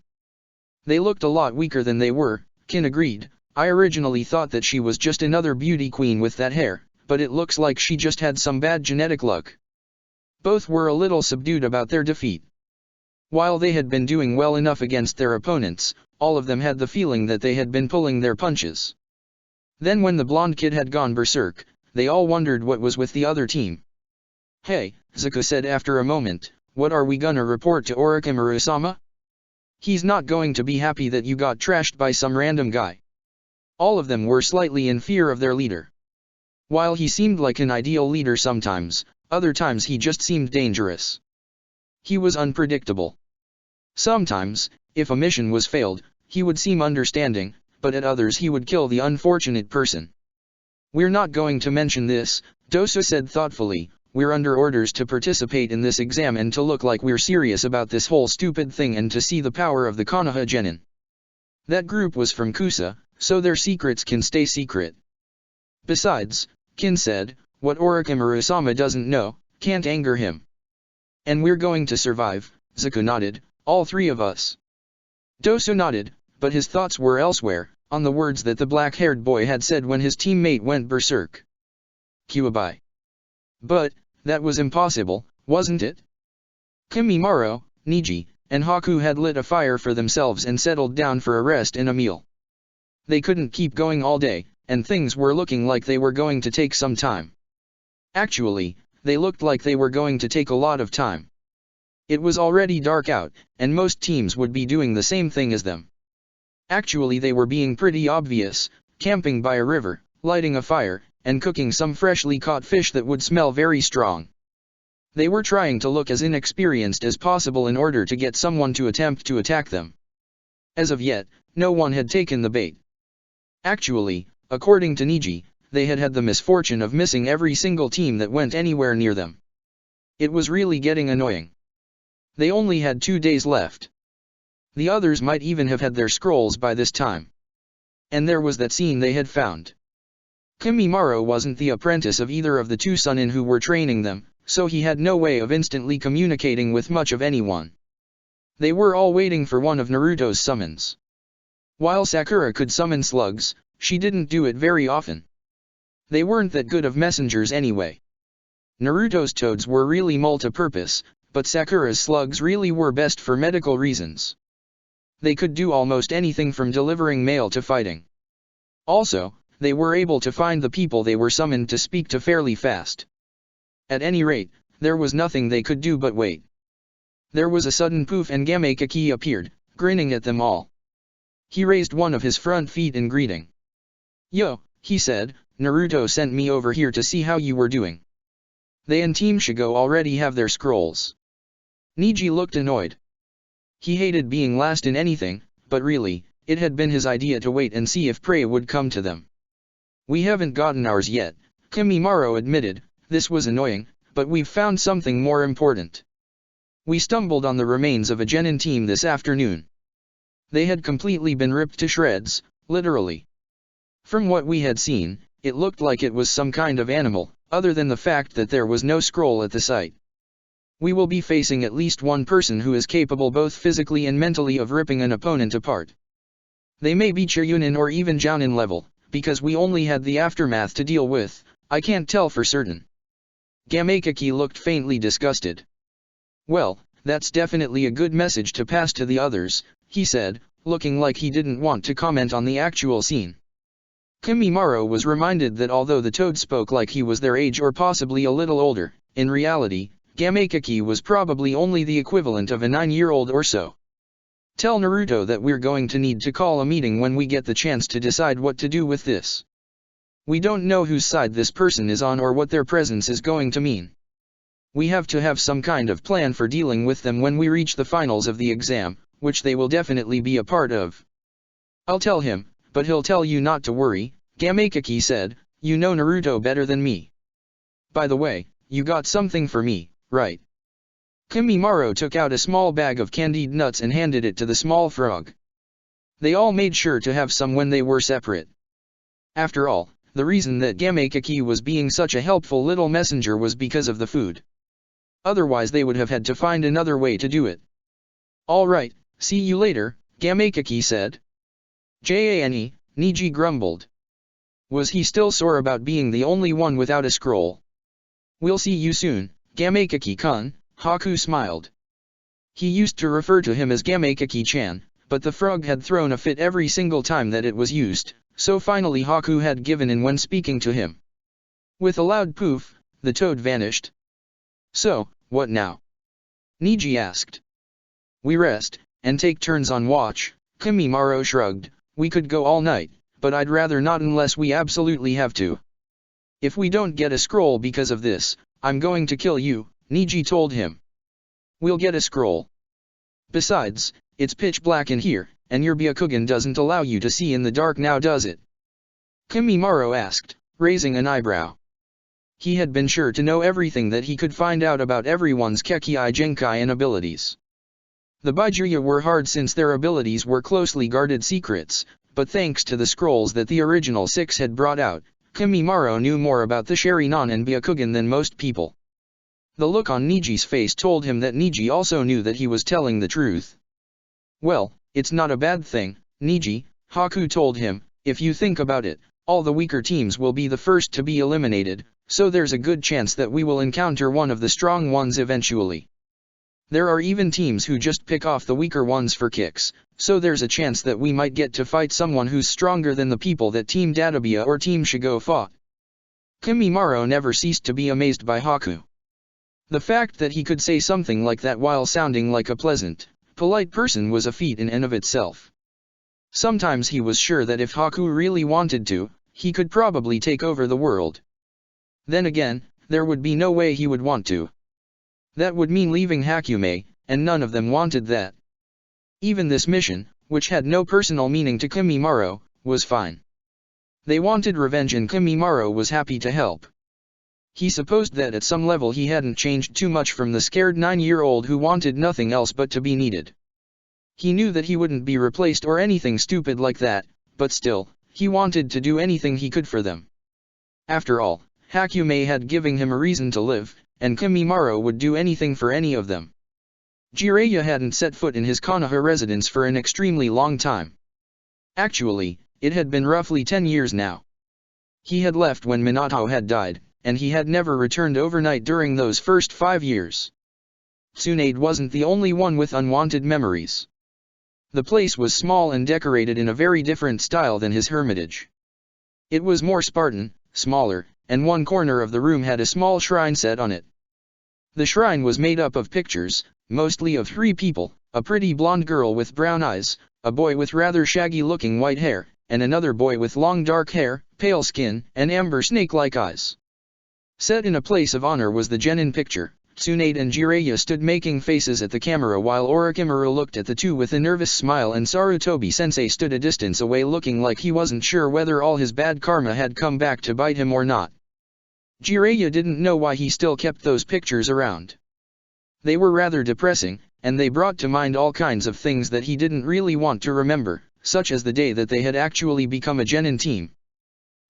"They looked a lot weaker than they were," Kin agreed. "I originally thought that she was just another beauty queen with that hair, but it looks like she just had some bad genetic luck." Both were a little subdued about their defeat. While they had been doing well enough against their opponents, all of them had the feeling that they had been pulling their punches. Then when the blonde kid had gone berserk, they all wondered what was with the other team. "Hey," Zaku said after a moment, "what are we gonna report to Orochimaru-sama? He's not going to be happy that you got trashed by some random guy." All of them were slightly in fear of their leader. While he seemed like an ideal leader sometimes, other times he just seemed dangerous. He was unpredictable. Sometimes, if a mission was failed, he would seem understanding, but at others he would kill the unfortunate person. "We're not going to mention this," Dosa said thoughtfully. "We're under orders to participate in this exam and to look like we're serious about this whole stupid thing and to see the power of the Konoha Genin. That group was from Kusa, so their secrets can stay secret. Besides," Kin said, "what Orochimaru-sama doesn't know, can't anger him. And we're going to survive." Zaku nodded, "All three of us." Dosa nodded, but his thoughts were elsewhere, on the words that the black-haired boy had said when his teammate went berserk. Kyuubi. But, that was impossible, wasn't it? Kimimaro, Niji, and Haku had lit a fire for themselves and settled down for a rest and a meal. They couldn't keep going all day, and things were looking like they were going to take some time. Actually, they looked like they were going to take a lot of time. It was already dark out, and most teams would be doing the same thing as them. Actually, they were being pretty obvious, camping by a river, lighting a fire, and cooking some freshly caught fish that would smell very strong. They were trying to look as inexperienced as possible in order to get someone to attempt to attack them. As of yet, no one had taken the bait. Actually, according to Niji, they had had the misfortune of missing every single team that went anywhere near them. It was really getting annoying. They only had 2 days left. The others might even have had their scrolls by this time. And there was that scene they had found. Kimimaro wasn't the apprentice of either of the two Sunin who were training them, so he had no way of instantly communicating with much of anyone. They were all waiting for one of Naruto's summons. While Sakura could summon slugs, she didn't do it very often. They weren't that good of messengers anyway. Naruto's toads were really multi-purpose, but Sakura's slugs really were best for medical reasons. They could do almost anything from delivering mail to fighting. Also, they were able to find the people they were summoned to speak to fairly fast. At any rate, there was nothing they could do but wait. There was a sudden poof and Gamekaki appeared, grinning at them all. He raised one of his front feet in greeting. "Yo," he said, "Naruto sent me over here to see how you were doing. They and Team Shigo already have their scrolls." Niji looked annoyed. He hated being last in anything, but really, it had been his idea to wait and see if prey would come to them. "We haven't gotten ours yet," Kimimaro admitted. "This was annoying, but we've found something more important. We stumbled on the remains of a genin team this afternoon. They had completely been ripped to shreds, literally. From what we had seen, it looked like it was some kind of animal, other than the fact that there was no scroll at the site. We will be facing at least one person who is capable both physically and mentally of ripping an opponent apart. They may be Chunin or even Jounin level, because we only had the aftermath to deal with. I can't tell for certain." Gamekaki looked faintly disgusted. "Well, that's definitely a good message to pass to the others," he said, looking like he didn't want to comment on the actual scene. Kimimaro was reminded that although the toad spoke like he was their age or possibly a little older, in reality, Gamekaki was probably only the equivalent of a 9-year-old or so. "Tell Naruto that we're going to need to call a meeting when we get the chance to decide what to do with this. We don't know whose side this person is on or what their presence is going to mean. We have to have some kind of plan for dealing with them when we reach the finals of the exam, which they will definitely be a part of." "I'll tell him, but he'll tell you not to worry," Gamekaki said. "You know Naruto better than me. By the way, you got something for me, right?" Kimimaro took out a small bag of candied nuts and handed it to the small frog. They all made sure to have some when they were separate. After all, the reason that Gamekaki was being such a helpful little messenger was because of the food. Otherwise they would have had to find another way to do it. "All right, see you later," Gamekaki said. "Jane," Niji grumbled. Was he still sore about being the only one without a scroll? "We'll see you soon, Gamekaki-kun," Haku smiled. He used to refer to him as Gamekaki-chan, but the frog had thrown a fit every single time that it was used, so finally Haku had given in when speaking to him. With a loud poof, the toad vanished. "So, what now?" Niji asked. "We rest, and take turns on watch," Kimimaro shrugged. "We could go all night, but I'd rather not unless we absolutely have to. If we don't get a scroll because of this, I'm going to kill you," Niji told him. "We'll get a scroll. Besides, it's pitch black in here, and your Byakugan doesn't allow you to see in the dark now, does it?" Kimimaro asked, raising an eyebrow. He had been sure to know everything that he could find out about everyone's Kekkei Genkai and abilities. The Baijuya were hard since their abilities were closely guarded secrets, but thanks to the scrolls that the original 6 had brought out, Kimimaro knew more about the Sharingan and Byakugan than most people. The look on Niji's face told him that Niji also knew that he was telling the truth. "Well, it's not a bad thing, Niji," Haku told him. "If you think about it, all the weaker teams will be the first to be eliminated, so there's a good chance that we will encounter one of the strong ones eventually. There are even teams who just pick off the weaker ones for kicks, so there's a chance that we might get to fight someone who's stronger than the people that Team Databia or Team Shigo fought." Kimimaro never ceased to be amazed by Haku. The fact that he could say something like that while sounding like a pleasant, polite person was a feat in and of itself. Sometimes he was sure that if Haku really wanted to, he could probably take over the world. Then again, there would be no way he would want to. That would mean leaving Hakumei, and none of them wanted that. Even this mission, which had no personal meaning to Kimimaro, was fine. They wanted revenge and Kimimaro was happy to help. He supposed that at some level he hadn't changed too much from the scared 9-year-old who wanted nothing else but to be needed. He knew that he wouldn't be replaced or anything stupid like that, but still, he wanted to do anything he could for them. After all, Hakumei had given him a reason to live, and Kimimaro would do anything for any of them. Jiraiya hadn't set foot in his Konoha residence for an extremely long time. Actually, it had been roughly 10 years now. He had left when Minato had died, and he had never returned overnight during those first 5 years. Tsunade wasn't the only one with unwanted memories. The place was small and decorated in a very different style than his hermitage. It was more Spartan, smaller, and one corner of the room had a small shrine set on it. The shrine was made up of pictures, mostly of 3 people, a pretty blonde girl with brown eyes, a boy with rather shaggy-looking white hair, and another boy with long dark hair, pale skin, and amber snake-like eyes. Set in a place of honor was the genin picture. Tsunade and Jiraiya stood making faces at the camera while Orochimaru looked at the two with a nervous smile and Sarutobi-sensei stood a distance away looking like he wasn't sure whether all his bad karma had come back to bite him or not. Jiraiya didn't know why he still kept those pictures around. They were rather depressing, and they brought to mind all kinds of things that he didn't really want to remember, such as the day that they had actually become a genin team.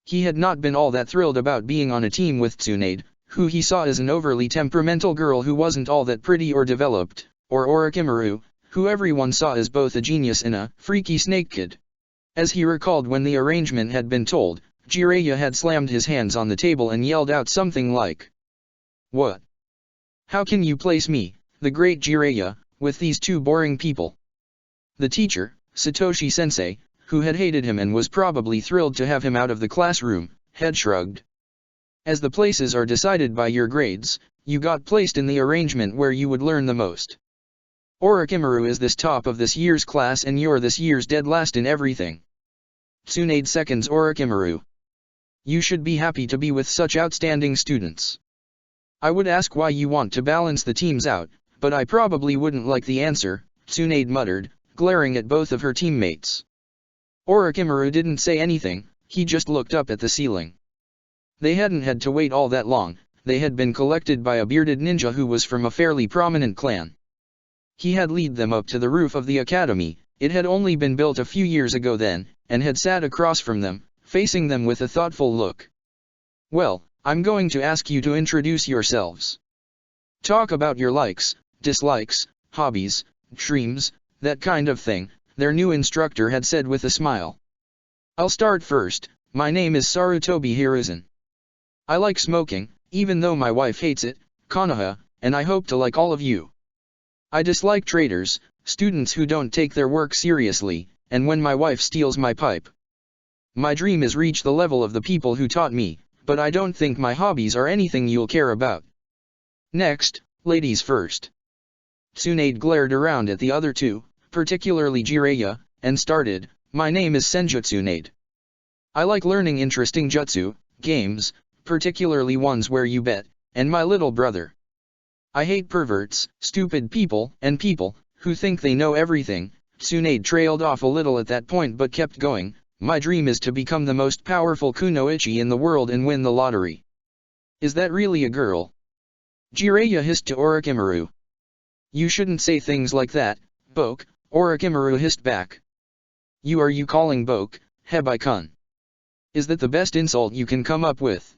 He had not been all that thrilled about being on a team with Tsunade, who he saw as an overly temperamental girl who wasn't all that pretty or developed, or Orochimaru, who everyone saw as both a genius and a freaky snake kid. As he recalled when the arrangement had been told, Jiraiya had slammed his hands on the table and yelled out something like, "What? How can you place me, the great Jiraiya, with these 2 boring people?" The teacher, Satoshi-sensei, who had hated him and was probably thrilled to have him out of the classroom, had shrugged. As the places are decided by your grades, you got placed in the arrangement where you would learn the most. Orochimaru is this top of this year's class and you're this year's dead last in everything. Tsunade seconds Orochimaru. You should be happy to be with such outstanding students. I would ask why you want to balance the teams out, but I probably wouldn't like the answer, Tsunade muttered, glaring at both of her teammates. Orochimaru didn't say anything, he just looked up at the ceiling. They hadn't had to wait all that long, they had been collected by a bearded ninja who was from a fairly prominent clan. He had led them up to the roof of the academy, it had only been built a few years ago then, and had sat across from them, facing them with a thoughtful look. Well, I'm going to ask you to introduce yourselves. Talk about your likes, dislikes, hobbies, dreams, that kind of thing, their new instructor had said with a smile. I'll start first, my name is Sarutobi Hiruzen. I like smoking, even though my wife hates it, Konoha, and I hope to like all of you. I dislike traitors, students who don't take their work seriously, and when my wife steals my pipe. My dream is reach the level of the people who taught me, but I don't think my hobbies are anything you'll care about. Next, ladies first. Tsunade glared around at the other 2, particularly Jiraiya, and started, my name is Senjutsunade. I like learning interesting jutsu, games, particularly ones where you bet, and my little brother. I hate perverts, stupid people, and people who think they know everything. Tsunade trailed off a little at that point but kept going, my dream is to become the most powerful kunoichi in the world and win the lottery. Is that really a girl? Jiraiya hissed to Orochimaru. You shouldn't say things like that, Boke, Orochimaru hissed back. Are you calling Boke, Hebai-kun? Is that the best insult you can come up with?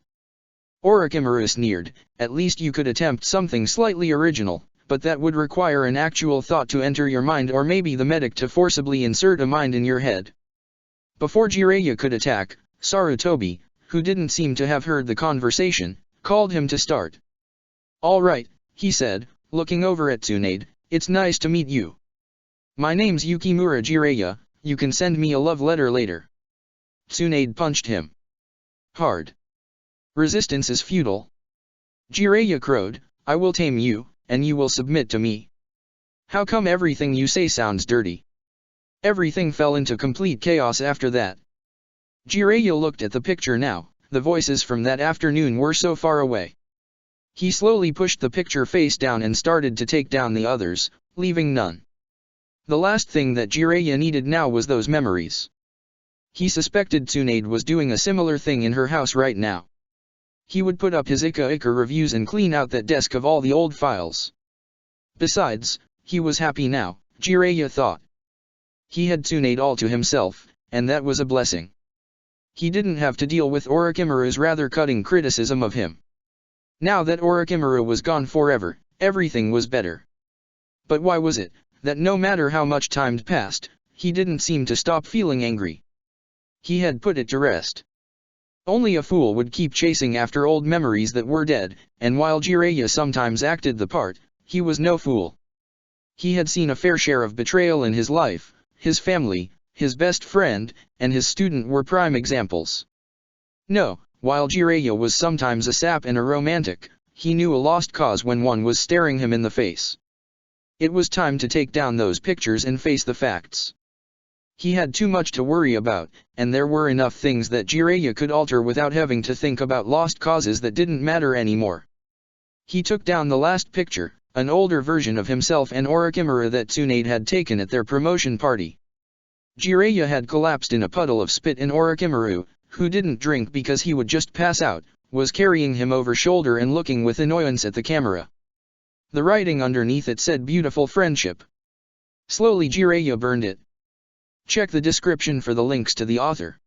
Orochimaru sneered, at least you could attempt something slightly original, but that would require an actual thought to enter your mind or maybe the medic to forcibly insert a mind in your head. Before Jiraiya could attack, Sarutobi, who didn't seem to have heard the conversation, called him to start. All right, he said, looking over at Tsunade, it's nice to meet you. My name's Yukimura Jiraiya, you can send me a love letter later. Tsunade punched him hard. Resistance is futile. Jiraiya crowed, I will tame you, and you will submit to me. How come everything you say sounds dirty? Everything fell into complete chaos after that. Jiraiya looked at the picture now, the voices from that afternoon were so far away. He slowly pushed the picture face down and started to take down the others, leaving none. The last thing that Jiraiya needed now was those memories. He suspected Tsunade was doing a similar thing in her house right now. He would put up his Ika reviews and clean out that desk of all the old files. Besides, he was happy now, Jiraiya thought. He had Tsunade all to himself, and that was a blessing. He didn't have to deal with Orochimaru's rather cutting criticism of him. Now that Orochimaru was gone forever, everything was better. But why was it, that no matter how much time passed, he didn't seem to stop feeling angry? He had put it to rest. Only a fool would keep chasing after old memories that were dead, and while Jiraiya sometimes acted the part, he was no fool. He had seen a fair share of betrayal in his life. His family, his best friend, and his student were prime examples. No, while Jiraiya was sometimes a sap and a romantic, he knew a lost cause when one was staring him in the face. It was time to take down those pictures and face the facts. He had too much to worry about, and there were enough things that Jiraiya could alter without having to think about lost causes that didn't matter anymore. He took down the last picture, an older version of himself and Orochimaru that Tsunade had taken at their promotion party. Jiraiya had collapsed in a puddle of spit and Orochimaru, who didn't drink because he would just pass out, was carrying him over shoulder and looking with annoyance at the camera. The writing underneath it said "Beautiful Friendship." Slowly Jiraiya burned it. Check the description for the links to the author.